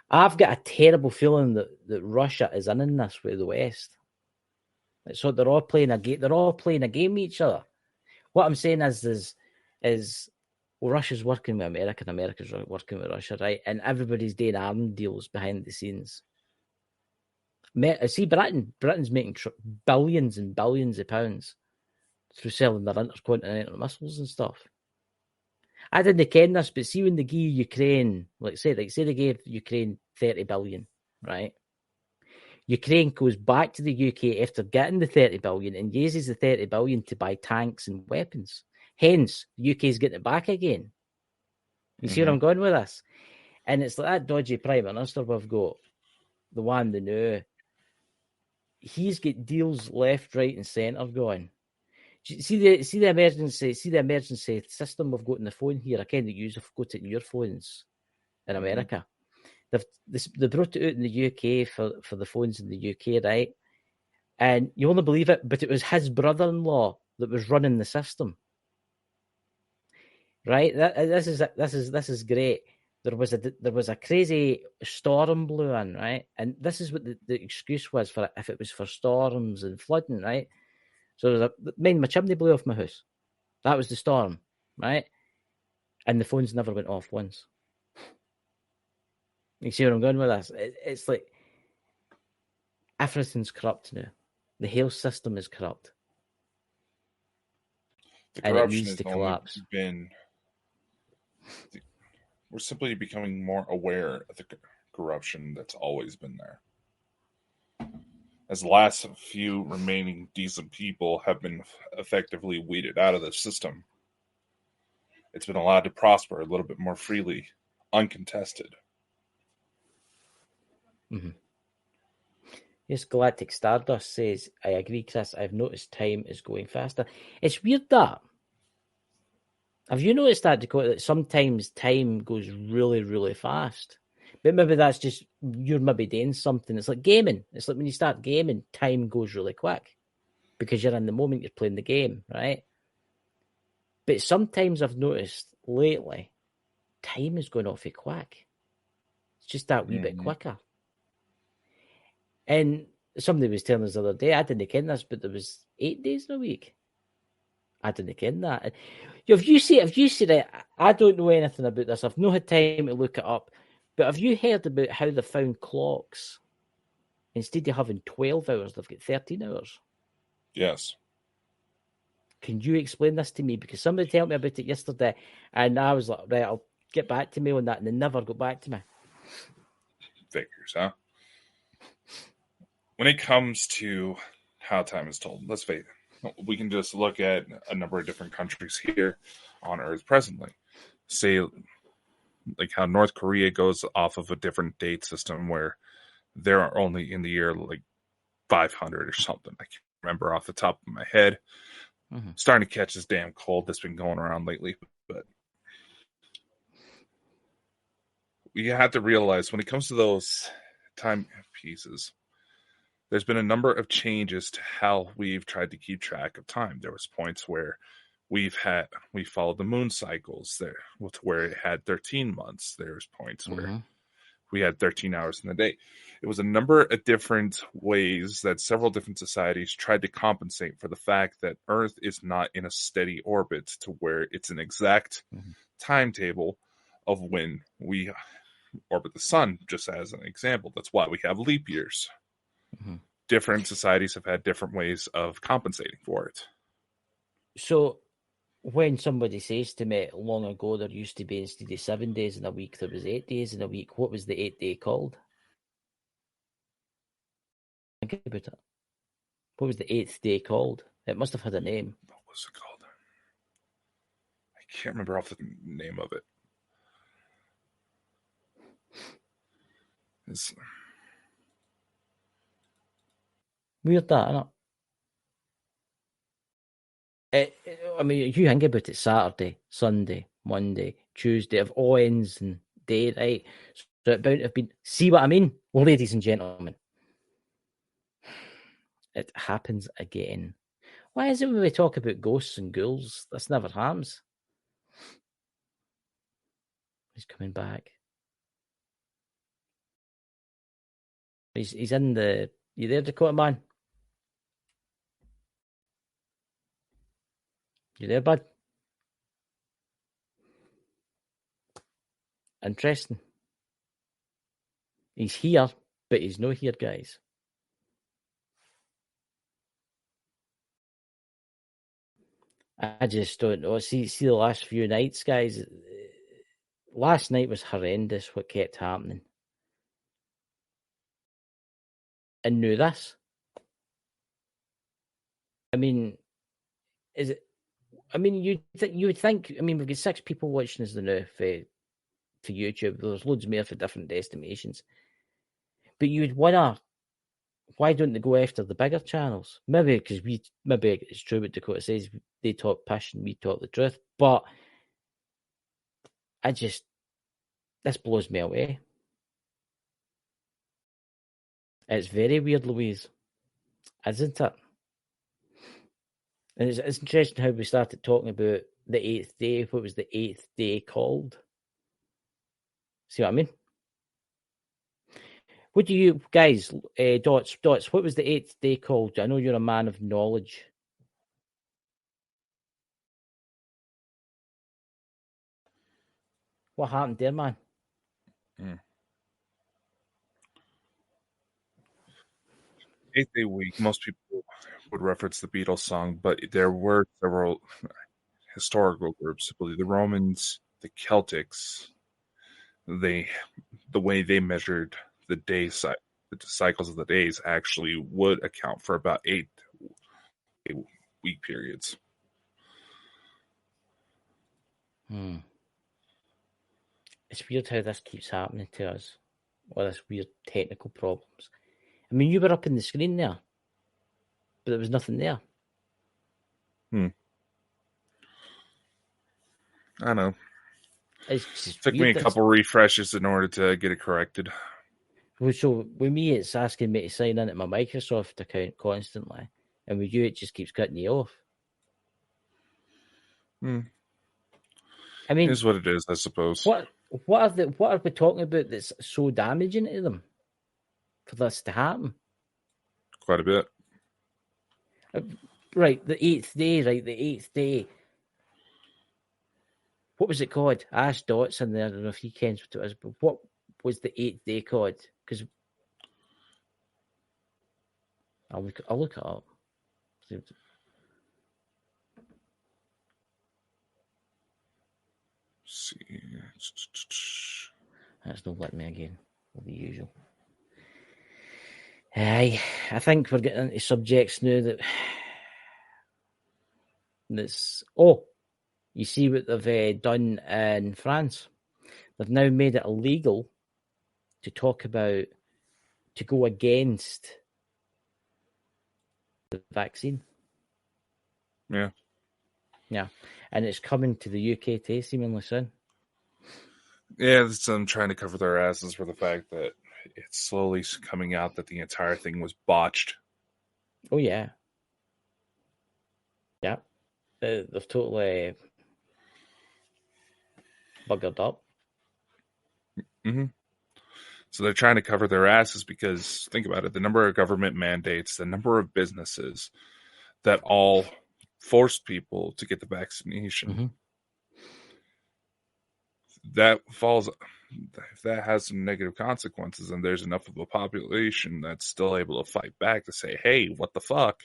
I've got a terrible feeling that Russia is in this with the West. So they're all playing a game. They're all playing a game with each other. What I'm saying is well, Russia's working with America, and America's working with Russia, right? And everybody's doing arms deals behind the scenes. See, Britain's making billions and billions of pounds through selling their intercontinental missiles and stuff. I didn't ken this, but see when they give Ukraine, say they gave Ukraine 30 billion, right? Ukraine goes back to the UK after getting the 30 billion and uses the 30 billion to buy tanks and weapons. Hence, the UK's getting it back again. You see where I'm going with this? And it's like that dodgy Prime Minister we've got, the one, the new. He's got deals left, right, and centre going. See the emergency system we've got in the phone here. I can't use. I've got it in your phones in America. They brought it out in the UK for the phones in the UK, right? And you won't believe it, but it was his brother-in-law that was running the system. Right? This is great. There was a crazy storm blew in, right? And this is what the excuse was for it, if it was for storms and flooding, right? So my chimney blew off my house. That was the storm, right? And the phones never went off once. You see where I'm going with this? It's like everything's corrupt now. The health system is corrupt. The and it corruption needs has to only collapse. been. We're simply becoming more aware of the corruption that's always been there. As the last few remaining decent people have been effectively weeded out of the system, it's been allowed to prosper a little bit more freely, uncontested. Mm-hmm. Yes, Galactic Stardust says, I agree, Chris. I've noticed time is going faster. It's weird that. Have you noticed that, Dakota, that sometimes time goes really, really fast? But maybe that's just you're maybe doing something. It's like gaming. It's like when you start gaming, time goes really quick because you're in the moment, you're playing the game, right? But sometimes I've noticed lately, time is going awfully quick. It's just that wee bit quicker. And somebody was telling us the other day, I didn't ken this, but there was 8 days in a week. I didn't ken that. Have you seen it? I don't know anything about this. I've not had time to look it up. But have you heard about how they found clocks? Instead of having 12 hours, they've got 13 hours. Yes. Can you explain this to me? Because somebody told me about it yesterday, and I was like, right, I'll get back to me on that, and they never got back to me. Figures, huh? When it comes to how time is told, let's face it, we can just look at a number of different countries here on Earth presently. Say, like how North Korea goes off of a different date system where they're only in the year like 500 or something. I can't remember off the top of my head. Mm-hmm. Starting to catch this damn cold that's been going around lately. But you have to realize when it comes to those time pieces, there's been a number of changes to how we've tried to keep track of time. There was points where we followed the moon cycles there, to where it had 13 months. There's points where we had 13 hours in the day. It was a number of different ways that several different societies tried to compensate for the fact that Earth is not in a steady orbit to where it's an exact timetable of when we orbit the sun, just as an example. That's why we have leap years. Different societies have had different ways of compensating for it. So when somebody says to me long ago there used to be, instead of 7 days in a week, there was 8 days in a week, what was the 8 day called? Think about it. What was the 8th day called? It must have had a name. What was it called? I can't remember off the name of it. It's weird that, isn't it? I mean, you think about it, Saturday, Sunday, Monday, Tuesday, of all ends and day, right? So it bound to have been, see what I mean? Well, ladies and gentlemen, it happens again. Why is it when we talk about ghosts and ghouls, this never harms? He's coming back. He's in the... You there, Dakota Man? You there, bud? Interesting. He's here, but he's not here, guys. I just don't know. See the last few nights, guys. Last night was horrendous what kept happening. And knew this. I mean, is it? I mean, you would think. I mean, we've got 6 people watching us now for for YouTube. There's loads more for different destinations. But you'd wonder, why don't they go after the bigger channels? Maybe because maybe it's true what Dakota says, they talk pish and we talk the truth. But this blows me away. It's very weird, Louise, isn't it? And it's interesting how we started talking about the 8th day. What was the 8th day called? See what I mean? What do you guys, Dots, what was the 8th day called? I know you're a man of knowledge. What happened there, man? 8th Day Week, most people would reference the Beatles song, but there were several historical groups, the Romans, the Celtics, the way they measured the the cycles of the days actually would account for about 8 week periods. It's weird how this keeps happening to us, all this weird technical problems. I mean, you were up in the screen there, but there was nothing there. I know. It took me a couple refreshes in order to get it corrected. So with me, it's asking me to sign into my Microsoft account constantly, and with you, it just keeps cutting you off. I mean, it is what it is, I suppose. What are we talking about that's so damaging to them for this to happen? Quite a bit. Right, the 8th day. Right, the 8th day. What was it called? I asked Dots in there. I don't know if he kens what it was, but what was the 8th day called? Because I'll look it up. See. That's not letting me again. The usual. Aye, I think we're getting into subjects now that's. Oh, you see what they've done in France? They've now made it illegal to talk about, to go against the vaccine. Yeah. Yeah. And it's coming to the UK too, seemingly soon. Yeah, it's them trying to cover their asses for the fact that it's slowly coming out that the entire thing was botched. Oh, yeah. Yeah. They've totally buggered up. Mm-hmm. So they're trying to cover their asses because, think about it, the number of government mandates, the number of businesses that all forced people to get the vaccination. Mm-hmm. That falls, if that has some negative consequences, and there's enough of a population that's still able to fight back to say, hey, what the fuck?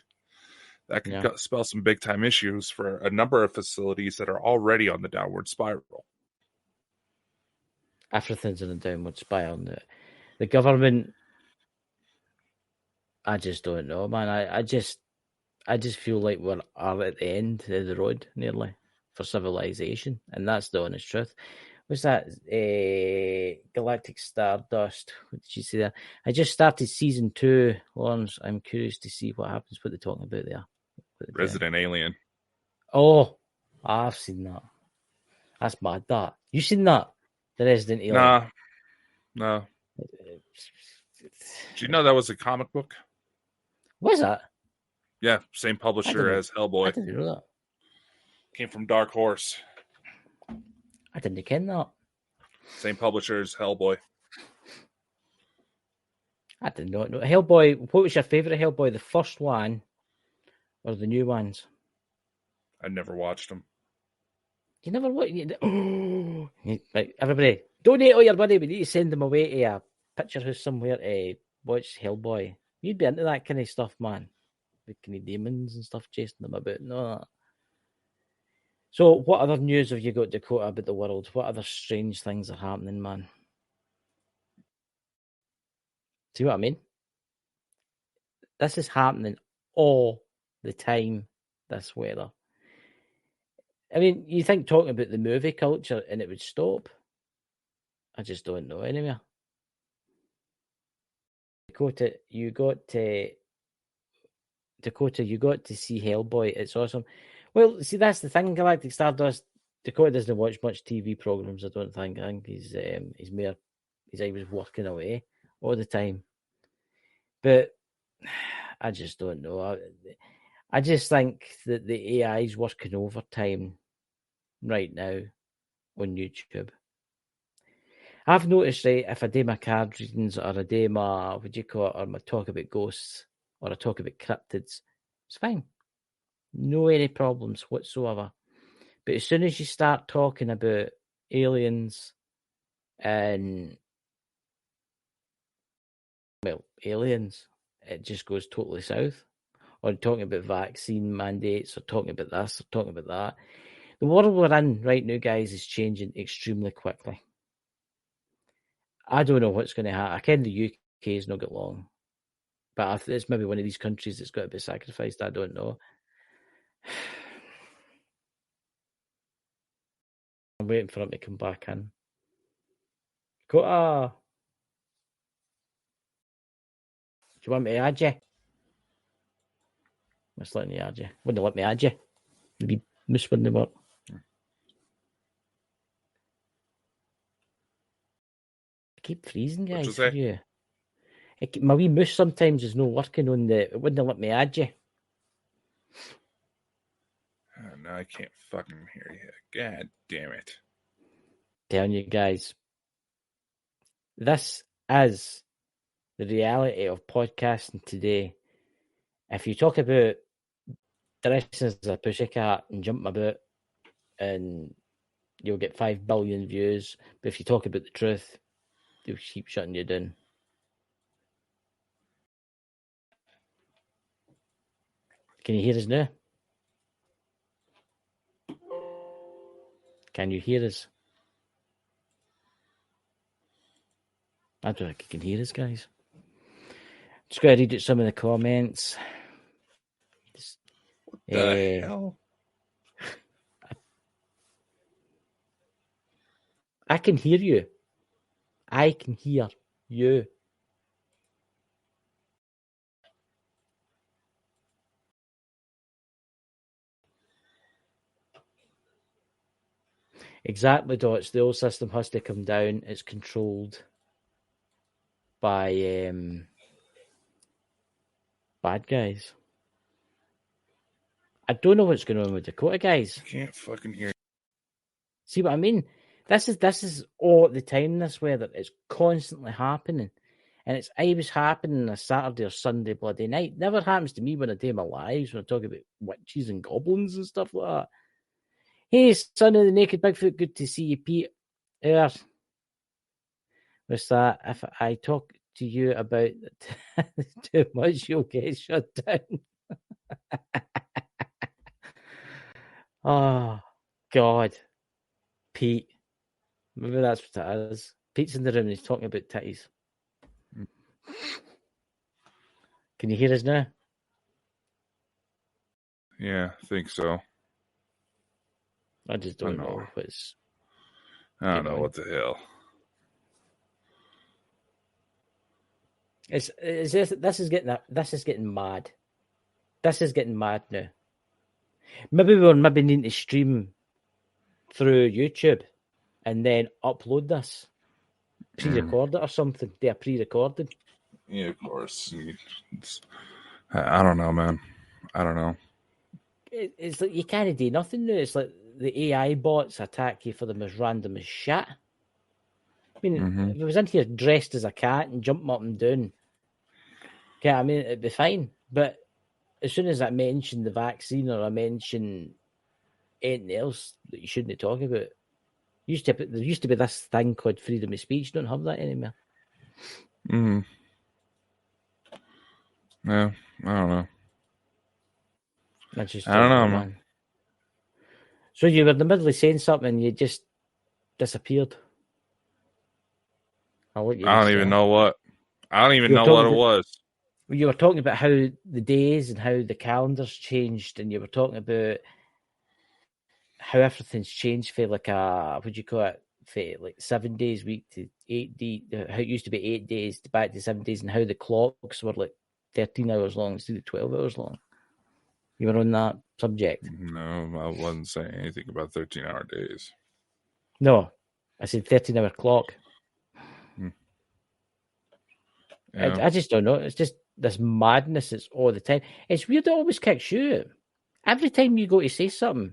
That could spell some big time issues for a number of facilities that are already on the downward spiral. Everything's in a downward spiral. The government, I just don't know, man. I just feel like we're at the end of the road, nearly, for civilization, and that's the honest truth. What's that? Galactic Stardust. What did you say there? I just started season 2, Lawrence. I'm curious to see what happens. What they're talking about there. Resident Alien. Oh, I've seen that. That's mad. That you seen that? The Resident Alien. No. Did you know that was a comic book? Was that? Yeah, same publisher as Hellboy. I didn't know that. Came from Dark Horse. I didn't ken that. Same publisher as Hellboy. I did not know. Hellboy, what was your favourite Hellboy? The first one or the new ones? I never watched them. You never watched? Oh, right, everybody, donate all your money. We need to send them away to a picture house somewhere to watch Hellboy. You'd be into that kind of stuff, man. The kind of demons and stuff chasing them about and all that. So, what other news have you got, Dakota, about the world? What other strange things are happening, man? See what I mean? This is happening all the time, this weather. I mean, you think talking about the movie culture and it would stop? I just don't know anymore. Dakota, you got to see Hellboy. It's awesome. Well, see, that's the thing. Galactic Stardust. Dakota doesn't watch much TV programs. I don't think. I think he's always working away all the time. But I just don't know. I just think that the AI is working overtime right now on YouTube. I've noticed, right, if I do my card readings or I do my, or my talk about ghosts or I talk about cryptids, it's fine. No any problems whatsoever. But as soon as you start talking about aliens and, well, aliens, it just goes totally south. Or talking about vaccine mandates or talking about this or talking about that. The world we're in right now, guys, is changing extremely quickly. I don't know what's going to happen. I ken the UK has not got long. But it's maybe one of these countries that's got to be sacrificed. I don't know. I'm waiting for him to come back in. Kota! Do you want me to add you? Just letting you add you. Wouldn't let me add you. Maybe moose wouldn't work. I keep freezing, guys, for you. My wee moose sometimes is not working on it wouldn't let me add you. Oh, no, I can't fucking hear you. God damn it. Telling you guys, this is the reality of podcasting today. If you talk about dressing as a pussycat and jumping about, and you'll get 5 billion views, but if you talk about the truth, they'll keep shutting you down. Can you hear us now? Can you hear us? I don't think you can hear us, guys. Just going to read out some of the comments. What the hell? I can hear you. I can hear you. Exactly, Dots. The old system has to come down. It's controlled by bad guys. I don't know what's going on with Dakota, guys. I can't fucking hear you. See what I mean? This is all the time, this weather. It's constantly happening. And it's always happening on a Saturday or Sunday bloody night. Never happens to me when I do my lives, when I talk about witches and goblins and stuff like that. Hey, son of the naked Bigfoot, good to see you, Pete. What's that? If I talk to you about too much, you'll get shut down. Oh, God. Pete. Maybe that's what it is. Pete's in the room and he's talking about titties. Can you hear us now? Yeah, I think so. I just don't know what's. I don't know what the hell. This is getting mad. This is getting mad now. Maybe we're needing to stream through YouTube and then upload this, pre-record it or something. They are pre-recorded. Yeah, of course. I don't know, man. I don't know. It's like you can't do nothing now. It's like the AI bots attack you for the most random as shit. I mean, if I was in here dressed as a cat and jumping up and down, okay, I mean, it'd be fine. But as soon as I mention the vaccine or I mention anything else that you shouldn't talk about, there used to be this thing called freedom of speech. You don't have that anymore. Yeah, I don't know. I don't know, man. So you were in the middle of saying something and you just disappeared. I don't even know what. I don't even know what it was. You were talking about how the days and how the calendars changed, and you were talking about how everything's changed for like a, what do you call it, like 7 days a week to 8 days, how it used to be 8 days to back to 7 days, and how the clocks were like 13 hours long instead of 12 hours long. You were on that subject? No, I wasn't saying anything about 13-hour days. No, I said 13-hour clock. Yeah. I just don't know. It's just this madness. It's all the time. It's weird. It always kicks you. Every time you go to say something,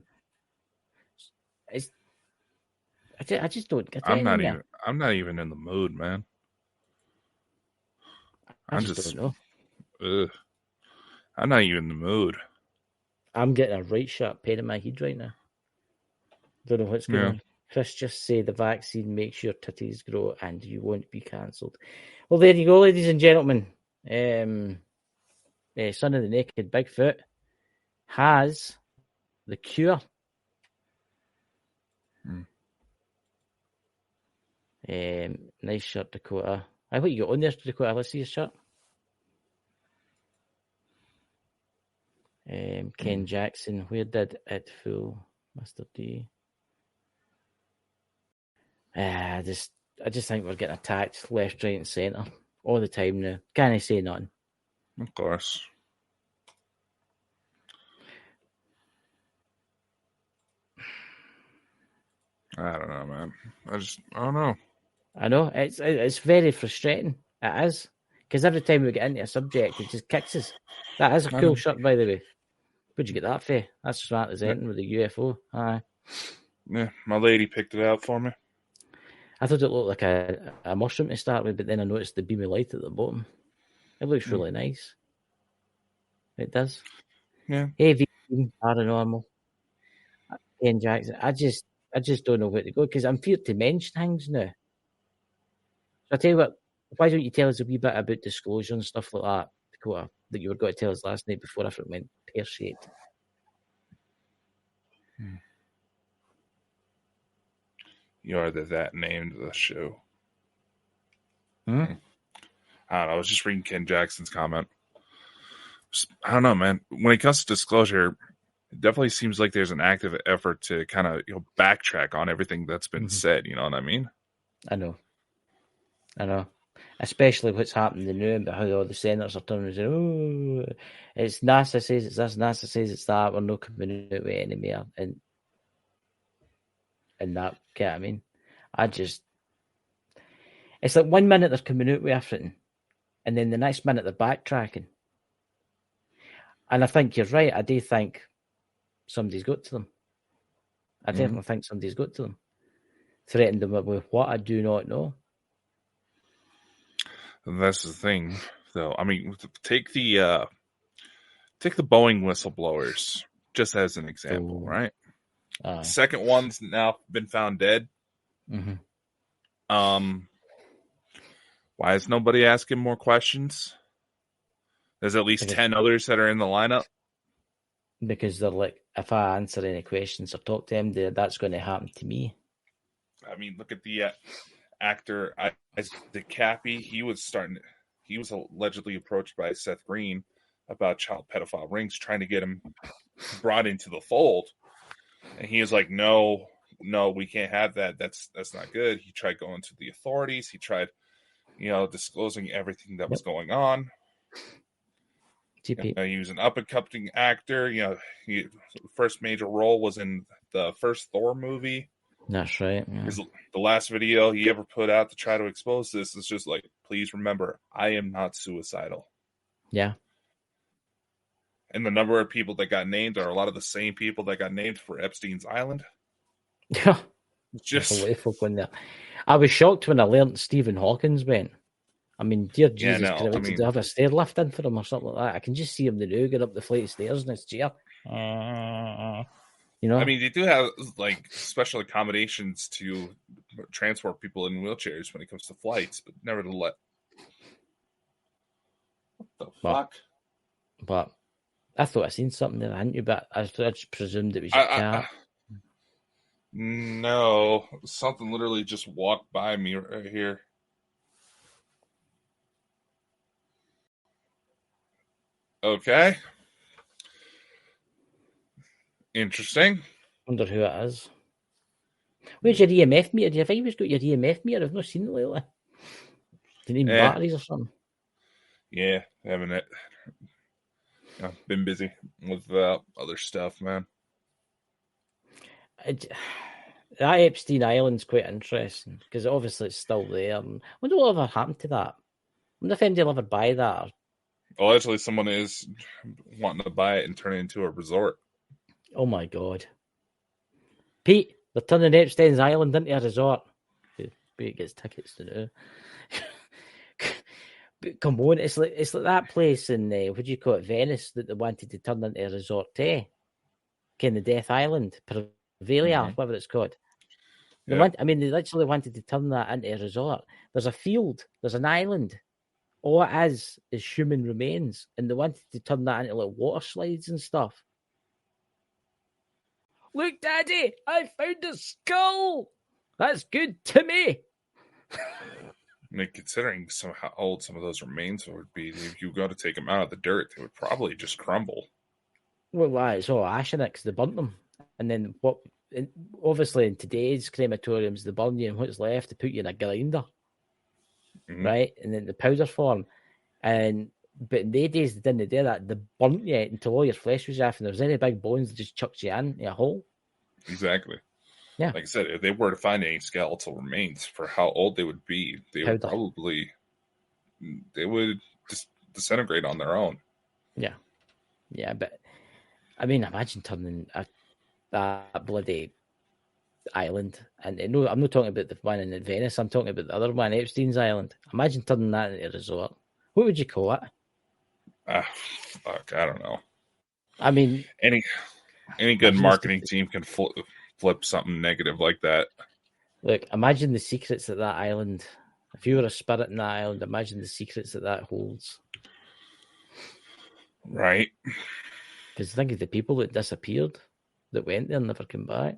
it's. I just don't get it anymore. I'm not even in the mood, man. I just don't know. Ugh. I'm not even in the mood. I'm getting a right sharp pain in my head right now. Don't know what's going on. Chris, just say the vaccine makes your titties grow and you won't be cancelled. Well, there you go, ladies and gentlemen. Son of the Naked Bigfoot has the cure. Nice shirt, Dakota. What you got on there, Dakota? Let's see your shirt. Ken Jackson, where did it fool Mr. D? I just think we're getting attacked left, right, and centre all the time now. Can't I say nothing? Of course. I don't know, man. I don't know. I know it's very frustrating. It is, because every time we get into a subject, it just kicks us. That is a cool shirt, by the way. Where'd you get that for? That's smart as anything with the UFO. Aye. Yeah, my lady picked it out for me. I thought it looked like a mushroom to start with, but then I noticed the beam of light at the bottom. It looks really nice. It does. Yeah. Heavy, paranormal. Ken Jackson. I just don't know where to go because I'm feared to mention things now. So I tell you what, why don't you tell us a wee bit about disclosure and stuff like that, Dakota, that you were going to tell us last night before I went pear-shaped? You are that named the show. I don't know. I was just reading Ken Jackson's comment. I don't know, man. When it comes to disclosure, it definitely seems like there's an active effort to kind of backtrack on everything that's been said. You know what I mean? I know. Especially what's happening now about how all the senators are turning and saying, oh, it's NASA says it's this, NASA says it's that, we're not coming out with any more. And that, I mean, it's like 1 minute they're coming out with everything, and then the next minute they're backtracking. And I think you're right. I do think somebody's got to them. I definitely think somebody's got to them. Threatened them with what I do not know. And that's the thing, though. I mean, take the Boeing whistleblowers just as an example, right? The second one's now been found dead. Why is nobody asking more questions? There's at least 10 others that are in the lineup. Because they're like, if I answer any questions or talk to them, that's going to happen to me. I mean, look at the actor, the Cappy. He was allegedly approached by Seth Green about child pedophile rings, trying to get him brought into the fold. And he was like, no, we can't have that. That's not good. He tried going to the authorities. He tried, disclosing everything that was going on. He was an up-and-coming actor. His first major role was in the first Thor movie. That's right. Yeah. The last video he ever put out to try to expose this is just like, please remember, I am not suicidal. Yeah. And the number of people that got named are a lot of the same people that got named for Epstein's Island. Yeah. Just a lot of folk on there. I was shocked when I learned Stephen Hawking's went. I mean, dear Jesus, could I went to have a stair lift in for him or something like that? I can just see him now get up the flight of stairs in his chair. I mean, they do have like special accommodations to transport people in wheelchairs when it comes to flights, but nevertheless, what the fuck? But I thought I seen something there, hadn't you? But I just presumed it was your cat. No, something literally just walked by me right here. Okay. Interesting. Wonder who it is. Where's your EMF meter? Do you think you've got your EMF meter? I've not seen it lately. Do you need batteries or something? Yeah, having it. I've been busy with other stuff, man. That Epstein Island's quite interesting because obviously it's still there. And I wonder what ever happened to that. I wonder if anybody will ever buy that. Well, actually, someone is wanting to buy it and turn it into a resort. Oh my god, Pete! They're turning Epstein's Island into a resort. Pete gets tickets to do. But come on, it's like that place in what do you call it, Venice, that they wanted to turn into a resort to. Kind of Death Island, Parvelia, whatever it's called. They they literally wanted to turn that into a resort. There's a field, there's an island. All it is human remains, and they wanted to turn that into like water slides and stuff. Look, Daddy, I found a skull. That's good to me. I mean, considering how old some of those remains would be, if you go to take them out of the dirt, they would probably just crumble. Well, it's all ash in it because they burnt them. And then obviously in today's crematoriums, they burn you and what's left, they put you in a grinder, right? And then the powder form. But in their days, they didn't do that. They burnt you until all your flesh was off, and there was any big bones, they just chucked you in a hole. Exactly. Yeah. Like I said, if they were to find any skeletal remains for how old they would be, they would just disintegrate on their own. Yeah. Yeah, but I mean, imagine turning that bloody island. And no, I'm not talking about the one in Venice. I'm talking about the other one, Epstein's Island. Imagine turning that into a resort. What would you call it? Fuck, I don't know. I mean, any good marketing team can flip something negative like that. Look, imagine the secrets at that island. If you were a spirit in that island, imagine the secrets that holds. Right. Because think of the people that disappeared, that went there and never came back.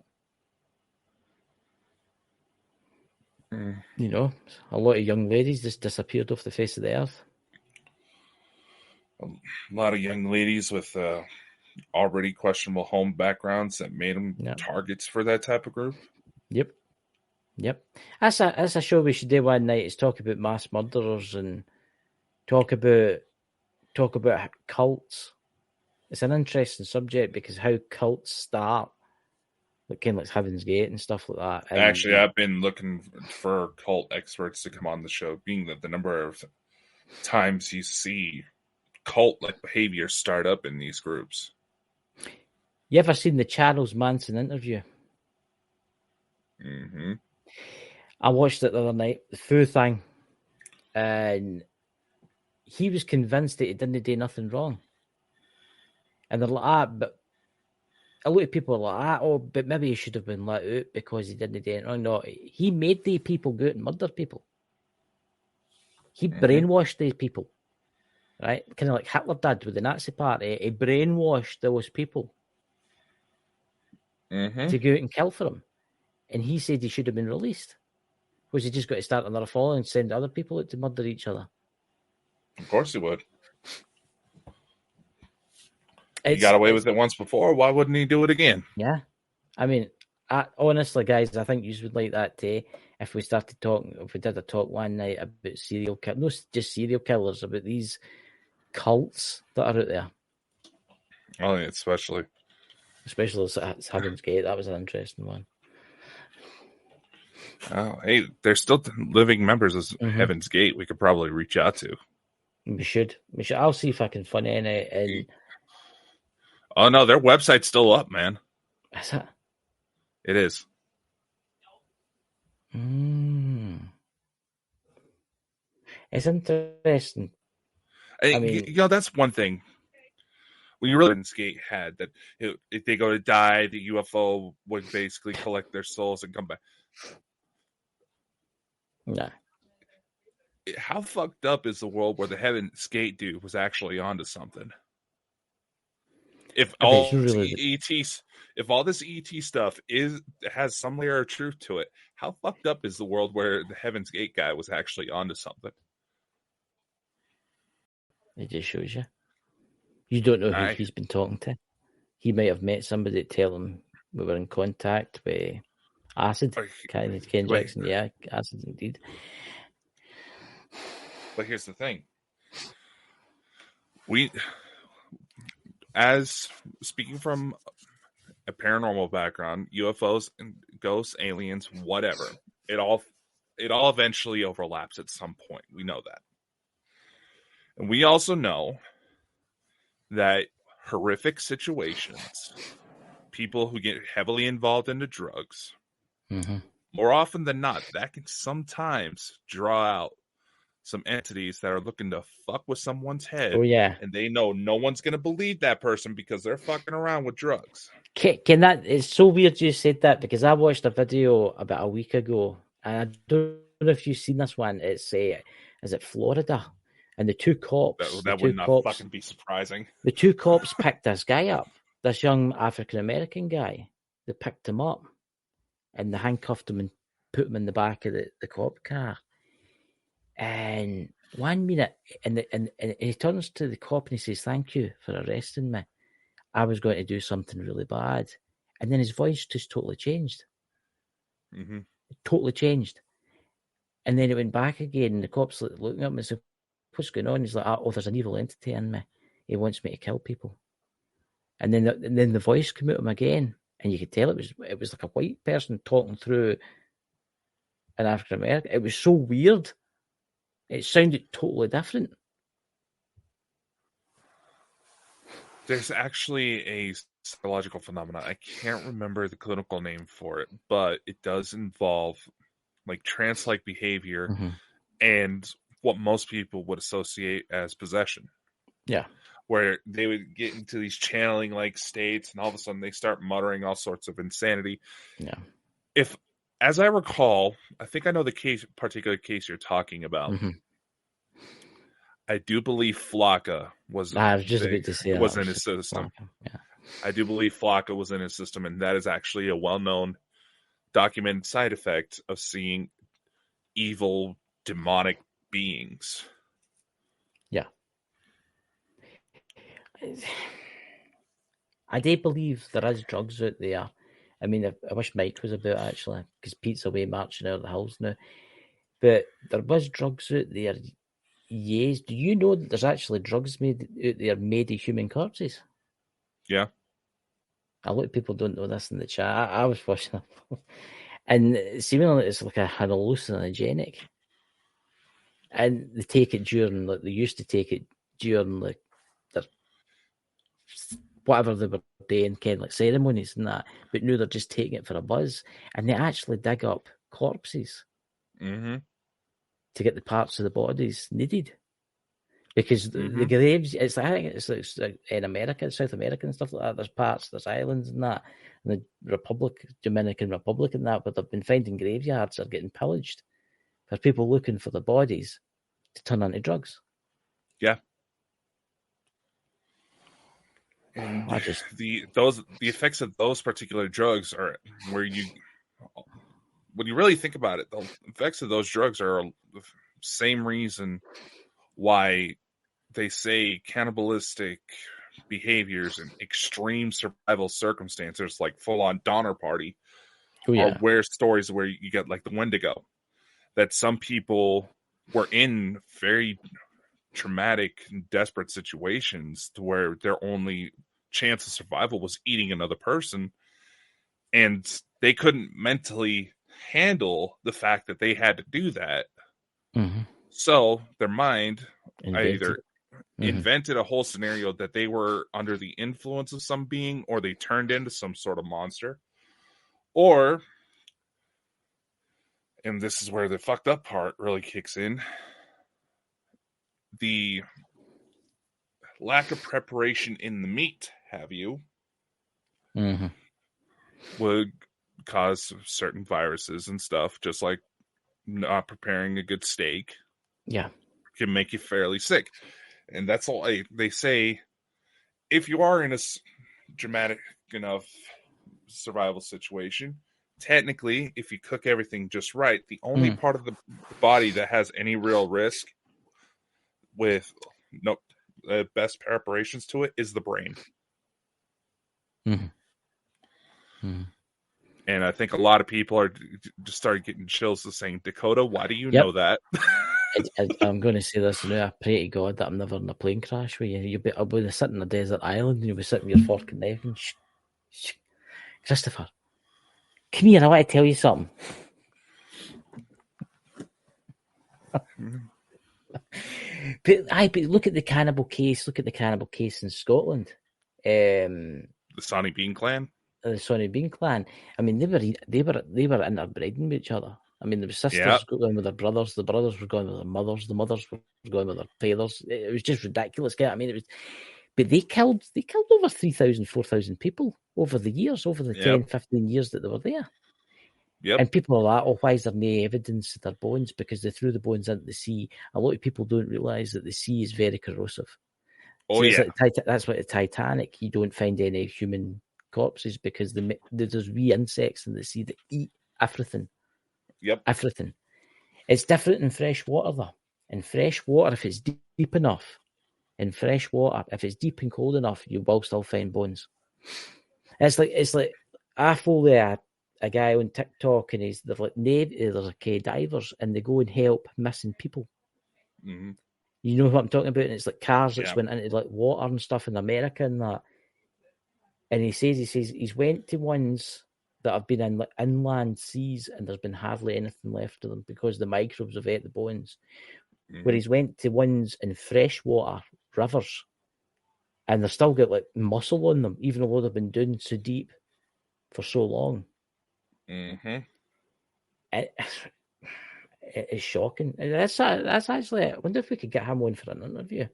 You know, a lot of young ladies just disappeared off the face of the earth. A lot of young ladies with already questionable home backgrounds that made them targets for that type of group. Yep. That's a show we should do one night, is talk about mass murderers and talk about cults. It's an interesting subject because how cults start, like kind of like Heaven's Gate and stuff like that. And actually, I've been looking for cult experts to come on the show, being that the number of times you see cult-like behavior start up in these groups. You ever seen the Charles Manson interview? Mm-hmm. I watched it the other night, the full thing, and he was convinced that he didn't do nothing wrong. And they're like, but a lot of people are like, oh, but maybe he should have been let out because he didn't do anything wrong. No, he made the people go out and murder people. He brainwashed these people, right? Kind of like Hitler did with the Nazi Party. He brainwashed those people to go out and kill for him. And he said he should have been released. Was he just got to start another following and send other people out to murder each other? Of course he would. He got away with it once before. Why wouldn't he do it again? Yeah. I mean, honestly, guys, I think you would like that too. If we started talking, if we did a talk one night about serial killers, not just serial killers, about these cults that are out there. Oh, yeah, especially Heaven's Gate. That was an interesting one. Oh, hey, they're still living members of Heaven's Gate. We could probably reach out to. We should. I'll see if I can find any. And oh no, their website's still up, man. Is it? It is. It's interesting. I mean, that's one thing. When you really Skate had that, if they go to die, the UFO would basically collect their souls and come back. No. How fucked up is the world where the Heaven's Gate dude was actually onto something? If all this ET stuff has some layer of truth to it, how fucked up is the world where the Heaven's Gate guy was actually onto something? It just shows you. You don't know who he's been talking to. He might have met somebody to tell him we were in contact with Acid. Like, Ken Jackson, yeah, acid indeed. But here's the thing. As speaking from a paranormal background, UFOs and ghosts, aliens, whatever, it all eventually overlaps at some point. We know that. And we also know that horrific situations, people who get heavily involved into drugs, more often than not, that can sometimes draw out some entities that are looking to fuck with someone's head. Oh, yeah. And they know no one's going to believe that person because they're fucking around with drugs. Can that? It's so weird you said that, because I watched a video about a week ago, and I don't know if you've seen this one. It's is it Florida? And the two cops. That would not fucking be surprising. The two cops picked this guy up, this young African American guy. They picked him up, and they handcuffed him and put him in the back of the cop car. And 1 minute, and he turns to the cop and he says, "Thank you for arresting me. I was going to do something really bad." And then his voice just totally changed. Totally changed. And then it went back again, and the cops looking at me and said, "What's going on?" He's like, "Oh, there's an evil entity in me. He wants me to kill people." And then the voice came out of him again, and you could tell it was like a white person talking through an African American. It was so weird. It sounded totally different. There's actually a psychological phenomenon. I can't remember the clinical name for it, but it does involve like trance-like behavior and what most people would associate as possession. Yeah. Where they would get into these channeling like states, and all of a sudden they start muttering all sorts of insanity. Yeah. As I recall, I think I know the particular case you're talking about. I do believe Flocka was. I was just about to say was in his system. Yeah. I do believe Flocka was in his system, and that is actually a well-known, documented side effect of seeing evil, demonic beings. Yeah. I do believe there is drugs out there. I mean, I wish Mike was about, actually, because Pete's away marching out of the hills now. But there was drugs out there. Yes. Do you know that there's actually drugs made out there made of human corpses? Yeah. A lot of people don't know this in the chat. I was watching it. And seemingly it's like an hallucinogenic. And they take it during, like, they used to take it during, like, their, whatever they were doing, like ceremonies and that. But now they're just taking it for a buzz. And they actually dig up corpses to get the parts of the bodies needed. Because the graves, I think it's like in America, South America and stuff like that, there's islands and that, and the Dominican Republic and that, but they've been finding graveyards are getting pillaged for people looking for the bodies to turn into drugs. Yeah. And the effects of those particular drugs are where when you really think about it, the effects of those drugs are the same reason why they say cannibalistic behaviors and extreme survival circumstances, like full-on Donner Party, are where stories where you get like the Wendigo, that some people were in very traumatic and desperate situations to where their only chance of survival was eating another person, and they couldn't mentally handle the fact that they had to do that. So their mind either invented a whole scenario that they were under the influence of some being, or they turned into some sort of monster, or, and this is where the fucked up part really kicks in, the lack of preparation in the meat, would cause certain viruses and stuff, just like not preparing a good steak can make you fairly sick. And that's all they say. If you are in a dramatic enough survival situation, technically, if you cook everything just right, the only part of the body that has any real risk with no best preparations to it is the brain. And I think a lot of people are just started getting chills to saying, Dakota, why do you know that? I'm going to say this now. I pray to God that I'm never in a plane crash with you. I'll be sitting on a desert island and you'll be sitting with your fork and knife and Christopher, come here. I want to tell you something. But look at the cannibal case. Look at the cannibal case in Scotland. The Sonny Bean clan. The Sonny Bean clan. I mean, they were interbreeding with each other. I mean, there were sisters going with their brothers. The brothers were going with their mothers. The mothers were going with their fathers. It was just ridiculous. I mean, it was. But they killed over 3,000, 4,000 people over the years, over the 10, 15 years that they were there. Yep. And people are like, oh, why is there no evidence of their bones? Because they threw the bones into the sea. A lot of people don't realise that the sea is very corrosive. Oh, so that's why the Titanic, you don't find any human corpses because there's wee insects in the sea that eat everything. Yep. Everything. It's different in fresh water, though. In fresh water, if it's deep enough, if it's deep and cold enough, you will still find bones. It's like I follow a guy on TikTok, and they're like divers, and they go and help missing people. Mm-hmm. You know what I'm talking about? And it's like cars that went into like water and stuff in America and that. And he says he's went to ones that have been in like inland seas, and there's been hardly anything left of them because the microbes have ate the bones. Mm-hmm. Where he's went to ones in freshwater rivers, and they've still got like muscle on them, even though they've been doing so deep for so long. Mm-hmm. It's shocking. That's actually. I wonder if we could get him on for an interview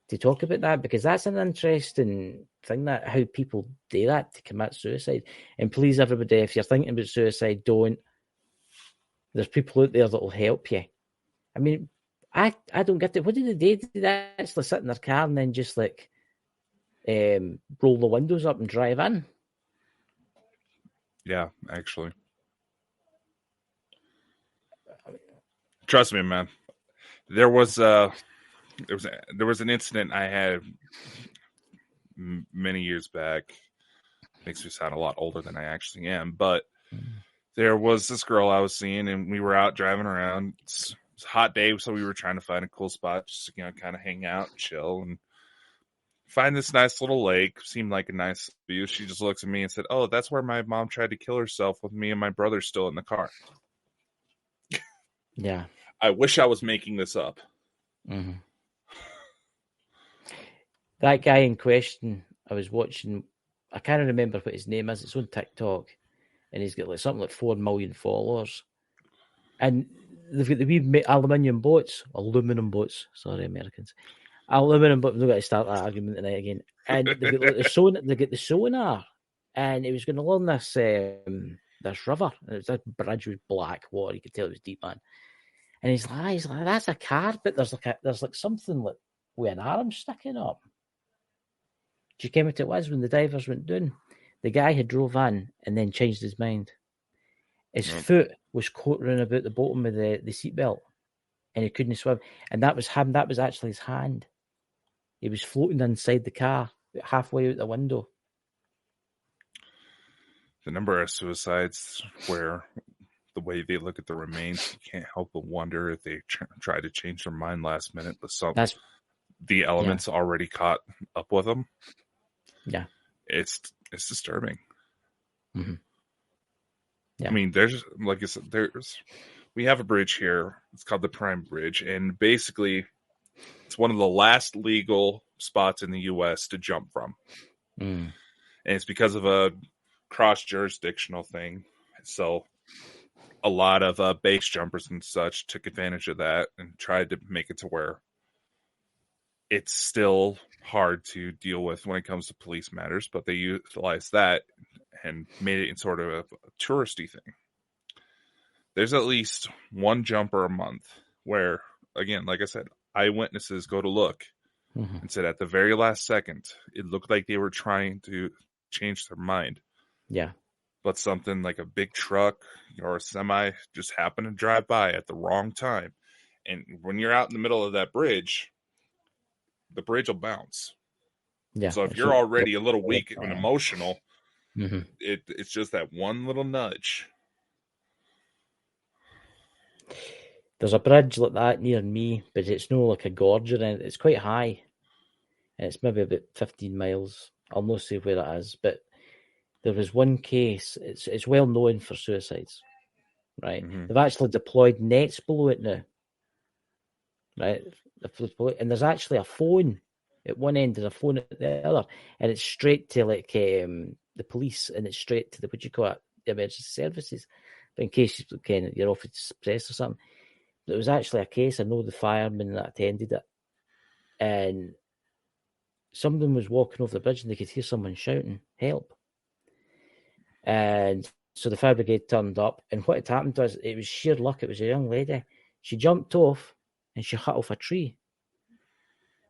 to talk about that, because that's an interesting thing, that how people do that to commit suicide. And please, everybody, if you're thinking about suicide, don't. There's people out there that will help you. I mean, I don't get it. What do they do? Do they actually sit in their car and then just like roll the windows up and drive in? Yeah, actually. Trust me, man. There was an incident I had many years back. Makes me sound a lot older than I actually am, but there was this girl I was seeing, and we were out driving around. It's a hot day, so we were trying to find a cool spot, just kind of hang out, chill, and find this nice little lake. Seemed like a nice view. She just looks at me and said, "Oh, that's where my mom tried to kill herself with me and my brother still in the car." Yeah. I wish I was making this up. Mm-hmm. That guy in question, I was watching, I can't remember what his name is. It's on TikTok, and he's got like something like 4 million followers. And they've got the wee aluminum boats. Sorry, Americans. Aluminum boats. We've got to start that argument tonight again. And they've got like the sonar. And he was going to learn this river. And it was a bridge with black water. You could tell it was deep, man. And he's like, that's a car, but there's like something like with an arm sticking up. Do you know what it was when the divers went down? The guy had drove in and then changed his mind. His foot was caught round about the bottom of the seatbelt, and he couldn't swim. And that was him. That was actually his hand. He was floating inside the car, halfway out the window. The number of suicides where the way they look at the remains, you can't help but wonder if they try to change their mind last minute, but the elements already caught up with them. Yeah. It's disturbing. Mm-hmm. Yeah. I mean, there's, like I said, we have a bridge here. It's called the Prime Bridge, and basically it's one of the last legal spots in the U.S. to jump from. Mm. And it's because of a cross-jurisdictional thing. So a lot of base jumpers and such took advantage of that and tried to make it to where it's still hard to deal with when it comes to police matters, but they utilized that and made it in sort of a touristy thing. There's at least one jumper a month where, again, like I said, eyewitnesses go to look and said at the very last second, it looked like they were trying to change their mind. Yeah. But something like a big truck or a semi just happened to drive by at the wrong time. And when you're out in the middle of that bridge, the bridge will bounce. Yeah. So if you're already a little weak and emotional, Mm-hmm. It's just that one little nudge. There's a bridge like that near me, but it's no like a gorge or anything. It's quite high. And it's maybe about 15 miles. I'll not say where it is, but there was one case. It's well known for suicides, right? Mm-hmm. They've actually deployed nets below it now, right? And there's actually a phone at one end and a phone at the other, and it's straight to like the police, and it's straight to the what you call it, the emergency services. But in case you're off express or something, there was actually a case. I know the firemen that attended it, and someone was walking over the bridge and they could hear someone shouting, "Help!" And so the fire brigade turned up, and what had happened was it was sheer luck. It was a young lady. She jumped off and she hit off a tree.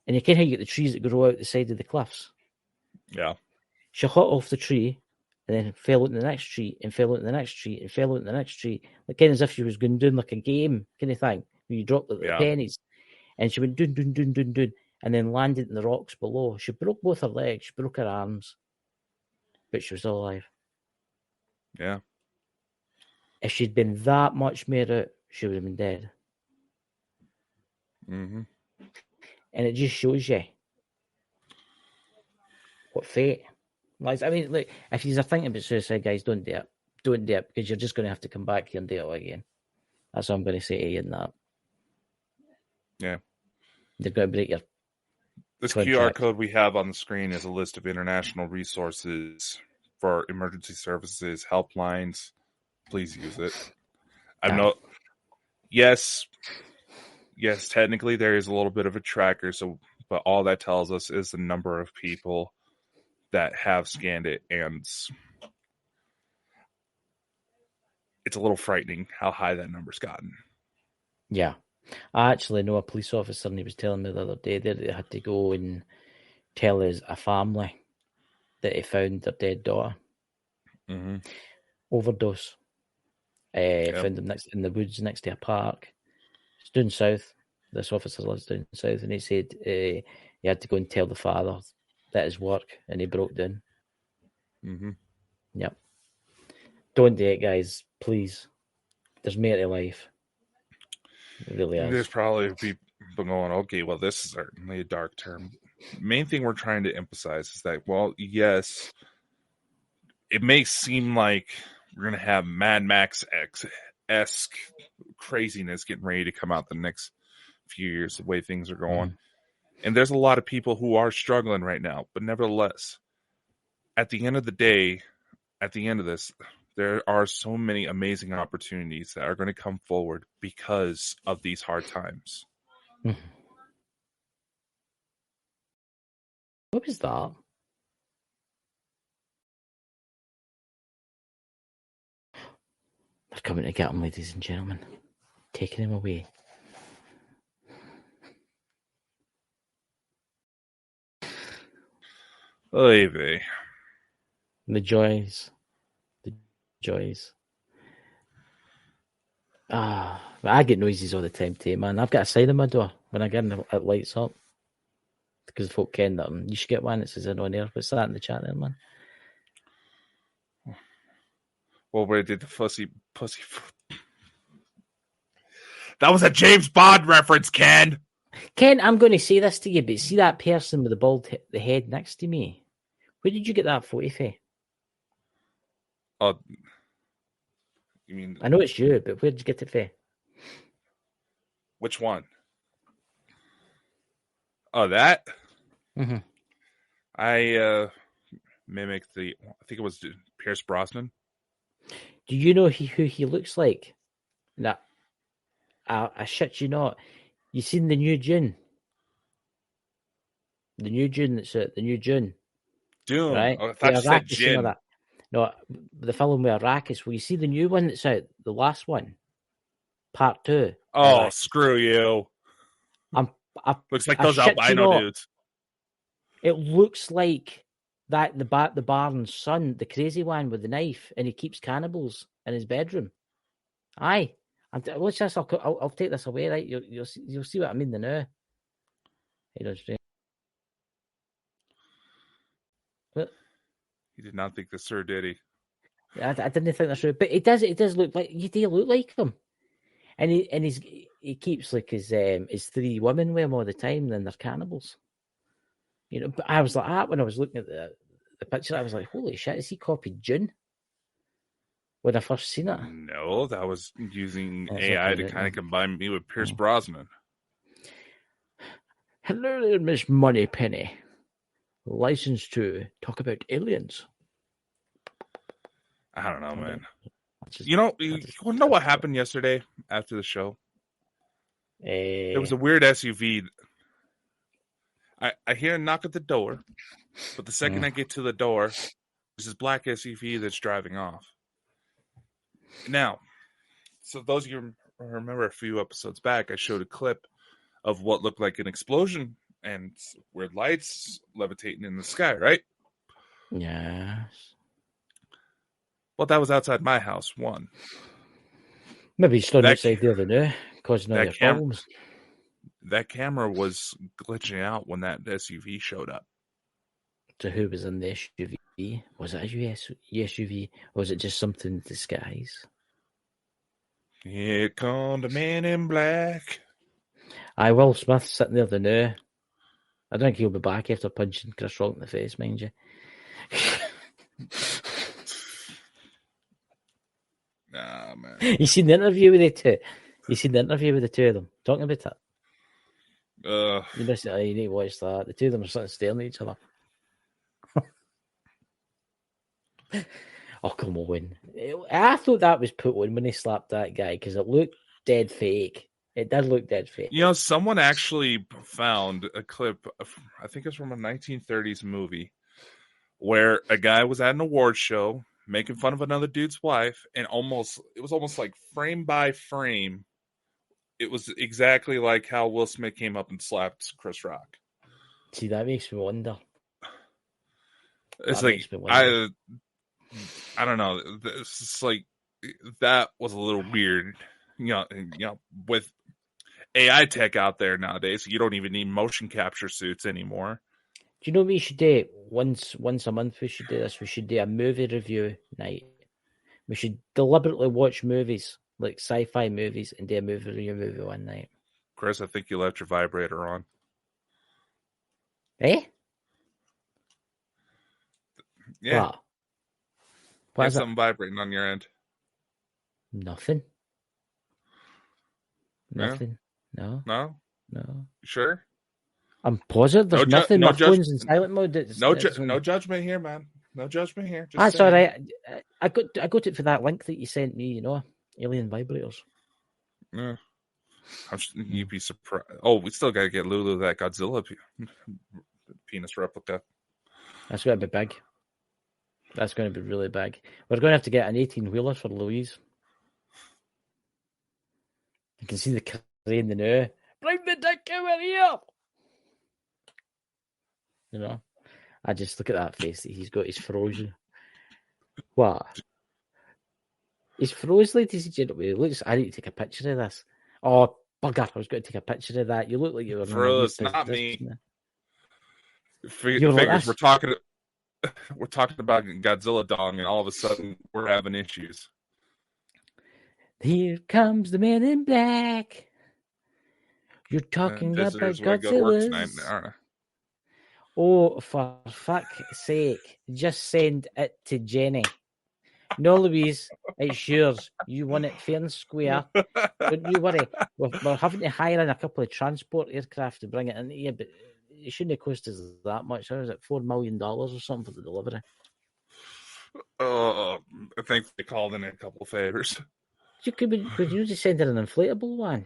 And you can't how you get the trees that grow out the side of the cliffs. Yeah. She hit off the tree and then fell into the next tree and fell into the next tree and fell into the next tree. Like kind of as if she was going doing like a game kind of thing. Where you drop the pennies. And she went doon, doon, doon, doon, doon, and then landed in the rocks below. She broke both her legs. She broke her arms. But she was still alive. Yeah. If she'd been that much more out, she would have been dead. Mm-hmm. And it just shows you what fate. Like, I mean, like, if you're thinking about suicide, guys, don't do it. Don't do it, because you're just going to have to come back here and do it again. That's what I'm going to say to you in that. Yeah. They're going to break your This contract. QR code we have on the screen is a list of international resources for emergency services, helplines. Please use it. I'm not. Yes, technically there is a little bit of a tracker, but all that tells us is the number of people that have scanned it, and it's a little frightening how high that number's gotten. Yeah. I actually know a police officer, and he was telling me the other day that they had to go and tell a family that he found their dead daughter. Mm-hmm. Overdose. Found them in the woods next to a park. It's down south. This officer lives down south, and he said he had to go and tell the father that his work, and he broke down. Mm-hmm. Yep. Don't do it, guys. Please. There's more to life. It really is. There's probably people going, okay, well, this is certainly a dark term. Main thing we're trying to emphasize is that, well, yes, it may seem like we're going to have Mad Max-esque craziness getting ready to come out the next few years, the way things are going. Mm. And there's a lot of people who are struggling right now, but nevertheless, at the end of the day, at the end of this, there are so many amazing opportunities that are going to come forward because of these hard times. What was that? They're coming to get him, ladies and gentlemen. Taking him away. Oy vey. The joys. The joys. I get noises all the time too, man. I've got a sign on my door when I get in, it lights up. Because folk ken that you should get one that says in on air. What's that in the chat there, man? Well, where did the pussy? That was a James Bond reference, Ken. Ken, I'm going to say this to you, but see that person with the head next to me? Where did you get that photo from? Oh, you mean? I know it's you, but where did you get it from? Which one? Oh, that? Mm-hmm. I mimicked I think it was Pierce Brosnan. Do you know who he looks like? No, I shit you not. You seen the new Dune? The new Dune that's out. The new Dune. Dune. Right? Oh, I thought you said Jin. That. No, the film with Arrakis. Will you see the new one that's out? The last one. Part 2. Oh, Arrakis. Screw you. Looks like those albino dudes. It looks like that the Baron's son, the crazy one with the knife, and he keeps cannibals in his bedroom. Aye. Watch this. I'll take this away, right? You'll see what I mean now. What? He did not think this through, did he? I didn't think that's true, but it does look like you do look like him, and he keeps like his 3 women with him all the time, and then they're cannibals. You know, but I was like that when I was looking at the picture. I was like, holy shit, has he copied June? When I first seen it. No, that was using That's AI okay, to kind of combine me with Pierce Oh. Brosnan. Hello there, Miss Moneypenny. License to talk about aliens. I don't know, man. Just, You know what happened yesterday after the show? There was a weird SUV. I hear a knock at the door, but the second I get to the door, there's this black SUV that's driving off. Now, so those of you who remember a few episodes back, I showed a clip of what looked like an explosion and weird lights levitating in the sky, right? Yes. Well, that was outside my house, one. Maybe he's stood That outside the other now, causing all that your cam- problems. That camera was glitching out when that SUV showed up. So who was in the SUV? Was it a SUV, or was it just something in disguise? Here come the man in black. Will Smith sitting there the now. I don't think he'll be back after punching Chris Rock in the face, mind you. Nah, man. You seen the interview with the two? You seen the interview with the two of them talking about it? You need to watch that. The two of them are sitting staring at each other. Oh, come on. I thought that was put on when they slapped that guy because it looked dead fake. It did look dead fake. You know, someone actually found a clip, I think it's from a 1930s movie, where a guy was at an award show making fun of another dude's wife, and it was almost like frame by frame. It was exactly like how Will Smith came up and slapped Chris Rock. See, that makes me wonder. It's like, I don't know. It's like, that was a little weird. You know, with AI tech out there nowadays, you don't even need motion capture suits anymore. Do you know what we should do? Once a month we should do this. We should do a movie review night. We should deliberately watch movies, like sci-fi movies, and do a movie review one night. Chris, I think you left your vibrator on. Eh? Yeah. What is something vibrating on your end. Nothing. Nothing. Yeah. No. Sure? I'm positive there's nothing. My phone's in silent mode. No judgment here, man. No judgment here. That's all right. I got it for that link that you sent me, alien vibrators. Yeah. You'd be surprised. Oh, we still got to get Lulu that Godzilla penis replica. That's going to be big. That's going to be really big. We're going to have to get an 18-wheeler for Louise. You can see the crane now. Bring the dick over here! I just look at that face that he's got. He's frozen. What? He's frozen, ladies and gentlemen. Looks. I need to take a picture of this. Oh, bugger! I was going to take a picture of that. You look like you were froze. Not me. Figures. Like we're talking about Godzilla dong, and all of a sudden we're having issues. Here comes the man in black. You're talking about Godzilla. Oh, for fuck's sake. Just send it to Jenny. No, Louise, it's yours. You want it fair and square. Don't you worry. We're having to hire in a couple of transport aircraft to bring it into you, but it shouldn't have cost us that much. How is it? $4 million or something for the delivery? I think they called in a couple of favors. Could you just send her an inflatable one?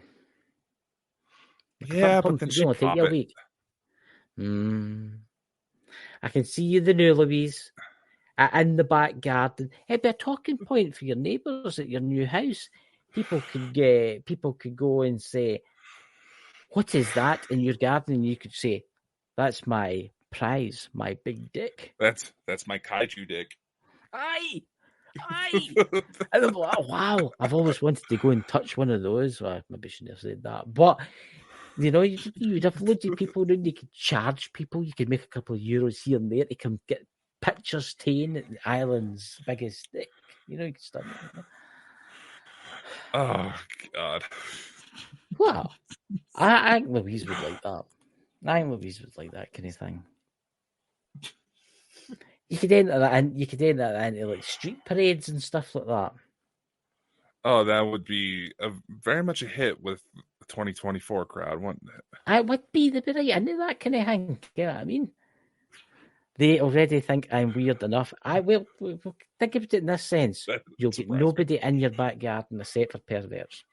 Yeah, but then she'll take you a week. I can see you the new Louise in the back garden. It'd be a talking point for your neighbours at your new house. People could go and say, "What is that in your garden?" And you could say, "That's my prize, my big dick." That's my kaiju dick. Aye. And I'm like, oh, wow, I've always wanted to go and touch one of those. Well, maybe I shouldn't have said that, but. You'd have loads of people around. You could charge people. You could make a couple of euros here and there to come get pitcher's team at the island's biggest stick. You know, you can stop it. Oh God. Wow. I think Louise would like that. I think Louise would like that kind of thing. You could enter that into like street parades and stuff like that. Oh, that would be very much a hit with the 2024 crowd, wouldn't it? I would be the right into that kind of thing. You know what I mean? They already think I'm weird enough. I will think of it in this sense. You'll get nobody in your backyard except for perverts.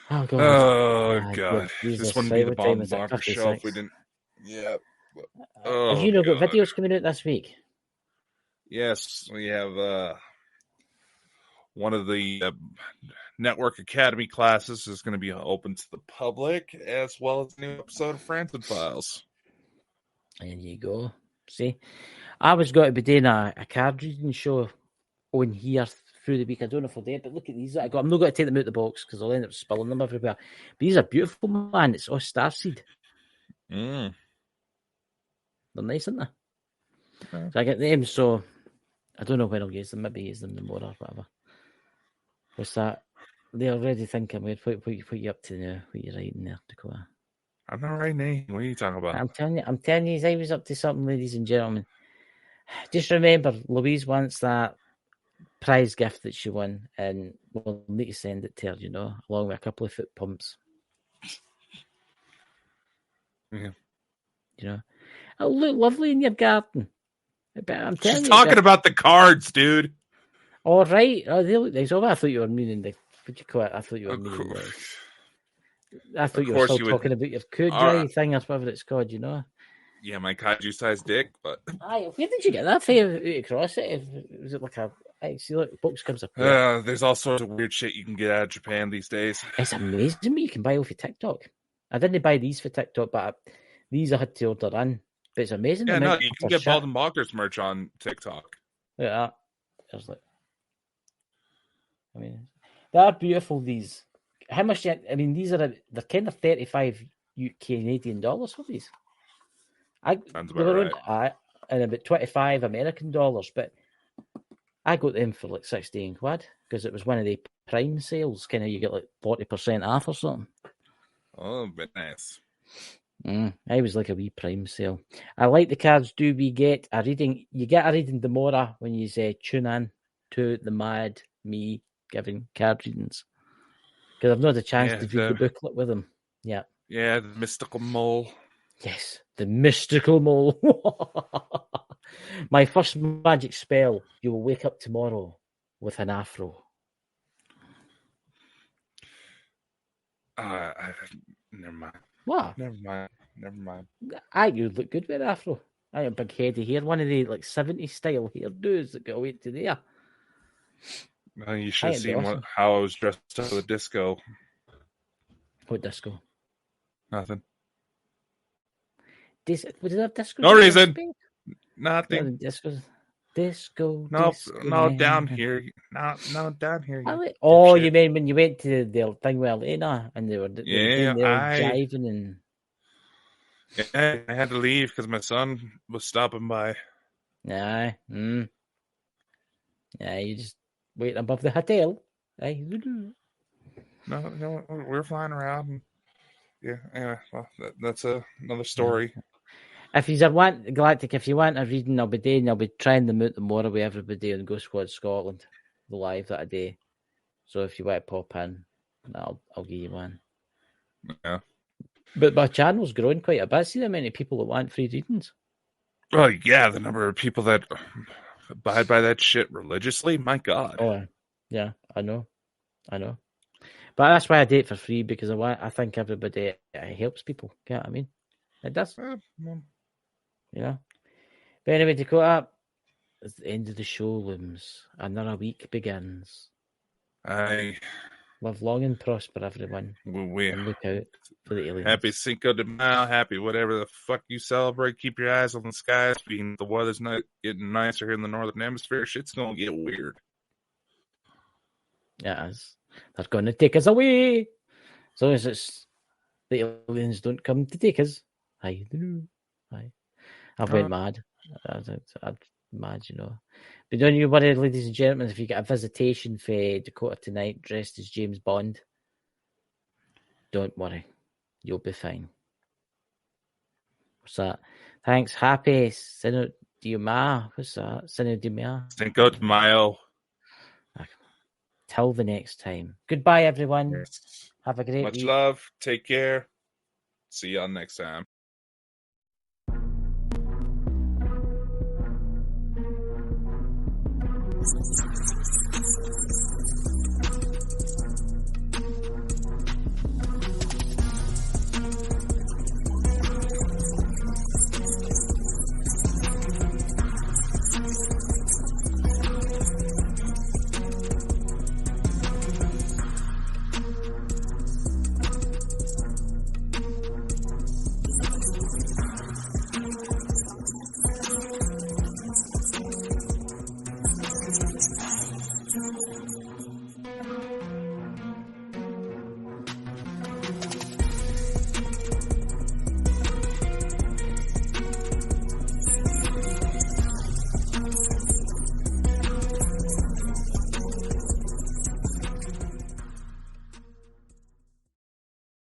Oh God! Oh God! Jesus, This wouldn't be the time Bonker show if we didn't. Yeah. Have you got videos coming out this week? Yes, we have one of the Network Academy classes is going to be open to the public, as well as a new episode of Franklin Files. There you go. See, I was going to be doing a card reading show on here through the week. I don't know if I did, but look at these that I got. I'm not going to take them out of the box because I'll end up spilling them everywhere. But these are beautiful, man. It's all starseed. They're nice, aren't they? So I get them, so I don't know when I'll use them. Maybe use them tomorrow or whatever. What's that? They already think I'm weird. What you up to now? What you writing there, Dakota? I'm not writing anything. What are you talking about? I'm telling you, I was up to something, ladies and gentlemen. Just remember, Louise wants that prize gift that she won, and we'll need to send it to her, you know, along with a couple of foot pumps. Yeah. You know, it'll look lovely in your garden. But I'm telling She's you, talking about the cards, dude. All right. Oh, they look nice. Oh, I thought you were meaning the. What you call it? I thought you were meaning the. I thought you were still talking about your Kudrai thing or whatever it's called, you know? Yeah, my kaiju-sized dick, but... Aye, where did you get that from? Across it? Was it like a... I see, look, box comes up here. There's all sorts of weird shit you can get out of Japan these days. It's amazing what you can buy off of TikTok. I didn't buy these for TikTok, but these I had to order in. But it's amazing. Yeah, no, you can get Bald and Bonkers merch on TikTok. Yeah, there's like... I mean, they're beautiful, these. How much? I mean, these are they're kind of 35 Canadian dollars for these. Sounds about right. And about 25 American dollars, but I got them for like 16 quid because it was one of the Prime sales. Kind of, you get like 40% off or something. Oh, but nice. I was like a wee Prime sale. I like the cards. Do we get a reading? You get a reading tomorrow when you say tune in to the Mad Me giving card readings. Because I've not had a chance to read the booklet with him. Yeah. Yeah, the mystical mole. Yes, the mystical mole. My first magic spell. You will wake up tomorrow with an afro. Never mind. What? Never mind. You look good with an afro. I have big heady hair. One of the like 70s style hairdos that go away to there. Well, you should have seen how I was dressed up for the disco. What disco? Nothing. Would it have disco? No reason. Nothing. Disco. No, down here. No, down here. You mean when you went to the thing with Elena and they were jiving and... Yeah, I had to leave because my son was stopping by. Yeah, you just wait above the hotel. No, we're flying around. And, yeah, anyway, well, that's another story. If you want Galactic, if you want a reading, I'll be trying them out tomorrow with everybody on Ghost Squad Scotland, the live that day. So if you want to pop in, I'll give you one. Yeah. But my channel's growing quite a bit. See how many people that want free readings? Well, yeah, the number of people that abide by that shit religiously, my God. Oh, yeah, I know. But that's why I do it for free, because I think everybody, it helps people. You know what I mean? It does. Yeah. But anyway, Dakota, it's the end of the show looms. Another week begins. Live long and prosper, everyone. And look out for the aliens. Happy Cinco de Mayo, happy whatever the fuck you celebrate. Keep your eyes on the skies. Being the weather's not getting nicer here in the northern hemisphere, shit's gonna get weird. Yeah, it is. They're gonna take us away. As long as it's the aliens don't come to take us. Aye. I've went mad. I'd mad, you know. But don't you worry, ladies and gentlemen, if you get a visitation for Dakota tonight dressed as James Bond, don't worry. You'll be fine. What's that? Thanks. Happy Sino de Ma. What's that? Sino de Ma. Cinco de Mayo. Till the next time. Goodbye, everyone. Yes. Have a great Much week. love. Take care. See y'all next time.